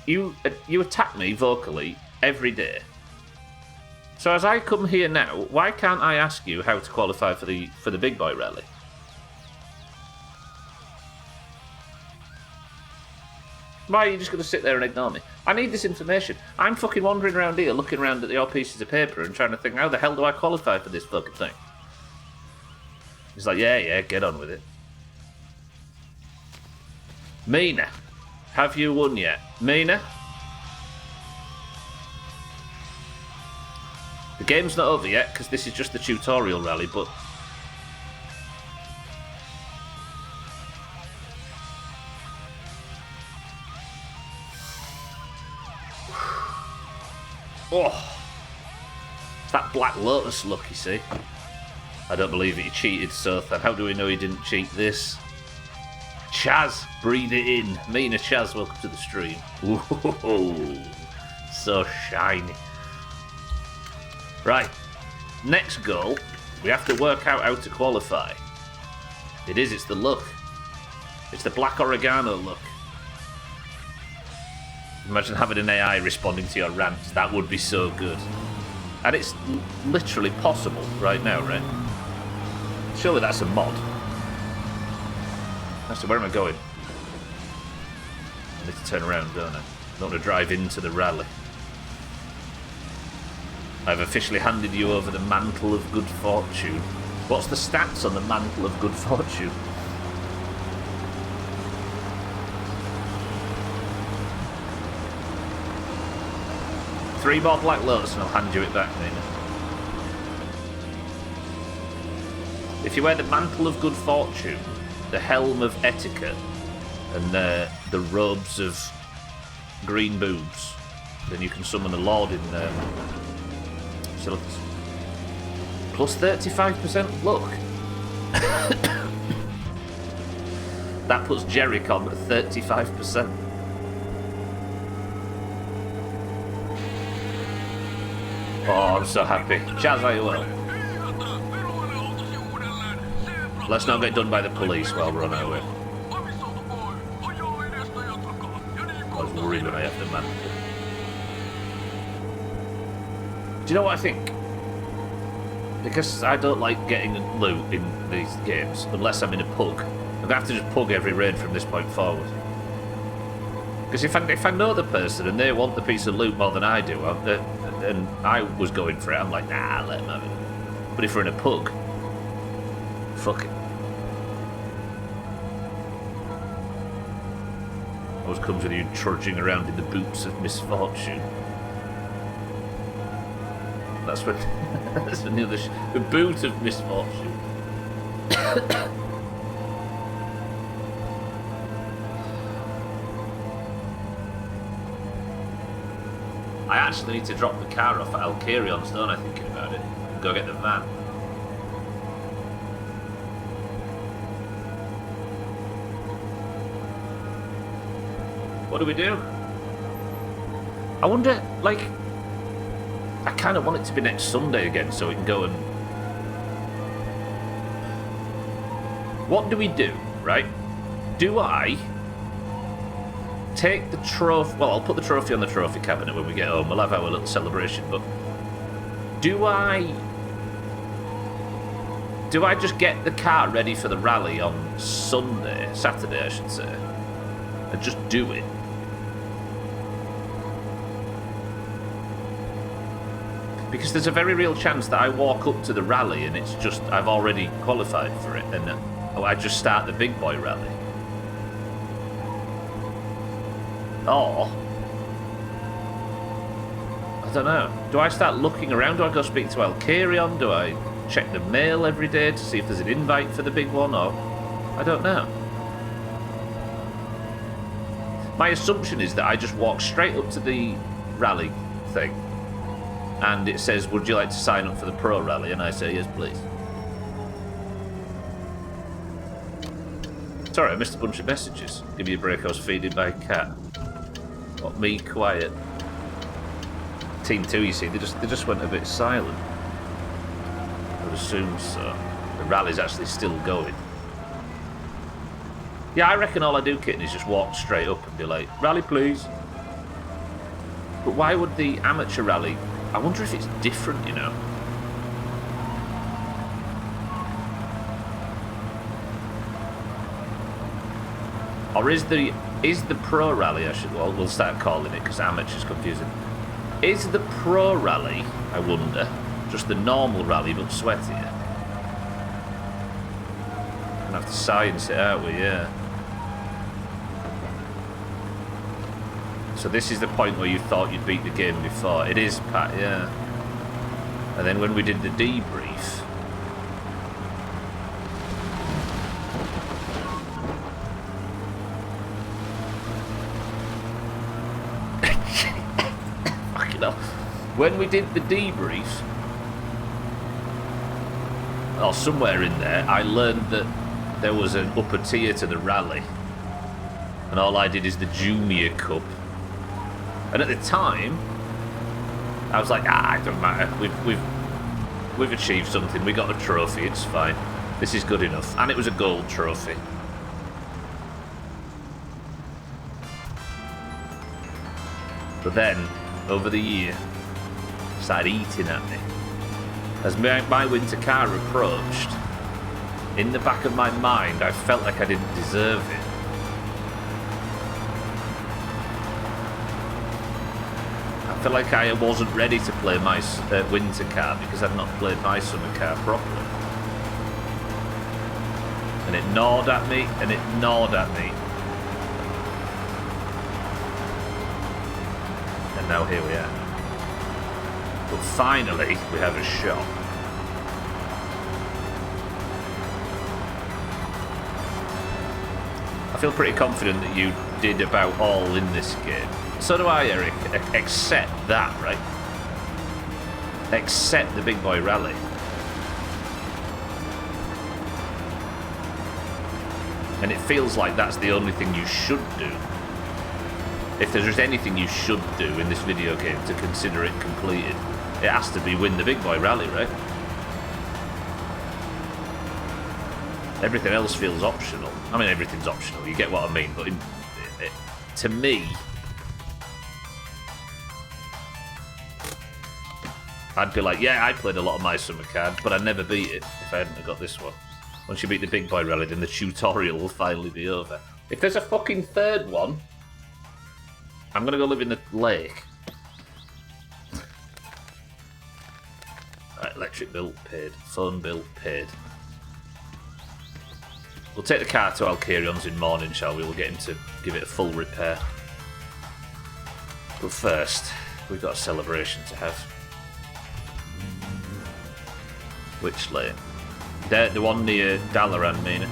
You attack me vocally every day. So as I come here now, why can't I ask you how to qualify for the big boy rally? Why are you just going to sit there and ignore me? I need this information. I'm fucking wandering around here looking around at your pieces of paper and trying to think, how the hell do I qualify for this fucking thing? He's like, yeah, get on with it. Mina, have you won yet? Mina? The game's not over yet, because this is just the tutorial rally, but... Oh! It's that Black Lotus look, you see. I don't believe that he cheated, Sothan. How do we know he didn't cheat this? Chaz, breathe it in. Mina, Chaz, welcome to the stream. Ooh, so shiny. Right, next goal, we have to work out how to qualify. It's the look. It's the black oregano look. Imagine having an AI responding to your rants. That would be so good. And it's literally possible right now, right? Surely that's a mod. So where am I going? I need to turn around, don't I? I don't want to drive into the rally. I've officially handed you over the mantle of good fortune. What's the stats on the mantle of good fortune? Three more Black Lotus and I'll hand you it back, Nina. If you wear the mantle of good fortune, the helm of etiquette, and the robes of green boobs, then you can summon a lord in facilities. Plus 35% luck. That puts Jericho at 35%. Oh, I'm so happy. Chaz, are you well? Let's not get done by the police while we're on our way. I was worried when I have the mantle. Do you know what I think? Because I don't like getting loot in these games, unless I'm in a pug. I'm going to have to just pug every raid from this point forward. Because if I know the person and they want the piece of loot more than I do, and I was going for it, I'm like, nah, let them have it. But if we're in a pug, fuck it. Always comes with you trudging around in the boots of misfortune. That's when that's when the boot of misfortune. I actually need to drop the car off at Alcarion's, don't I, thinking about it? And go get the van. What do we do? I wonder, like, I kind of want it to be next Sunday again so we can go and... What do we do, right? Do I take the trophy... Well, I'll put the trophy on the trophy cabinet when we get home. We'll have our little celebration, but... Do I just get the car ready for the rally on Saturday, I should say, and just do it? Because there's a very real chance that I walk up to the rally and it's just, I've already qualified for it, and I just start the big boy rally. Or, I don't know. Do I start looking around? Do I go speak to Alcarion? Do I check the mail every day to see if there's an invite for the big one? Or, I don't know. My assumption is that I just walk straight up to the rally thing. And it says, would you like to sign up for the pro rally? And I say, yes, please. Sorry, I missed a bunch of messages. Give me a break, I was feeding my cat. What, me quiet? Team 2, you see, they just went a bit silent. I would assume so. The rally's actually still going. Yeah, I reckon all I do, Kitten, is just walk straight up and be like, rally, please. But why would the amateur rally... I wonder if it's different, you know. Or is the pro rally, well, we'll start calling it because amateur's confusing. Is the pro rally, I wonder, just the normal rally but sweatier? Gonna have to science it out with, yeah. So this is the point where you thought you'd beat the game before. It is, Pat, yeah. And then when we did the debrief... Fucking hell. When we did the debrief... or somewhere in there, I learned that there was an upper tier to the rally. And all I did is the Junior Cup. And at the time, I was like, it doesn't matter. We've achieved something. We got a trophy. It's fine. This is good enough. And it was a gold trophy. But then, over the year, started eating at me. As my winter car approached, in the back of my mind, I felt like I didn't deserve it. I feel like I wasn't ready to play my winter car because I'd not played my summer car properly. And it gnawed at me, and it gnawed at me. And now here we are. But finally, we have a shot. I feel pretty confident that you did about all in this game. So do I, Eric, except that, right? Except the big boy rally. And it feels like that's the only thing you should do. If there's just anything you should do in this video game to consider it completed, it has to be win the big boy rally, right? Everything else feels optional. I mean, everything's optional, you get what I mean, but to me, I'd be like, yeah, I played a lot of my summer card, but I never beat it if I hadn't have got this one. Once you beat the big boy rally, then the tutorial will finally be over. If there's a fucking third one, I'm gonna go live in the lake. Right, electric bill paid. Phone bill paid. We'll take the car to Alcarion's in morning, shall we? We'll get him to give it a full repair. But first, we've got a celebration to have. Which lane? The one near Dalaran, Mina.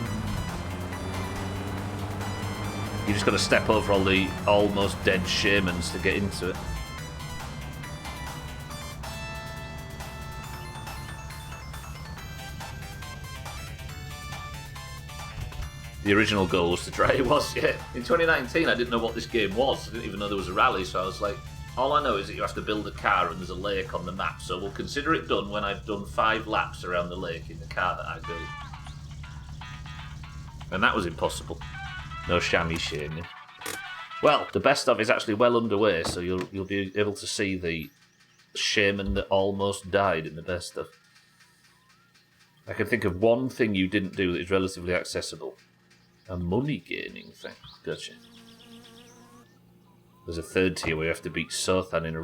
You just got to step over all the almost dead shamans to get into it. The original goal was to try. It was, yeah. In 2019, I didn't know what this game was. I didn't even know there was a rally, so I was like, all I know is that you have to build a car and there's a lake on the map, so we'll consider it done when I've done 5 laps around the lake in the car that I built. And that was impossible. No chamois shaming. Well, the best of is actually well underway, so you'll be able to see the shaman that almost died in the best of. I can think of one thing you didn't do that is relatively accessible. A money gaining thing. Gotcha. There's a third tier where you have to beat Sothan in a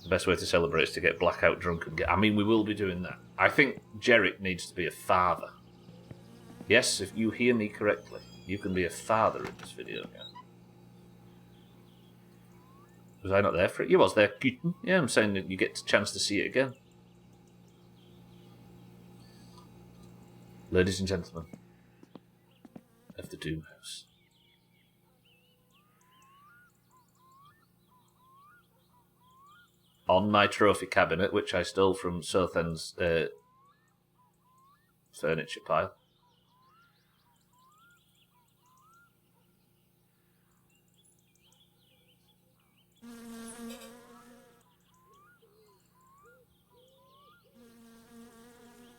The best way to celebrate is to get blackout drunk and get... I mean, we will be doing that. I think Jerick needs to be a father. Yes, if you hear me correctly, you can be a father in this video game. Was I not there for it? You was there, Kitten. Yeah, I'm saying that you get a chance to see it again. Ladies and gentlemen of the Doomhaus. On my trophy cabinet, which I stole from Sothan's furniture pile.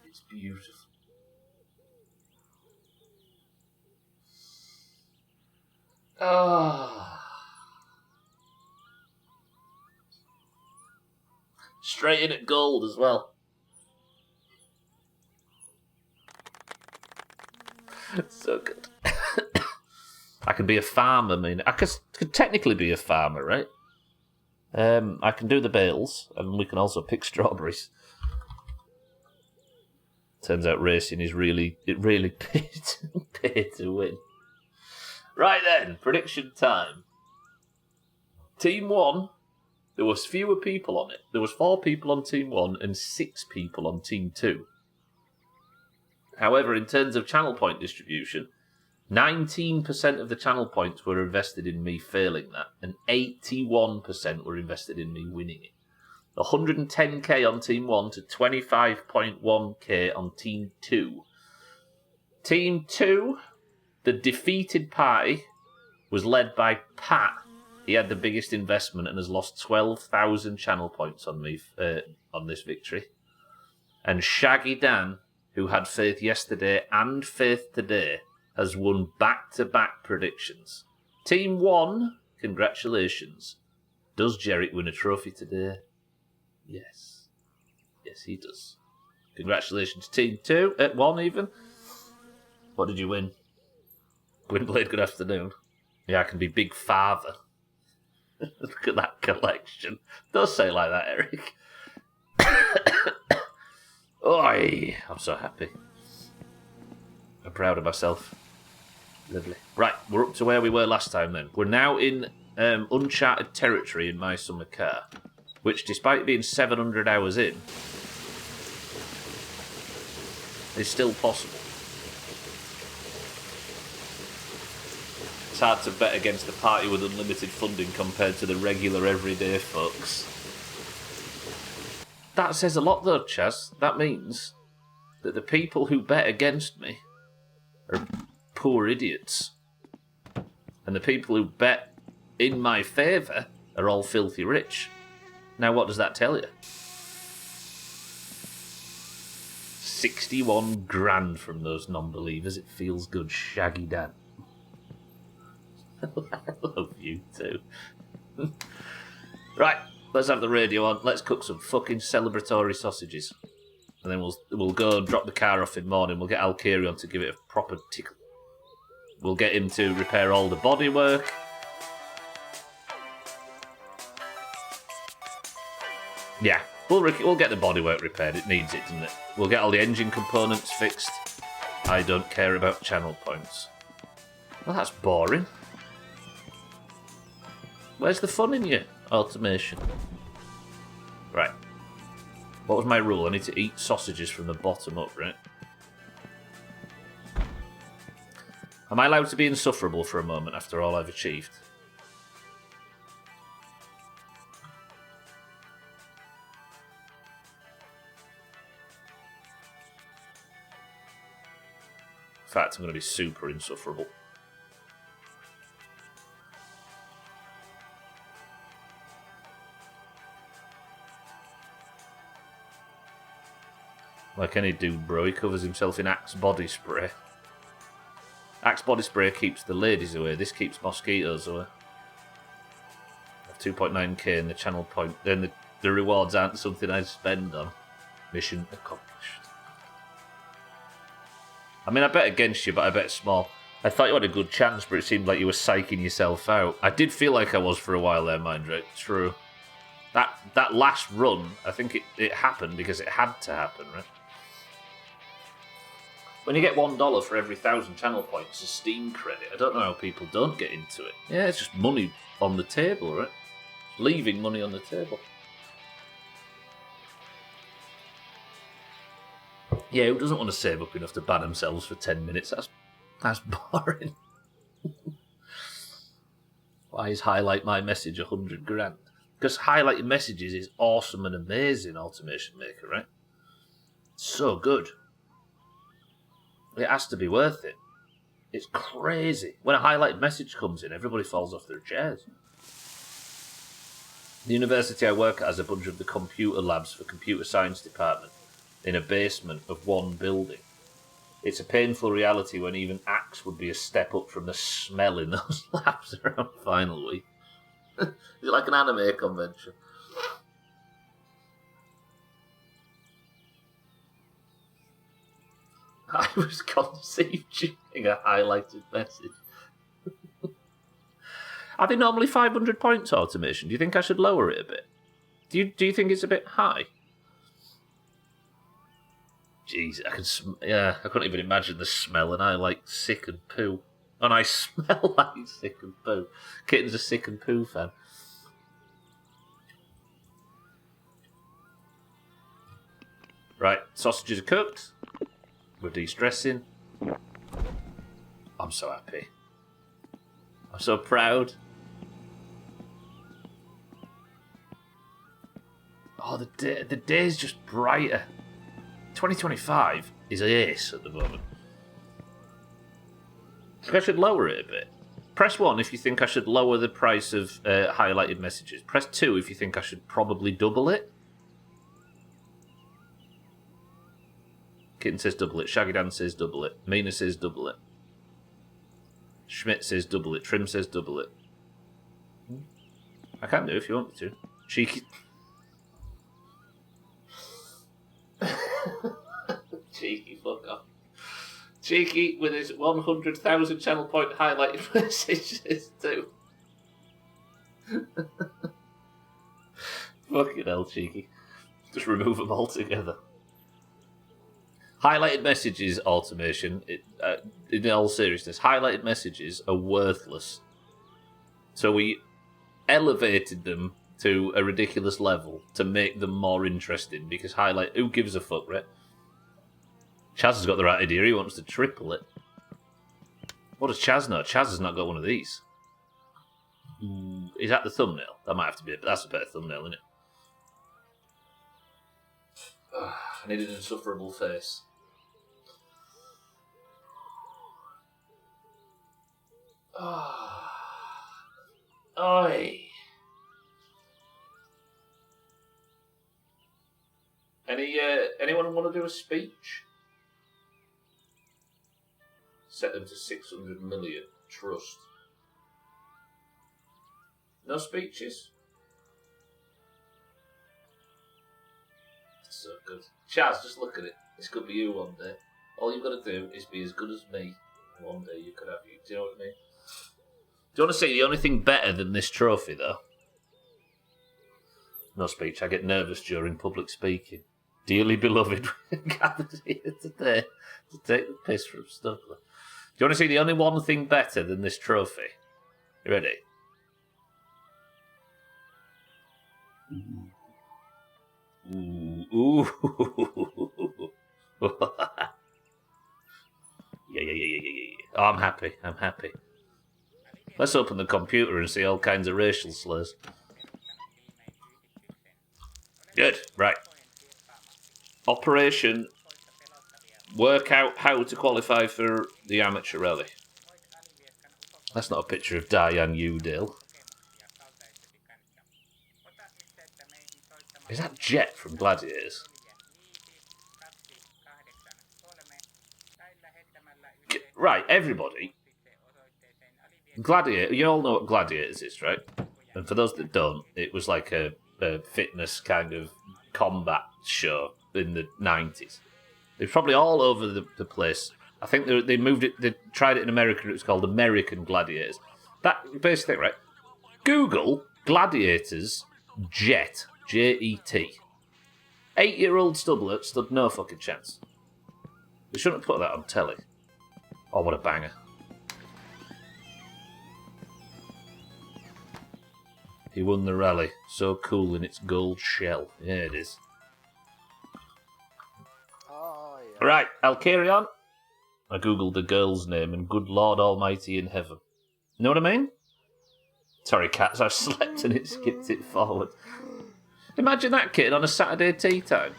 It's beautiful. Straight in at gold as well. So good. I can be a farmer, I mean. I could technically be a farmer, right? I can do the bales, and we can also pick strawberries. Turns out racing is really paid to win. Right then, prediction time. Team 1, there was fewer people on it. There was 4 people on Team 1 and 6 people on Team 2. However, in terms of channel point distribution, 19% of the channel points were invested in me failing that, and 81% were invested in me winning it. 110k on Team 1 to 25.1k on Team 2. Team 2... The defeated party was led by Pat. He had the biggest investment and has lost 12,000 channel points on me on this victory. And Shaggy Dan, who had faith yesterday and faith today, has won back-to-back predictions. Team 1, congratulations. Does Jerick win a trophy today? Yes. Yes, he does. Congratulations, Team 2, at 1 even. What did you win? Gwynblade, good afternoon. Yeah, I can be Big Father. Look at that collection. Don't say it like that, Eric. Oi! I'm so happy. I'm proud of myself. Lovely. Right, we're up to where we were last time then. We're now in uncharted territory in my summer car, which, despite being 700 hours in, is still possible. It's hard to bet against a party with unlimited funding compared to the regular everyday folks. That says a lot though, Chaz. That means that the people who bet against me are poor idiots. And the people who bet in my favour are all filthy rich. Now what does that tell you? 61 grand from those non-believers. It feels good, Shaggy Dan. I love you too. Right, let's have the radio on. Let's cook some fucking celebratory sausages. And then we'll go and drop the car off in the morning. We'll get Alcarion to give it a proper tickle. We'll get him to repair all the bodywork. Yeah, we'll get the bodywork repaired. It needs it, doesn't it? We'll get all the engine components fixed. I don't care about channel points. Well, that's boring. Where's the fun in your automation? Right. What was my rule? I need to eat sausages from the bottom up, right? Am I allowed to be insufferable for a moment after all I've achieved? In fact, I'm going to be super insufferable. Like any dude, bro, he covers himself in Axe body spray. Axe body spray keeps the ladies away. This keeps mosquitoes away. 2.9k in the channel point. Then the rewards aren't something I spend on. Mission accomplished. I mean, I bet against you, but I bet small. I thought you had a good chance, but it seemed like you were psyching yourself out. I did feel like I was for a while there, Mindrake. True. That last run, I think it happened because it had to happen, right? When you get $1 for every 1,000 channel points as Steam credit, I don't know how people don't get into it. Yeah, it's just money on the table, right? Leaving money on the table. Yeah, who doesn't want to save up enough to ban themselves for 10 minutes? That's boring. Why is highlight my message 100 grand? Because highlighting messages is awesome and amazing, Automation Maker, right? So good. It has to be worth it. It's crazy. When a highlighted message comes in, everybody falls off their chairs. The university I work at has a bunch of the computer labs for computer science department in a basement of one building. It's a painful reality when even Axe would be a step up from the smell in those labs around final week. Is it like an anime convention? I was conceived using a highlighted message. Are they normally 500 points automation? Do you think I should lower it a bit? Do you think it's a bit high? Jeez, I couldn't even imagine the smell, and I like sick and poo. And I smell like sick and poo. Kitten's a sick and poo fan. Right, sausages are cooked. We're de-stressing. I'm so happy. I'm so proud. Oh, the day's just brighter. 2025 is ace at the moment. I think I should lower it a bit. Press 1 if you think I should lower the price of highlighted messages. Press 2 if you think I should probably double it. Kitten says double it. Shaggy Dan says double it. Mina says double it. Schmidt says double it. Trim says double it. I can do if you want me to. Cheeky. Cheeky, fuck off. Cheeky with his 100,000 channel point highlighted messages too. Fucking hell, Cheeky. Just remove them altogether. Highlighted messages automation, in all seriousness, highlighted messages are worthless. So we elevated them to a ridiculous level to make them more interesting, because who gives a fuck, right? Chaz has got the right idea, he wants to triple it. What does Chaz know? Chaz has not got one of these. Is that the thumbnail? That might have to be it, but that's a better thumbnail, isn't it? I need an insufferable face. Oi. Anyone want to do a speech? Set them to 600 million. Trust. No speeches? So good. Chaz, just look at it. This could be you one day. All you've got to do is be as good as me. One day you could have you. Do you know what I mean? Do you want to see the only thing better than this trophy, though? No speech. I get nervous during public speaking. Dearly beloved, we're gathered here today to take the piss from Stubbler. Do you want to see the only one thing better than this trophy? You ready? Ooh. Yeah. Oh, I'm happy. Let's open the computer and see all kinds of racial slurs. Good, right. Operation work out how to qualify for the amateur rally. That's not a picture of Diane Udale. Is that Jet from Gladiators? Right, everybody. Gladiator, you all know what Gladiators is, right? And for those that don't, it was like a fitness kind of combat show in the 90s. They're probably all over the place. I think they moved it, they tried it in America, it was called American Gladiators. That basic thing, right? Google Gladiators Jet, Jet. 8-year-old Stubbler stood no fucking chance. They shouldn't have put that on telly. Oh, what a banger. He won the rally. So cool in its gold shell. Yeah, it is. Oh, yeah. Right, I'll carry on. I googled the girl's name and good Lord Almighty in heaven. Know what I mean? Sorry, cats, I've slept and it skipped it forward. Imagine that kid on a Saturday tea time.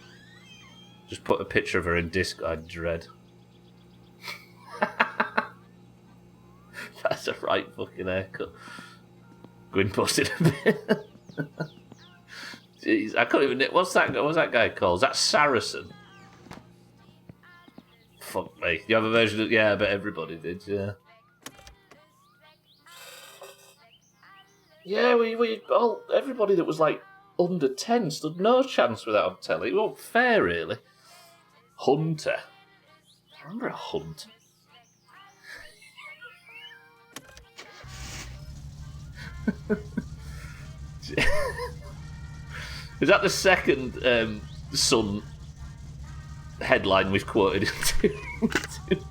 Just put a picture of her in disc, I'd dread. That's a right fucking haircut. Gwyn posted a bit. Jeez, I can't even... What's that guy called? Is that Saracen? Fuck me. You have a version of... Yeah, I bet everybody did, yeah. Yeah, we all... Everybody that was, like, under 10 stood no chance with that on telly. It wasn't fair, really. Hunter. I remember a hunt. Is that the second Sun headline we've quoted in 2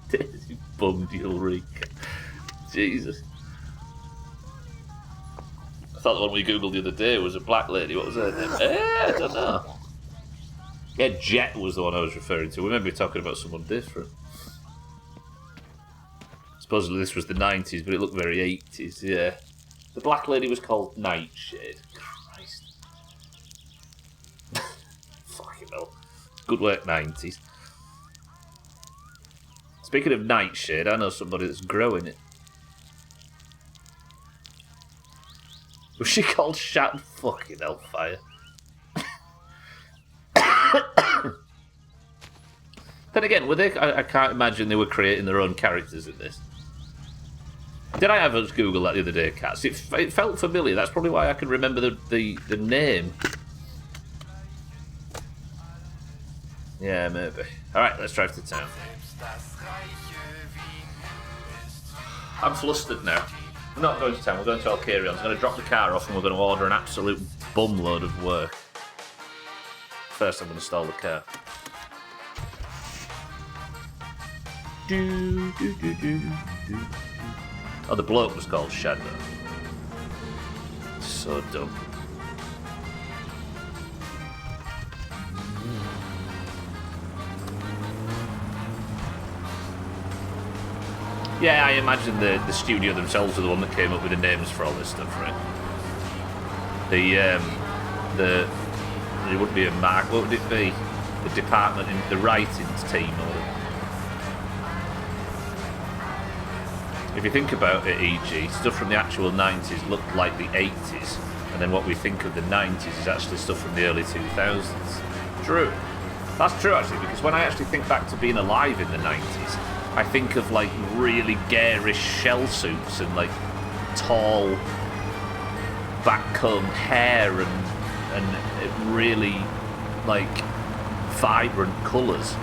days? You bummed Ulrika. Jesus. I thought the one we googled the other day was a black lady. What was her name? I don't know. Yeah, Jet was the one I was referring to. We may be talking about someone different. Supposedly this was the 90s, but it looked very 80s, yeah. The black lady was called Nightshade. Christ. Fucking hell. Good work, 90s. Speaking of Nightshade, I know somebody that's growing it. Was she called Shat? Fucking hellfire. Then again, were they? I can't imagine they were creating their own characters in this. Did I ever Google that the other day, Cats? It felt familiar. That's probably why I can remember the name. Yeah, maybe. Alright, let's drive to town. I'm flustered now. We're not going to town, we're going to Alcarion. I'm going to drop the car off and we're going to order an absolute bumload of work. First, I'm going to stall the car. Oh, the bloke was called Shadow. So dumb. Yeah, I imagine the studio themselves are the one that came up with the names for all this stuff, right? It wouldn't be a mark. What would it be? The department in the writings team, or if you think about it, e.g., stuff from the actual 90s looked like the 80s, and then what we think of the 90s is actually stuff from the early 2000s. True. That's true, actually, because when I actually think back to being alive in the 90s, I think of, like, really garish shell suits and, like, tall, backcombed hair and really, like, vibrant colours.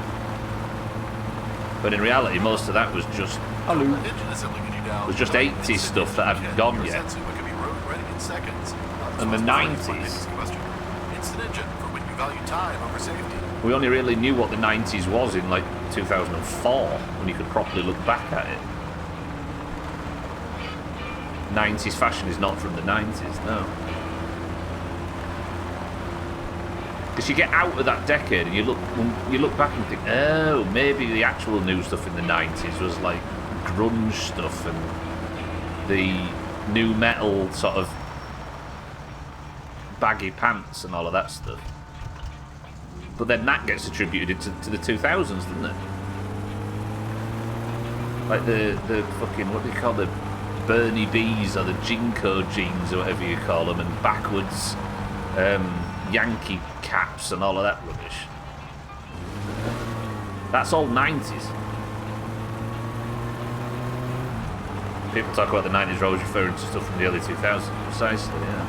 But in reality, most of that was just... Hello. It was just 80s stuff that hadn't gone yet. And the 90s an engine for when you value time over safety. We only really knew what the 90s was in like 2004 when you could properly look back at it. 90s fashion is not from the 90s, no. Because you get out of that decade and you look back and think, oh, maybe the actual new stuff in the 90s was like grunge stuff and the new metal sort of baggy pants and all of that stuff. But then that gets attributed to the 2000s, doesn't it? Like the fucking, what do you call the Bernie B's or the Jinko jeans or whatever you call them, and backwards Yankee caps and all of that rubbish. That's all 90s. People talk about the 90s, are always referring to stuff from the early 2000s. Precisely, yeah.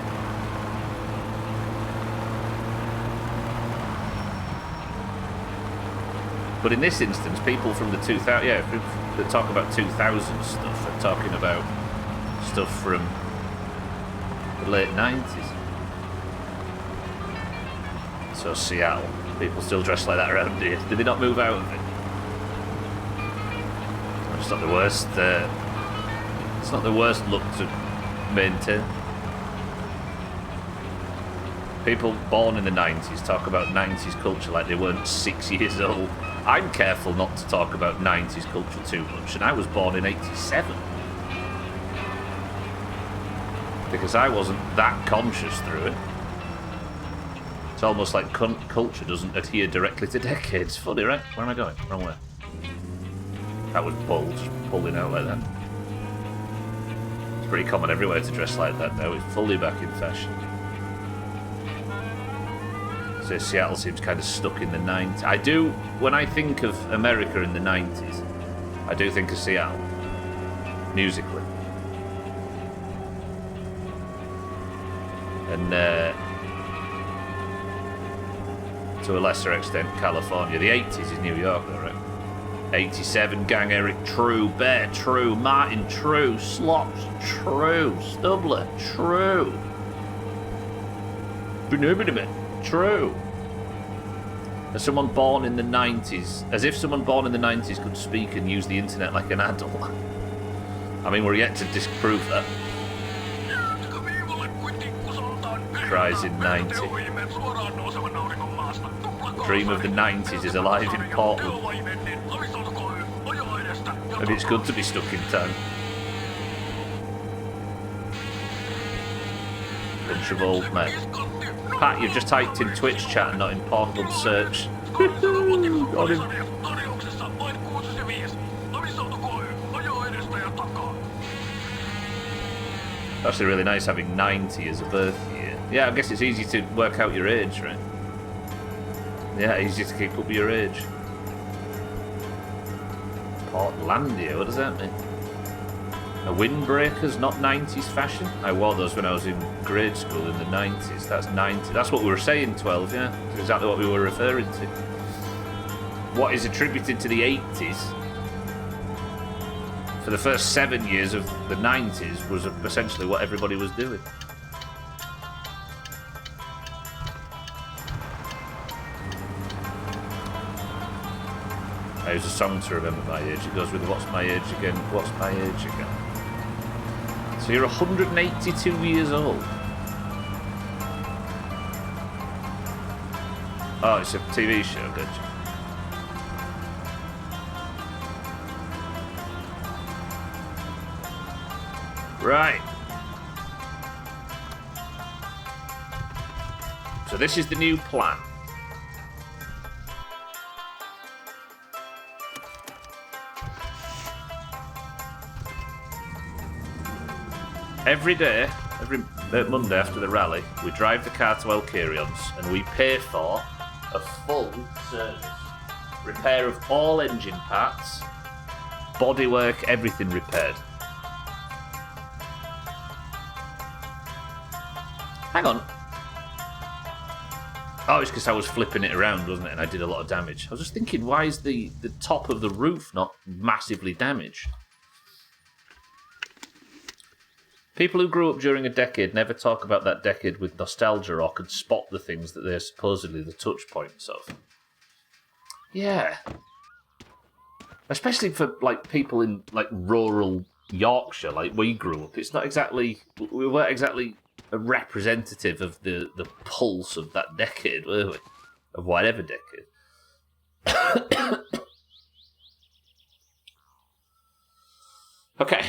But in this instance, people from the 2000, that talk about 2000 stuff are talking about stuff from the late 90s. So Seattle, people still dress like that around here. Did they not move out of it? It's not the worst. It's not the worst look to maintain. People born in the 90s talk about 90s culture like they weren't 6 years old. I'm careful not to talk about 90s culture too much, and I was born in 87. Because I wasn't that conscious through it. It's almost like culture doesn't adhere directly to decades. Funny, right? Where am I going? Wrong way. That was bold, just pulling out like that. It's pretty common everywhere to dress like that now. It's fully back in fashion. So Seattle seems kind of stuck in the 90s. I do, when I think of America in the 90s, I do think of Seattle, musically. And to a lesser extent, California. The 80s is New York, though, right? 87, Gang, Eric, True, Bear, True, Martin, True, Slops, True, Stubler, True. True. As someone born in the 90s, as if someone born in the 90s could speak and use the internet like an adult. I mean, we're yet to disprove that. Cries in 90. The dream of the 90s is alive in Portland. Maybe it's good to be stuck in time. Bunch of old men. Pat, you've just typed in Twitch chat and not in Pornhub search. Got him. It's actually really nice having 90 as a birth year. Yeah, I guess it's easy to work out your age, right? Yeah, easy to keep up your age. Portlandia, what does that mean? A windbreakers, not 90s fashion? I wore those when I was in grade school in the 90s. That's 90. That's what we were saying, 12, yeah? That's exactly what we were referring to. What is attributed to the 80s for the first 7 years of the 90s was essentially what everybody was doing. There's a song to remember my age. It goes with What's My Age Again? What's My Age Again? So you're 182 years old. Oh, it's a TV show, good. Right. So this is the new plan. Every day, every Monday after the rally, we drive the car to El Carion's and we pay for a full service. Repair of all engine parts, bodywork, everything repaired. Hang on. Oh, it's because I was flipping it around, wasn't it? And I did a lot of damage. I was just thinking, why is the top of the roof not massively damaged? People who grew up during a decade never talk about that decade with nostalgia or can spot the things that they're supposedly the touch points of. Yeah. Especially for like people in like rural Yorkshire, like we grew up. It's not exactly, we weren't exactly a representative of the pulse of that decade, were we? Of whatever decade. Okay.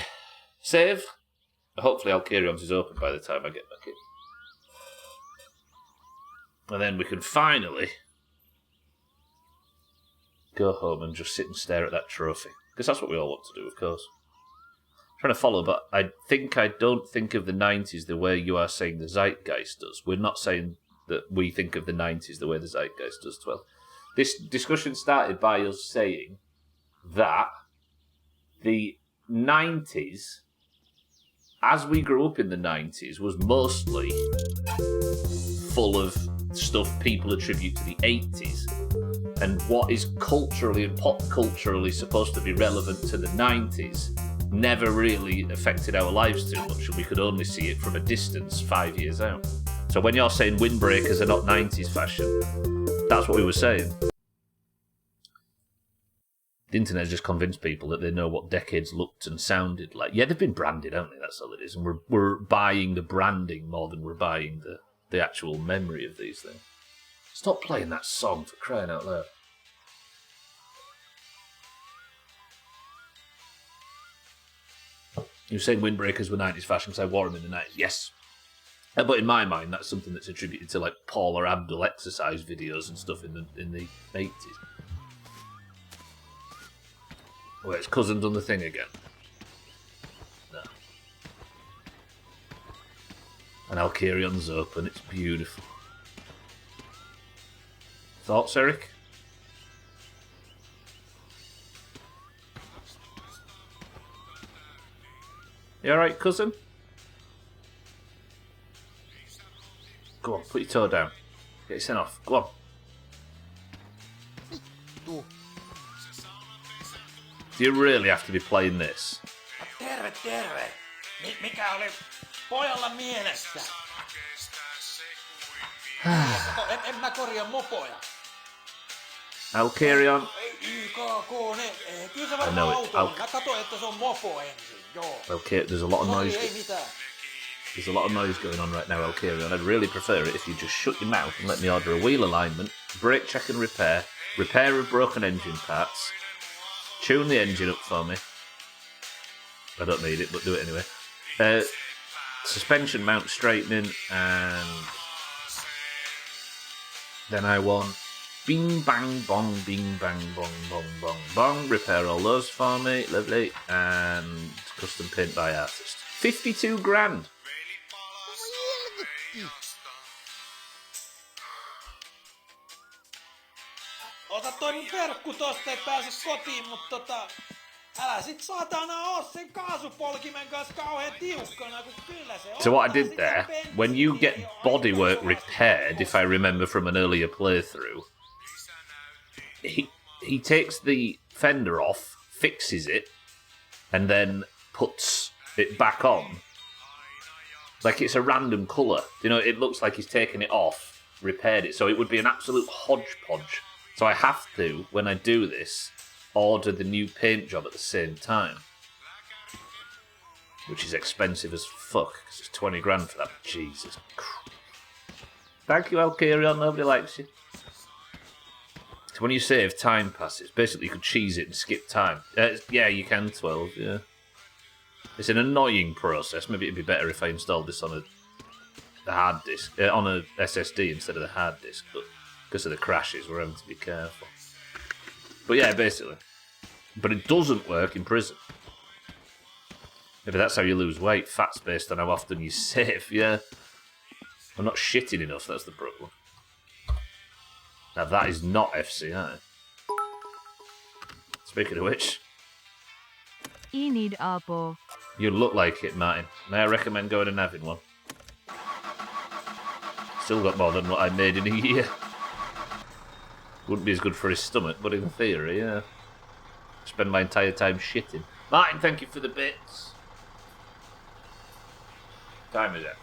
Save. Hopefully Alkyrion's is open by the time I get back in. And then we can finally go home and just sit and stare at that trophy. Because that's what we all want to do, of course. I'm trying to follow, but I don't think of the 90s the way you are saying the zeitgeist does. We're not saying that we think of the 90s the way the zeitgeist does. Well, this discussion started by us saying that the 90s, as we grew up in the 90s, was mostly full of stuff people attribute to the 80s. And what is culturally and pop culturally supposed to be relevant to the 90s never really affected our lives too much, and we could only see it from a distance 5 years out. So when you're saying windbreakers are not 90s fashion, that's what we were saying. The internet has just convinced people that they know what decades looked and sounded like. Yeah, they've been branded, haven't they? That's all it is. And we're buying the branding more than we're buying the actual memory of these things. Stop playing that song, for crying out loud. You were saying windbreakers were 90s fashion because I wore them in the 90s. Yes. But in my mind, that's something that's attributed to like Paula Abdul exercise videos and stuff in the 80s. Wait, it's cousin done the thing again? No. And Alkyrion's open, it's beautiful. Thoughts, Eric? You alright, cousin? Go on, put your toe down. Get your sin off. Go on. Do you really have to be playing this? Terve, terve. Mikä oli pojalla mielessä? En mä korjaa mopoja. Alkyrion. Kyllä se varmaan auto. Mä katsoin, että se on mopo ensin. Joo. Okay, there's a lot of noise. Ei mitään. There's a lot of noise going on right now, Alkyrion. I'd really prefer it if you just shut your mouth and let me order a wheel alignment, brake check and repair of broken engine parts, tune the engine up for me. I don't need it, but do it anyway. Suspension mount straightening, and then I want bing bang bong, bing bang bong bong bong bong. Repair all those for me, lovely, and custom paint by artist. 52 grand. Ota toi mun verkku tosta, ei pääse kotiin, mutta älä sit saatana oo sen kaasupolkimen kanssa kauhean tiukkana, kun kyllä se on. So what I did there, when you get bodywork repaired, if I remember from an earlier playthrough, he takes the fender off, fixes it, and then puts it back on. Like it's a random colour. You know, it looks like he's taken it off, repaired it, so it would be an absolute hodgepodge. So I have to, when I do this, order the new paint job at the same time. Which is expensive as fuck, because it's 20 grand for that. Jesus Christ. Thank you, Alkyrion, nobody likes you. So when you save, time passes. Basically, you could cheese it and skip time. Yeah, you can, 12, yeah. It's an annoying process. Maybe it'd be better if I installed this on a hard disk, on a SSD instead of the hard disk, but because of the crashes, we're having to be careful. But yeah, basically. But it doesn't work in prison. Maybe that's how you lose weight. Fat's based on how often you save, yeah. I'm not shitting enough, that's the problem. Now that is not FCI. Speaking of which... I need Apo. You look like it, Martin. May I recommend going and having one? Still got more than what I made in a year. Wouldn't be as good for his stomach, but in theory, yeah. Spend my entire time shitting. Martin, thank you for the bits. time is it?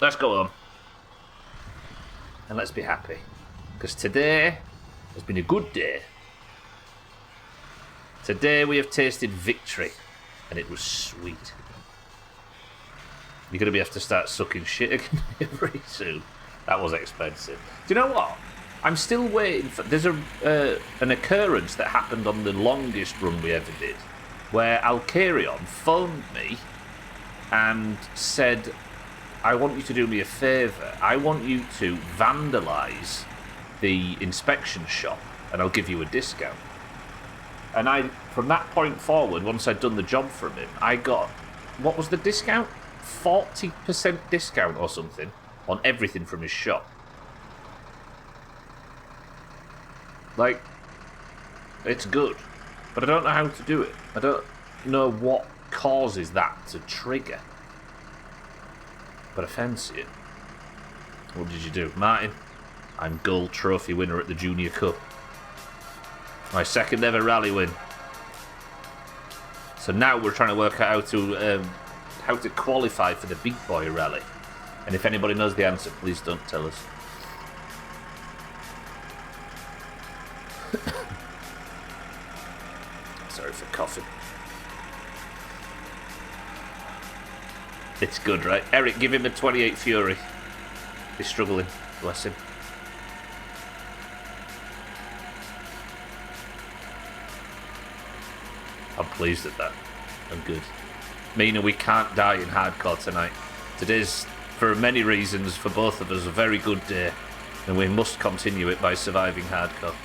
Let's go home. And let's be happy. Because today has been a good day. Today we have tasted victory. And it was sweet. You're going to have to start sucking shit again very soon. That was expensive. Do you know what? I'm still waiting for... There's an occurrence that happened on the longest run we ever did, where Alcarion phoned me and said, I want you to do me a favour. I want you to vandalise the inspection shop, and I'll give you a discount. And from that point forward, once I'd done the job from him, I got... What was the discount? 40% discount or something on everything from his shop. Like, it's good, but I don't know how to do it. I don't know what causes that to trigger. But I fancy it. What did you do? Martin, I'm gold trophy winner at the Junior Cup. My second ever rally win. So now we're trying to work out how to qualify for the big boy rally. And if anybody knows the answer, please don't tell us. Sorry for coughing. It's good, right? Eric, give him a 28 Fury. He's struggling. Bless him. I'm pleased at that. I'm good. Mina, we can't die in hardcore tonight. Today's, for many reasons, for both of us, a very good day. And we must continue it by surviving hardcore.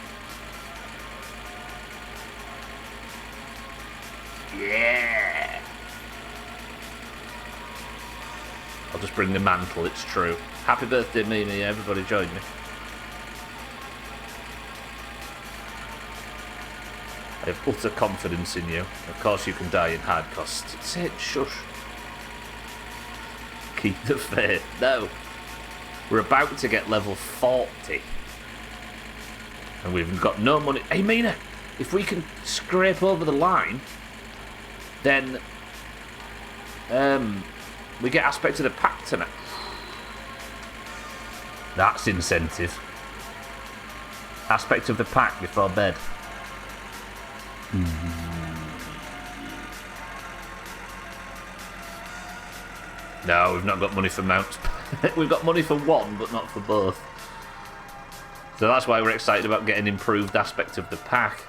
Yeah! I'll just bring the mantle, it's true. Happy birthday, Mina. Everybody join me. I have utter confidence in you. Of course you can die in hardcore. Say it, shush. Keep the faith. No. We're about to get level 40. And we've got no money. Hey, Mina, if we can scrape over the line, then we get aspect of the pack tonight. That's incentive. Aspect of the pack before bed. No, we've not got money for mounts. We've got money for one, but not for both. So that's why we're excited about getting improved aspect of the pack.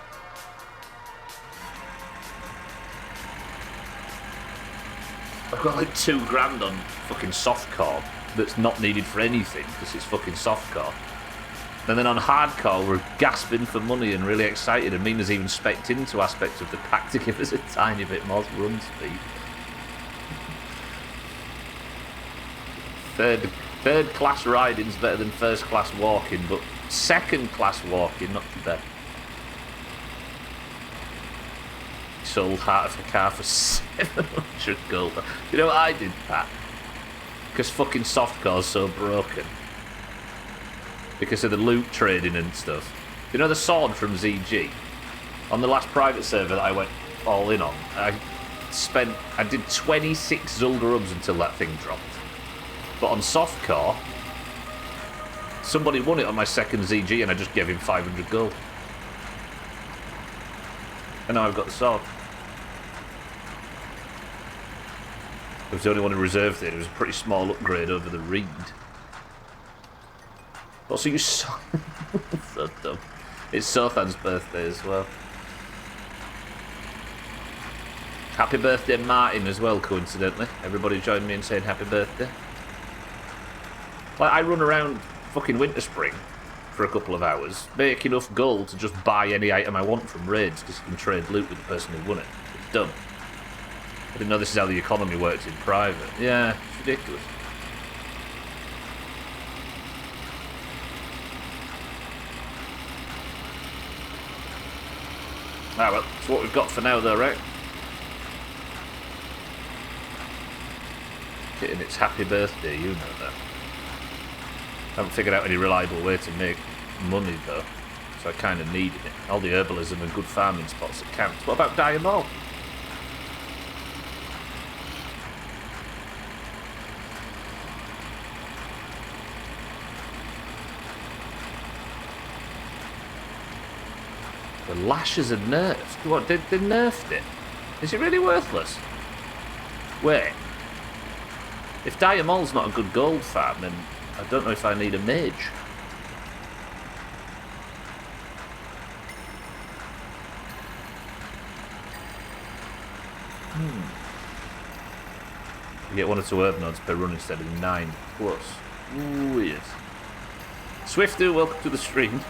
I've got like $2,000 on fucking softcore that's not needed for anything because it's fucking softcore. And then on hardcore, we're gasping for money and really excited, and Mina's even spec'd into aspects of the pack to give us a tiny bit more run speed. Third class riding's better than first class walking, but second class walking, not too bad. Sold Heart of a car for 700 gold. You know what I did, Pat? Because fucking softcore's so broken. Because of the loot trading and stuff. You know the sword from ZG? On the last private server that I went all in on, I did 26 Zul'Gurubs until that thing dropped. But on softcore, somebody won it on my second ZG and I just gave him 500 gold. And now I've got the sword. It was the only one who reserved it. It was a pretty small upgrade over the reed. Also, you so dumb. It's Sothan's birthday as well. Happy birthday, Martin, as well, coincidentally. Everybody join me in saying happy birthday. Like, I run around fucking Winter Spring for a couple of hours, make enough gold to just buy any item I want from raids, because you can trade loot with the person who won it. It's dumb. I didn't know this is how the economy works in private. Yeah, it's ridiculous. Ah, well, that's what we've got for now, though, right? Kidding, it's happy birthday, you know that. I haven't figured out any reliable way to make money, though, so I kind of needed it. All the herbalism and good farming spots that count. What about dyeing more? The lashes are nerfed. What, they nerfed it? Is it really worthless? Wait. If Diamond's not a good gold farm, then I don't know if I need a mage. You get 1 or 2 herb nodes per run instead of 9 plus. Weird. Swifter, welcome to the stream.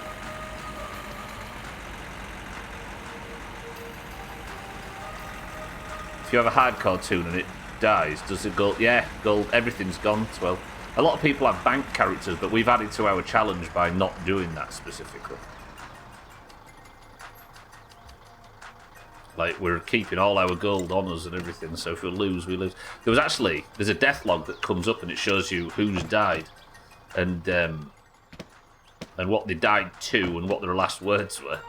If you have a hardcore toon and it dies, does it go? Yeah, gold, everything's gone. Well, a lot of people have bank characters, but we've added to our challenge by not doing that specifically. Like, we're keeping all our gold on us and everything, so if we lose, we lose. There's a death log that comes up and it shows you who's died and what they died to and what their last words were.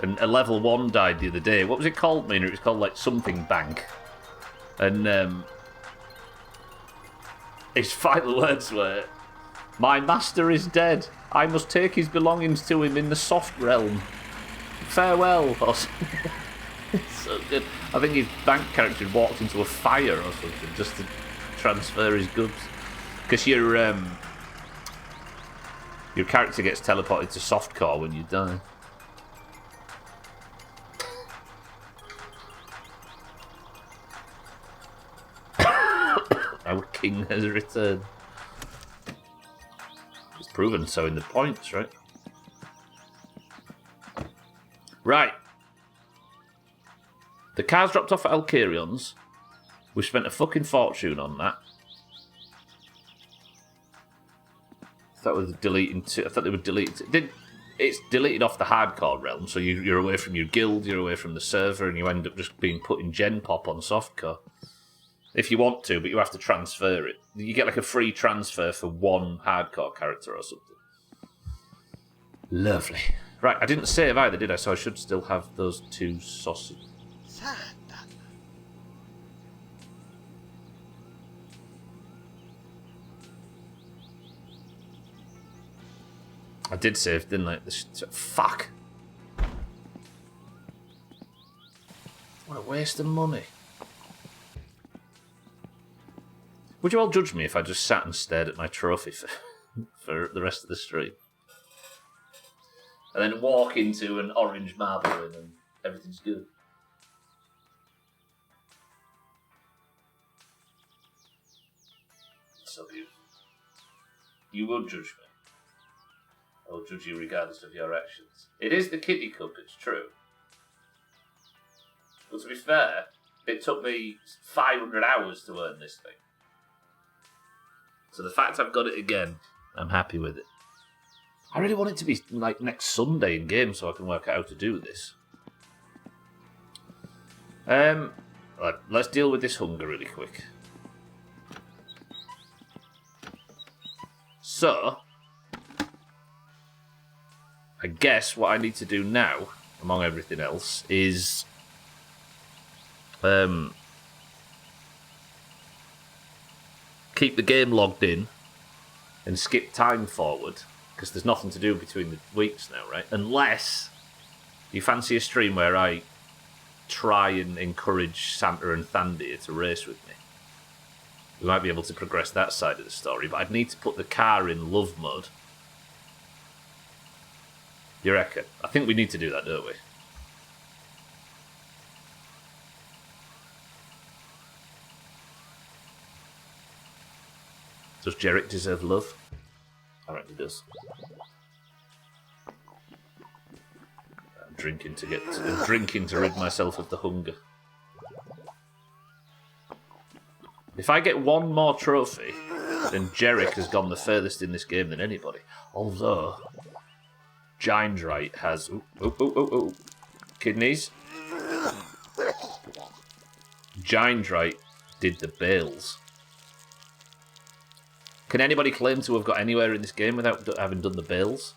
And a level 1 died the other day. What was it called, Mina? It was called, like, something bank. And his final words were, "My master is dead. I must take his belongings to him in the soft realm. Farewell." Or something. It's so good. I think his bank character had walked into a fire or something just to transfer his goods. Because your character gets teleported to softcore when you die. Our king has returned. It's proven so in the points, right? Right. The car's dropped off at Alcarion's. We spent a fucking fortune on that. I thought we were deleting. I thought they would delete. It's deleted off the hardcore realm, so you're away from your guild, you're away from the server, and you end up just being put in Gen Pop on softcore. If you want to, but you have to transfer it. You get like a free transfer for 1 hardcore character or something. Lovely. Right, I didn't save either, did I? So I should still have those 2 sausages. I did save, didn't I? Fuck. What a waste of money. Would you all judge me if I just sat and stared at my trophy for the rest of the stream? And then walk into an orange marble ring and everything's good. It's so beautiful. You will judge me. I will judge you regardless of your actions. It is the Kitty Cup, it's true. But to be fair, it took me 500 hours to earn this thing. So the fact I've got it again, I'm happy with it. I really want it to be like next Sunday in game so I can work out how to do this. Let's deal with this hunger really quick. So, I guess what I need to do now, among everything else, is keep the game logged in and skip time forward, because there's nothing to do between the weeks now, right? Unless you fancy a stream where I try and encourage Santa and Thandir to race with me. We might be able to progress that side of the story, but I'd need to put the car in love mode. You reckon? I think we need to do that, don't we? Does Jerick deserve love? I reckon he does. I'm drinking to rid myself of the hunger. If I get 1 more trophy, then Jerick has gone the furthest in this game than anybody. Although Gindrite has kidneys. Gindrite did the bales. Can anybody claim to have got anywhere in this game without having done the bales?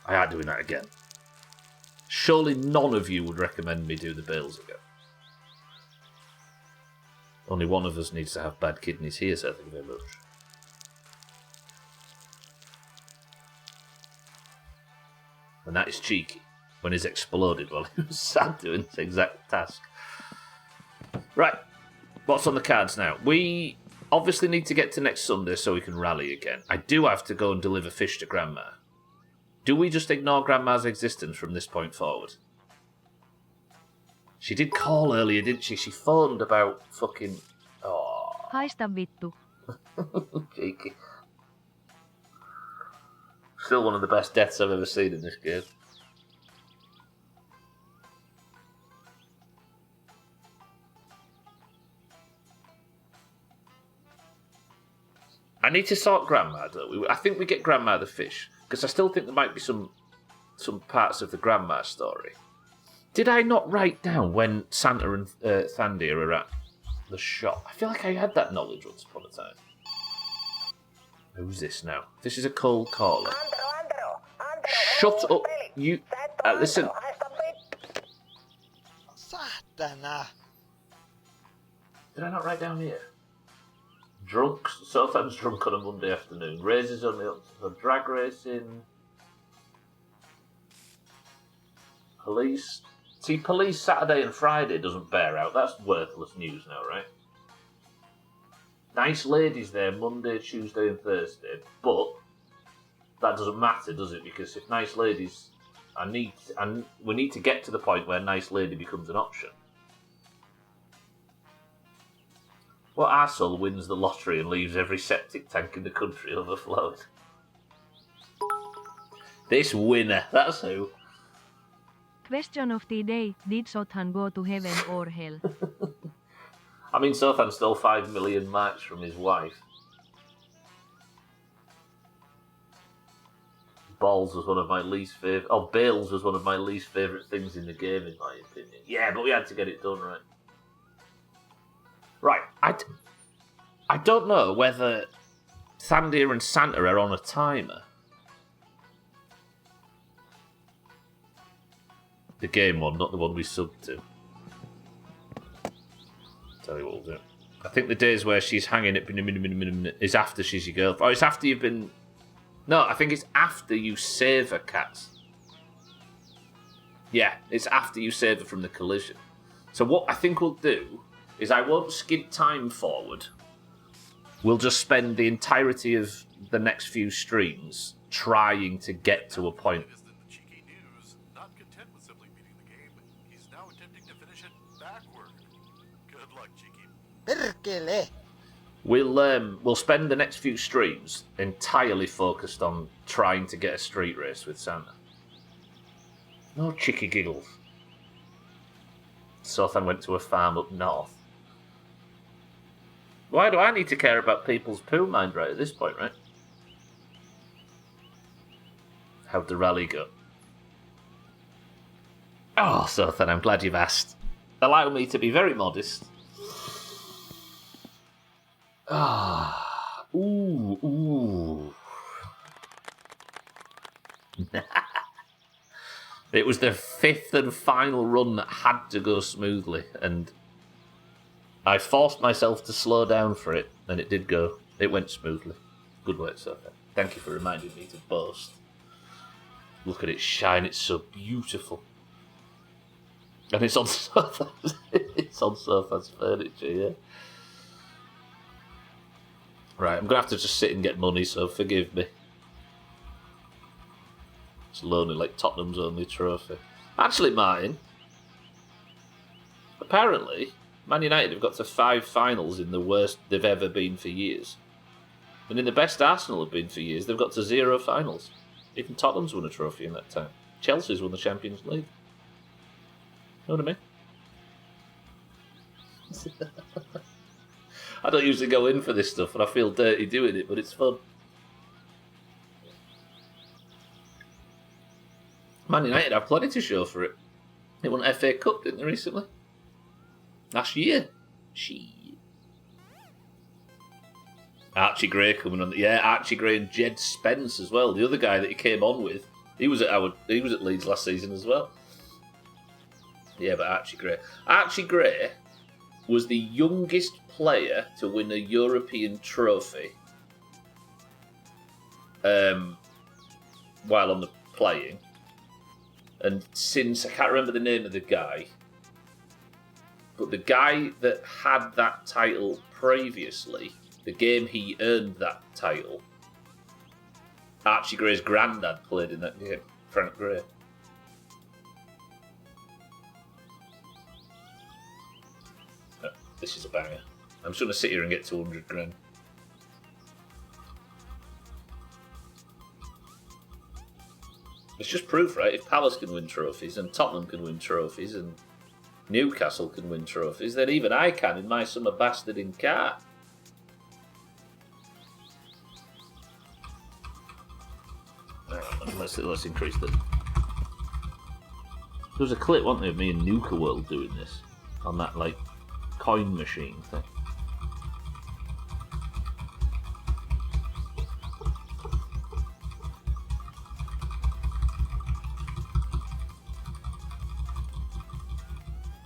I are doing that again. Surely none of you would recommend me do the bales again. Only one of us needs to have bad kidneys here, so thank you very much. and that is cheeky, when he's exploded while he was sat doing this exact task. Right, what's on the cards now? We obviously need to get to next Sunday so we can rally again. I do have to go and deliver fish to Grandma. Do we just ignore Grandma's existence from this point forward? She did call earlier, didn't she? She phoned about fucking... Oh. Haista vittu. Cheeky. Still one of the best deaths I've ever seen in this game. I need to sort Grandma, don't we? I think we get Grandma the fish, because I still think there might be some parts of the Grandma story. Did I not write down when Santa and Thandia are at the shop? I feel like I had that knowledge once upon a time. Who's this now? This is a cold caller. Shut up, you... listen. Saatana. Did I not write down here? Drunk, sometimes drunk on a Monday afternoon. Raises only up for drag racing. Police. See, police Saturday and Friday doesn't bear out. That's worthless news now, right? Nice ladies there Monday, Tuesday and Thursday. But that doesn't matter, does it? Because if nice ladies... we need to get to the point where nice lady becomes an option. What arsehole wins the lottery and leaves every septic tank in the country overflowing? This winner, that's who. Question of the day, did Sothan go to heaven or hell? I mean, Sothan stole 5 million marks from his wife. Balls was one of my least favourite... Oh, Bales was one of my least favourite things in the game, in my opinion. Yeah, but we had to get it done right. Right, I don't know whether Thandia and Santa are on a timer. The game one, not the one we subbed to. Tell you what we'll do. I think the days where she's hanging at is after she's your girlfriend. Oh, it's after you've been... No, I think it's after you save her, Cats. Yeah, it's after you save her from the collision. So what I think we'll do is I won't skid time forward. We'll just spend the entirety of the next few streams trying to get to a point. Cheeky news, not content with simply beating the game, he's now attempting to finish it backward. Good luck, Cheeky. Perkele. We'll spend the next few streams entirely focused on trying to get a street race with Santa. No cheeky giggles. Sothan went to a farm up north. Why do I need to care about people's poo mind right at this point, right? How'd the rally go? Oh, Sothan, I'm glad you've asked. Allow me to be very modest. Ah, ooh. It was the 5th and final run that had to go smoothly, and I forced myself to slow down for it, and it did go. It went smoothly. Good work, Sophie. Thank you for reminding me to boast. Look at it shine, it's so beautiful. And it's on Sofa's furniture, yeah. Right, I'm going to have to just sit and get money, so forgive me. It's lonely like Tottenham's only trophy. Actually, Martin, apparently, Man United have got to 5 finals in the worst they've ever been for years. And in the best Arsenal have been for years, they've got to 0 finals. Even Tottenham's won a trophy in that time. Chelsea's won the Champions League. Know what I mean? I don't usually go in for this stuff, and I feel dirty doing it, but it's fun. Man United have plenty to show for it. They won FA Cup, didn't they, recently? Last year. Shit. Archie Gray coming on. Yeah, Archie Gray and Jed Spence as well. The other guy that he came on with. He was at Leeds last season as well. Yeah, but Archie Gray. Archie Gray was the youngest player to win a European trophy while on the playing. And since, I can't remember the name of the guy, but the guy that had that title previously, the game he earned that title, Archie Gray's granddad played in that game, Frank Gray. Oh, this is a banger. I'm just going to sit here and get 200 grand. It's just proof, right? If Palace can win trophies, and Tottenham can win trophies, and Newcastle can win trophies, then even I can in my summer bastarding car. Let's increase them. There was a clip, wasn't there, of me and Nuka World doing this on that like coin machine thing.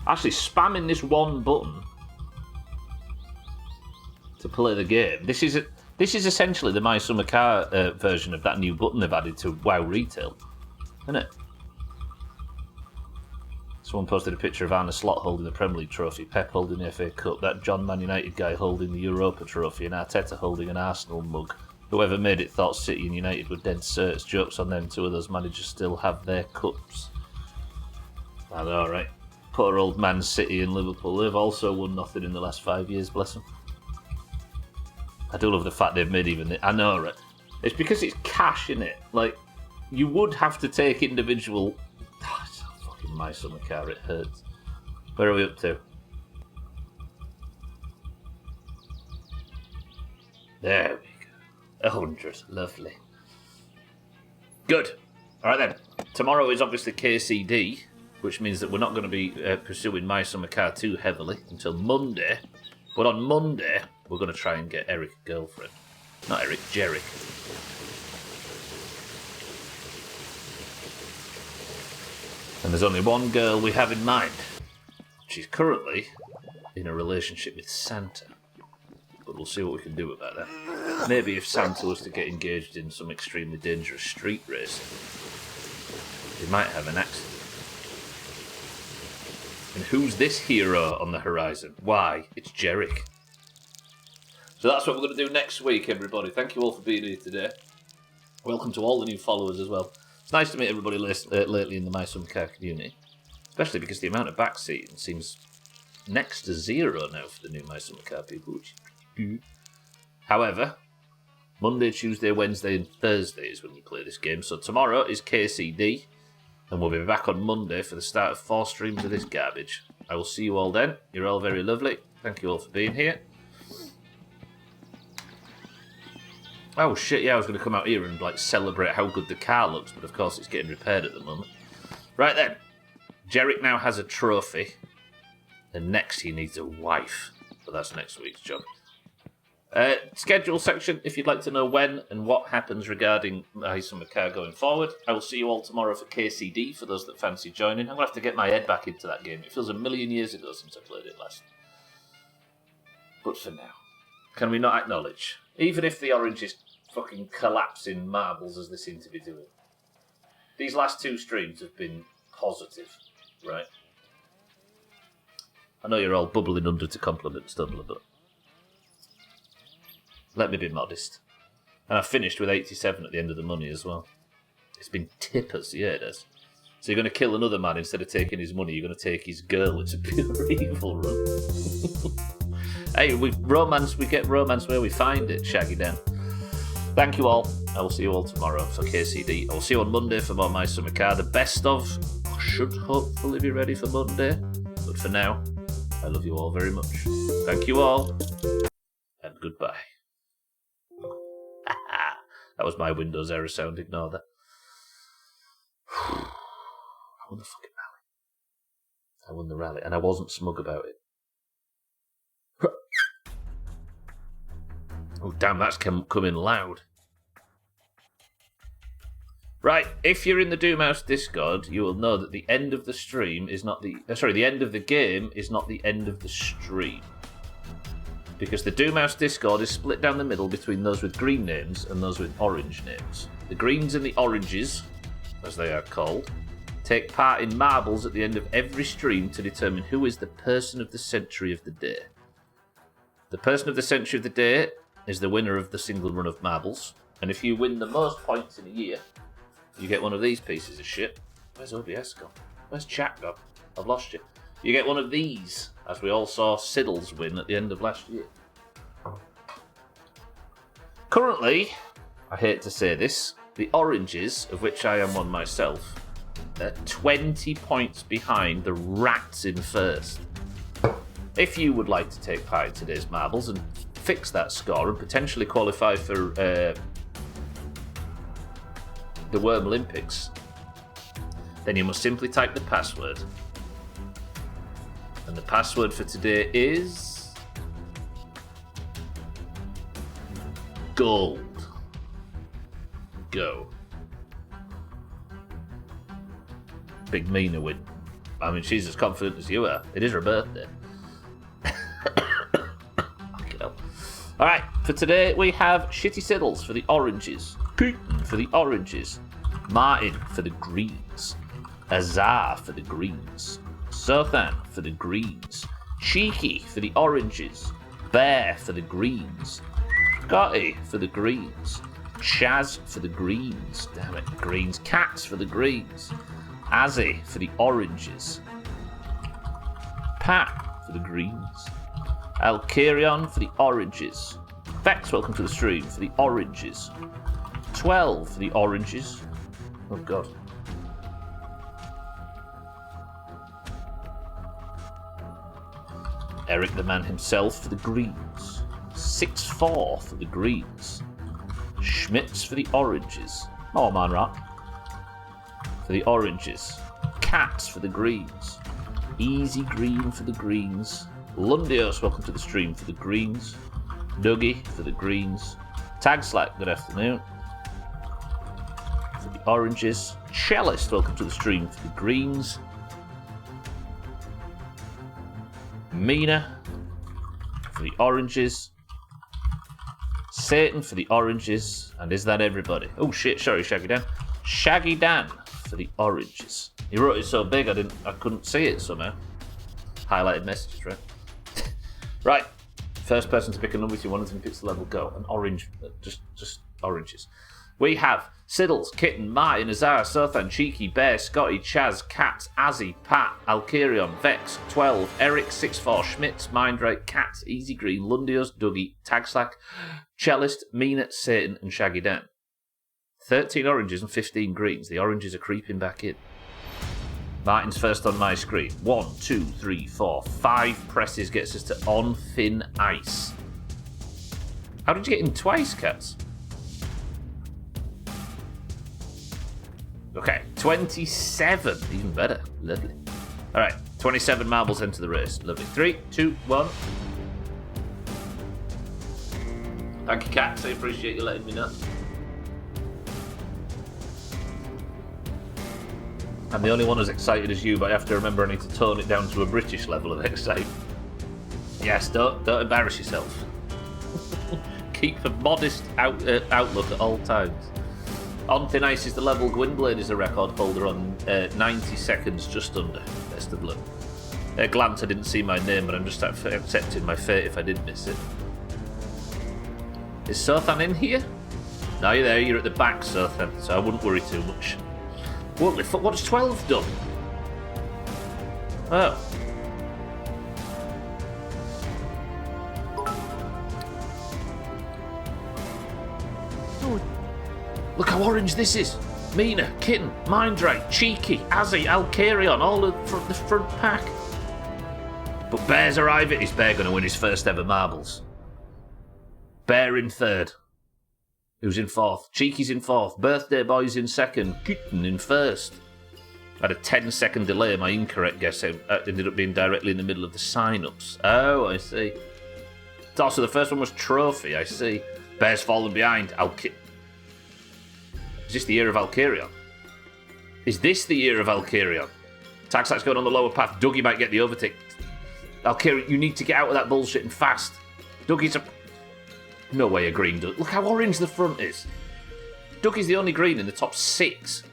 Actually, spamming this one button to play the game. This is essentially the My Summer Car version of that new button they've added to WoW Retail, isn't it? Someone posted a picture of Arne Slot holding the Premier League trophy, Pep holding the FA Cup, that John Man United guy holding the Europa trophy, and Arteta holding an Arsenal mug. Whoever made it thought City and United were dead certs. Jokes on them, two of those managers still have their cups. I know, right? Poor old Man City and Liverpool, they've also won nothing in the last 5 years, bless them. I do love the fact they've made even... I know, right? It's because it's cash, innit? Like, you would have to take individual... Oh, it's so fucking My Summer Car, it hurts. Where are we up to? There we go. 100, lovely. Good. Alright then. Tomorrow is obviously KCD, which means that we're not going to be pursuing My Summer Car too heavily until Monday. But on Monday, we're going to try and get Eric a girlfriend. Not Eric, Jerick. And there's only one girl we have in mind. She's currently in a relationship with Santa. But we'll see what we can do about that. Maybe if Santa was to get engaged in some extremely dangerous street racing, he might have an accident. And who's this hero on the horizon? Why, it's Jerick. So that's what we're going to do next week, everybody. Thank you all for being here today. Welcome to all the new followers as well. It's nice to meet everybody lately in the My Summer Car community, especially because the amount of backseating seems next to zero now for the new My Summer Car people. However, Monday, Tuesday, Wednesday and Thursday is when we play this game. So tomorrow is KCD. And we'll be back on Monday for the start of 4 streams of this garbage. I will see you all then. You're all very lovely. Thank you all for being here. Oh shit, yeah, I was going to come out here and like celebrate how good the car looks, but of course it's getting repaired at the moment. Right then, Jerick now has a trophy, and next he needs a wife. But that's next week's job. Schedule section, if you'd like to know when and what happens regarding My Summer Car going forward. I will see you all tomorrow for KCD, for those that fancy joining. I'm going to have to get my head back into that game. It feels a million years ago since I played it last. But for now, can we not acknowledge, even if the Orange is fucking collapsing marbles as they seem to be doing, these last 2 streams have been positive, right? I know you're all bubbling under to compliment Stumbler, but let me be modest. And I finished with 87 at the end of the money as well. It's been tippers, yeah it has. So you're going to kill another man instead of taking his money, you're going to take his girl. It's a pure evil run. Hey, we get romance where we find it, Shaggy Dan. Thank you all. I will see you all tomorrow for KCD. I will see you on Monday for more My Summer Car. The best of should hopefully be ready for Monday. But for now, I love you all very much. Thank you all. And goodbye. That was my Windows error sound, ignore that. I won the fucking rally. I won the rally, and I wasn't smug about it. Oh damn, that's coming loud. Right, if you're in the Doomhaus Discord, you will know that the end of the stream is not the... the end of the game is not the end of the stream. Because the Doomhaus Discord is split down the middle between those with green names and those with orange names. The greens and the oranges, as they are called, take part in marbles at the end of every stream to determine who is the person of the century of the day. The person of the century of the day is the winner of the single run of marbles, and if you win the most points in a year, you get one of these pieces of shit. Where's OBS gone? Where's chat gone? I've lost you. You get one of these, as we all saw Siddles win at the end of last year. Currently, I hate to say this, the oranges, of which I am one myself, are 20 points behind the rats in first. If you would like to take part in today's marbles and fix that score and potentially qualify for the Worm Olympics, then you must simply type the password. And the password for today is gold. Go. Big Mina win. I mean, she's as confident as you are. It is her birthday. Alright, for today we have Shitty Siddles for the oranges, Putin for the oranges, Martin for the greens, Azar for the greens, Sothan for the greens, Cheeky for the oranges, Bear for the greens, Scotty for the greens, Chaz for the greens, damn it, greens, Cats for the greens, Azzy for the oranges, Pat for the greens, Alkarion for the oranges, Vex, welcome to the stream, for the oranges, 12 for the oranges, oh god, Eric the man himself for the greens, 6-4 for the greens, Schmitz for the oranges, oh man rock, for the oranges, Cats for the greens, Easy Green for the greens, Lundios, welcome to the stream, for the greens, Dougie for the greens, Tag Slack, good afternoon, for the oranges, Cellist, welcome to the stream, for the greens, Mina for the oranges, Satan for the oranges, and is that everybody? Oh shit, sorry, Shaggy Dan. Shaggy Dan for the oranges. He wrote it so big I couldn't see it somehow. Highlighted messages, right? Right. First person to pick a number if you want to picks the level, go. An orange, just oranges. We have Siddles, Kitten, Martin, Azar, Sothan, Cheeky, Bear, Scotty, Chaz, Cat, Azzy, Pat, Alkarion, Vex, 12, Eric, 6-4, Schmitz, Mindrake, Cat, Easy Green, Lundios, Dougie, Tagslack, Cellist, Mina, Satan, and Shaggy Dan. 13 oranges and 15 greens. The oranges are creeping back in. Martin's first on my screen. 1, 2, 3, 4, 5 presses gets us to on thin ice. How did you get in twice, Cats? Okay, 27. Even better. Lovely. Alright, 27 marbles into the race. Lovely. 3, 2, 1. Thank you, Cats. I appreciate you letting me know. I'm the only one as excited as you, but I have to remember I need to tone it down to a British level of excitement. Yes, don't embarrass yourself. Keep a modest outlook at all times. On Thin Ice is the level. Gwynblade is a record holder on 90 seconds, just under. Best of luck. At a glance, I didn't see my name, but I'm just accepting my fate if I did miss it. Is Sothan in here? No, you're there. You're at the back, Sothan, so I wouldn't worry too much. What has 12 done? Oh. Look how orange this is. Mina, Kitten, Mindrake, Cheeky, Azzy, Alkarion, all the front pack. But Bear's arriving. Is Bear going to win his first ever marbles? Bear in third. Who's in fourth? Cheeky's in fourth. Birthday Boy's in second. Kitten in first. I had a 10-second delay. My incorrect guess ended up being directly in the middle of the sign-ups. Oh, I see. So the first one was Trophy, I see. Bear's fallen behind. Is this the year of Alkarion? Is this the year of Alkarion? Taxack's going on the lower path. Dougie might get the overtake. Alkarion, you need to get out of that bullshit and fast. Dougie's a... No way a green does. Look how orange the front is. Dougie's the only green in the top 6.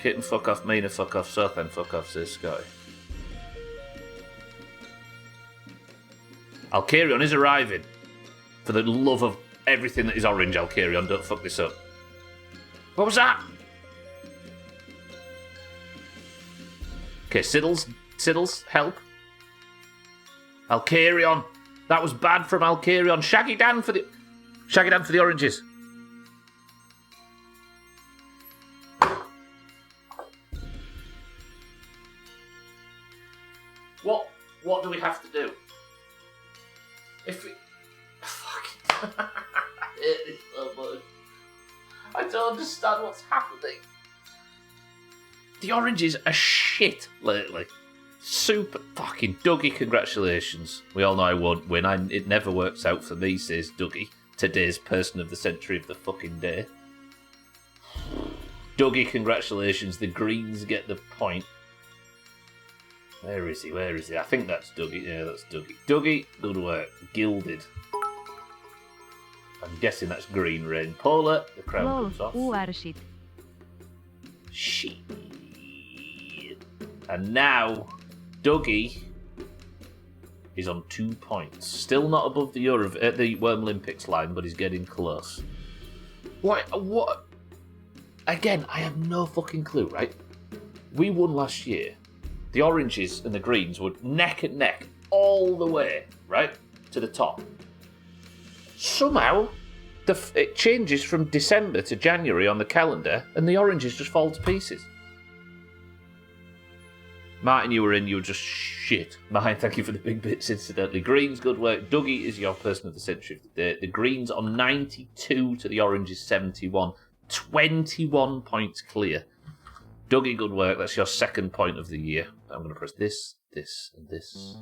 Kitten, fuck off. Mina, fuck off. Sothan, fuck off, says Scotty. Alkarion is arriving. For the love of everything that is orange, Alkarion, don't fuck this up. What was that? Okay, Siddles, help. Alkarion. That was bad from Alkarion. Shaggy Dan for the oranges. What do we have to do? If we... Fuck. I hate this so much. I don't understand what's happening. The oranges are shit lately. Super fucking Dougie, congratulations. We all know I won't win. It never works out for me, says Dougie. Today's person of the century of the fucking day. Dougie, congratulations. The Greens get the point. Where is he? I think that's Dougie. Yeah, that's Dougie. Dougie, good work. Gilded. I'm guessing that's green rain. Polar, the crown comes off. Shit. Shit. And now, Dougie is on 2 points. Still not above the Worm Olympics line, but he's getting close. What? Again, I have no fucking clue, right? We won last year. The oranges and the greens were neck and neck all the way, right, to the top. Somehow, it changes from December to January on the calendar, and the oranges just fall to pieces. Martin, you were just shit. Martin, thank you for the big bits, incidentally. Greens, good work. Dougie is your person of the century of the day. The greens on 92 to the oranges 71. 21 points clear. Dougie, good work. That's your second point of the year. I'm going to press this, and this.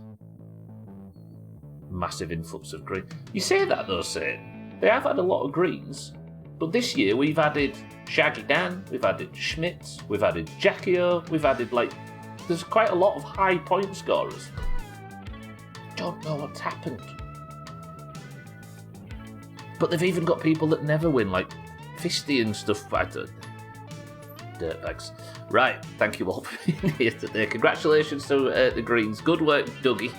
Massive influx of green. You say that though, they have had a lot of greens, but this year we've added Shaggy Dan, we've added Schmitz, we've added Jackio, we've added there's quite a lot of high point scorers. Don't know what's happened. But they've even got people that never win, like Fisty and stuff. Dirtbags. Right, thank you all for being here today. Congratulations to the Greens. Good work, Dougie.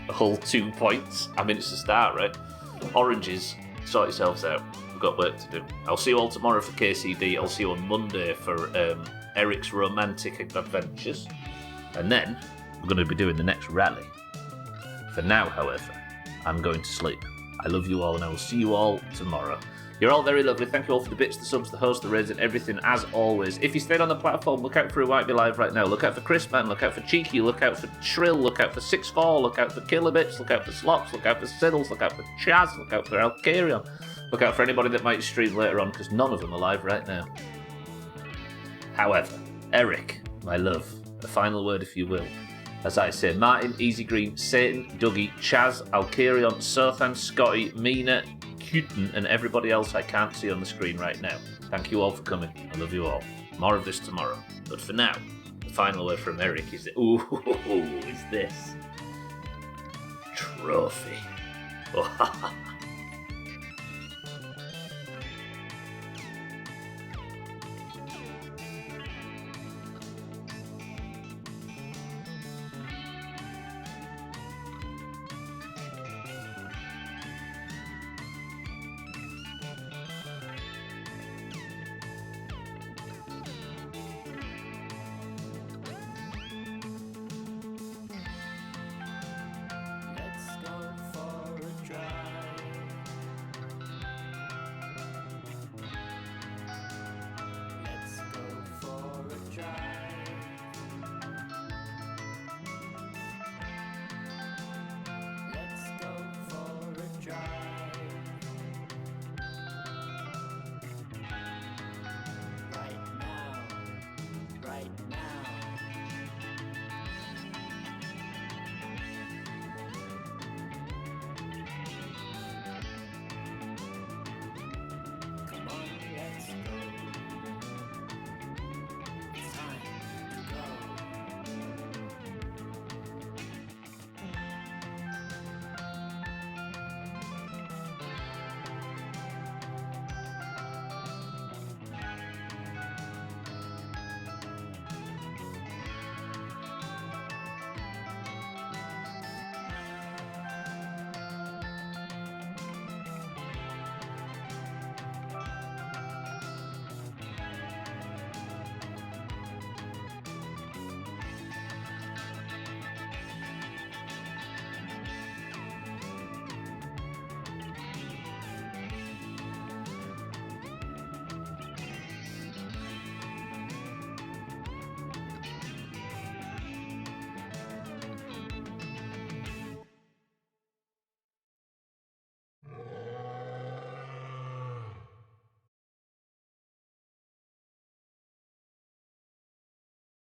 A whole 2 points. I mean, it's a start, right? Oranges, sort yourselves out. We've got work to do. I'll see you all tomorrow for KCD. I'll see you on Monday for Eric's romantic adventures. And then we're going to be doing the next rally. For now, however, I'm going to sleep. I love you all, and I will see you all tomorrow. You're all very lovely. Thank you all for the bits, the subs, the hosts, the raids, and everything, as always. If you stayed on the platform, look out for who might be live right now. Look out for Chrisman, look out for Cheeky, look out for Shrill, look out for 6-4, look out for Kilobits, look out for Slops, look out for Siddles, look out for Chaz, look out for Alkarion. Look out for anybody that might stream later on, because none of them are live right now. However, Eric, my love, a final word if you will. As I say, Martin, Easy Green, Satan, Dougie, Chaz, Alkarion, Sothan, Scotty, Mina, Kuten, and everybody else I can't see on the screen right now. Thank you all for coming. I love you all. More of this tomorrow. But for now, the final word from Eric is this. Trophy.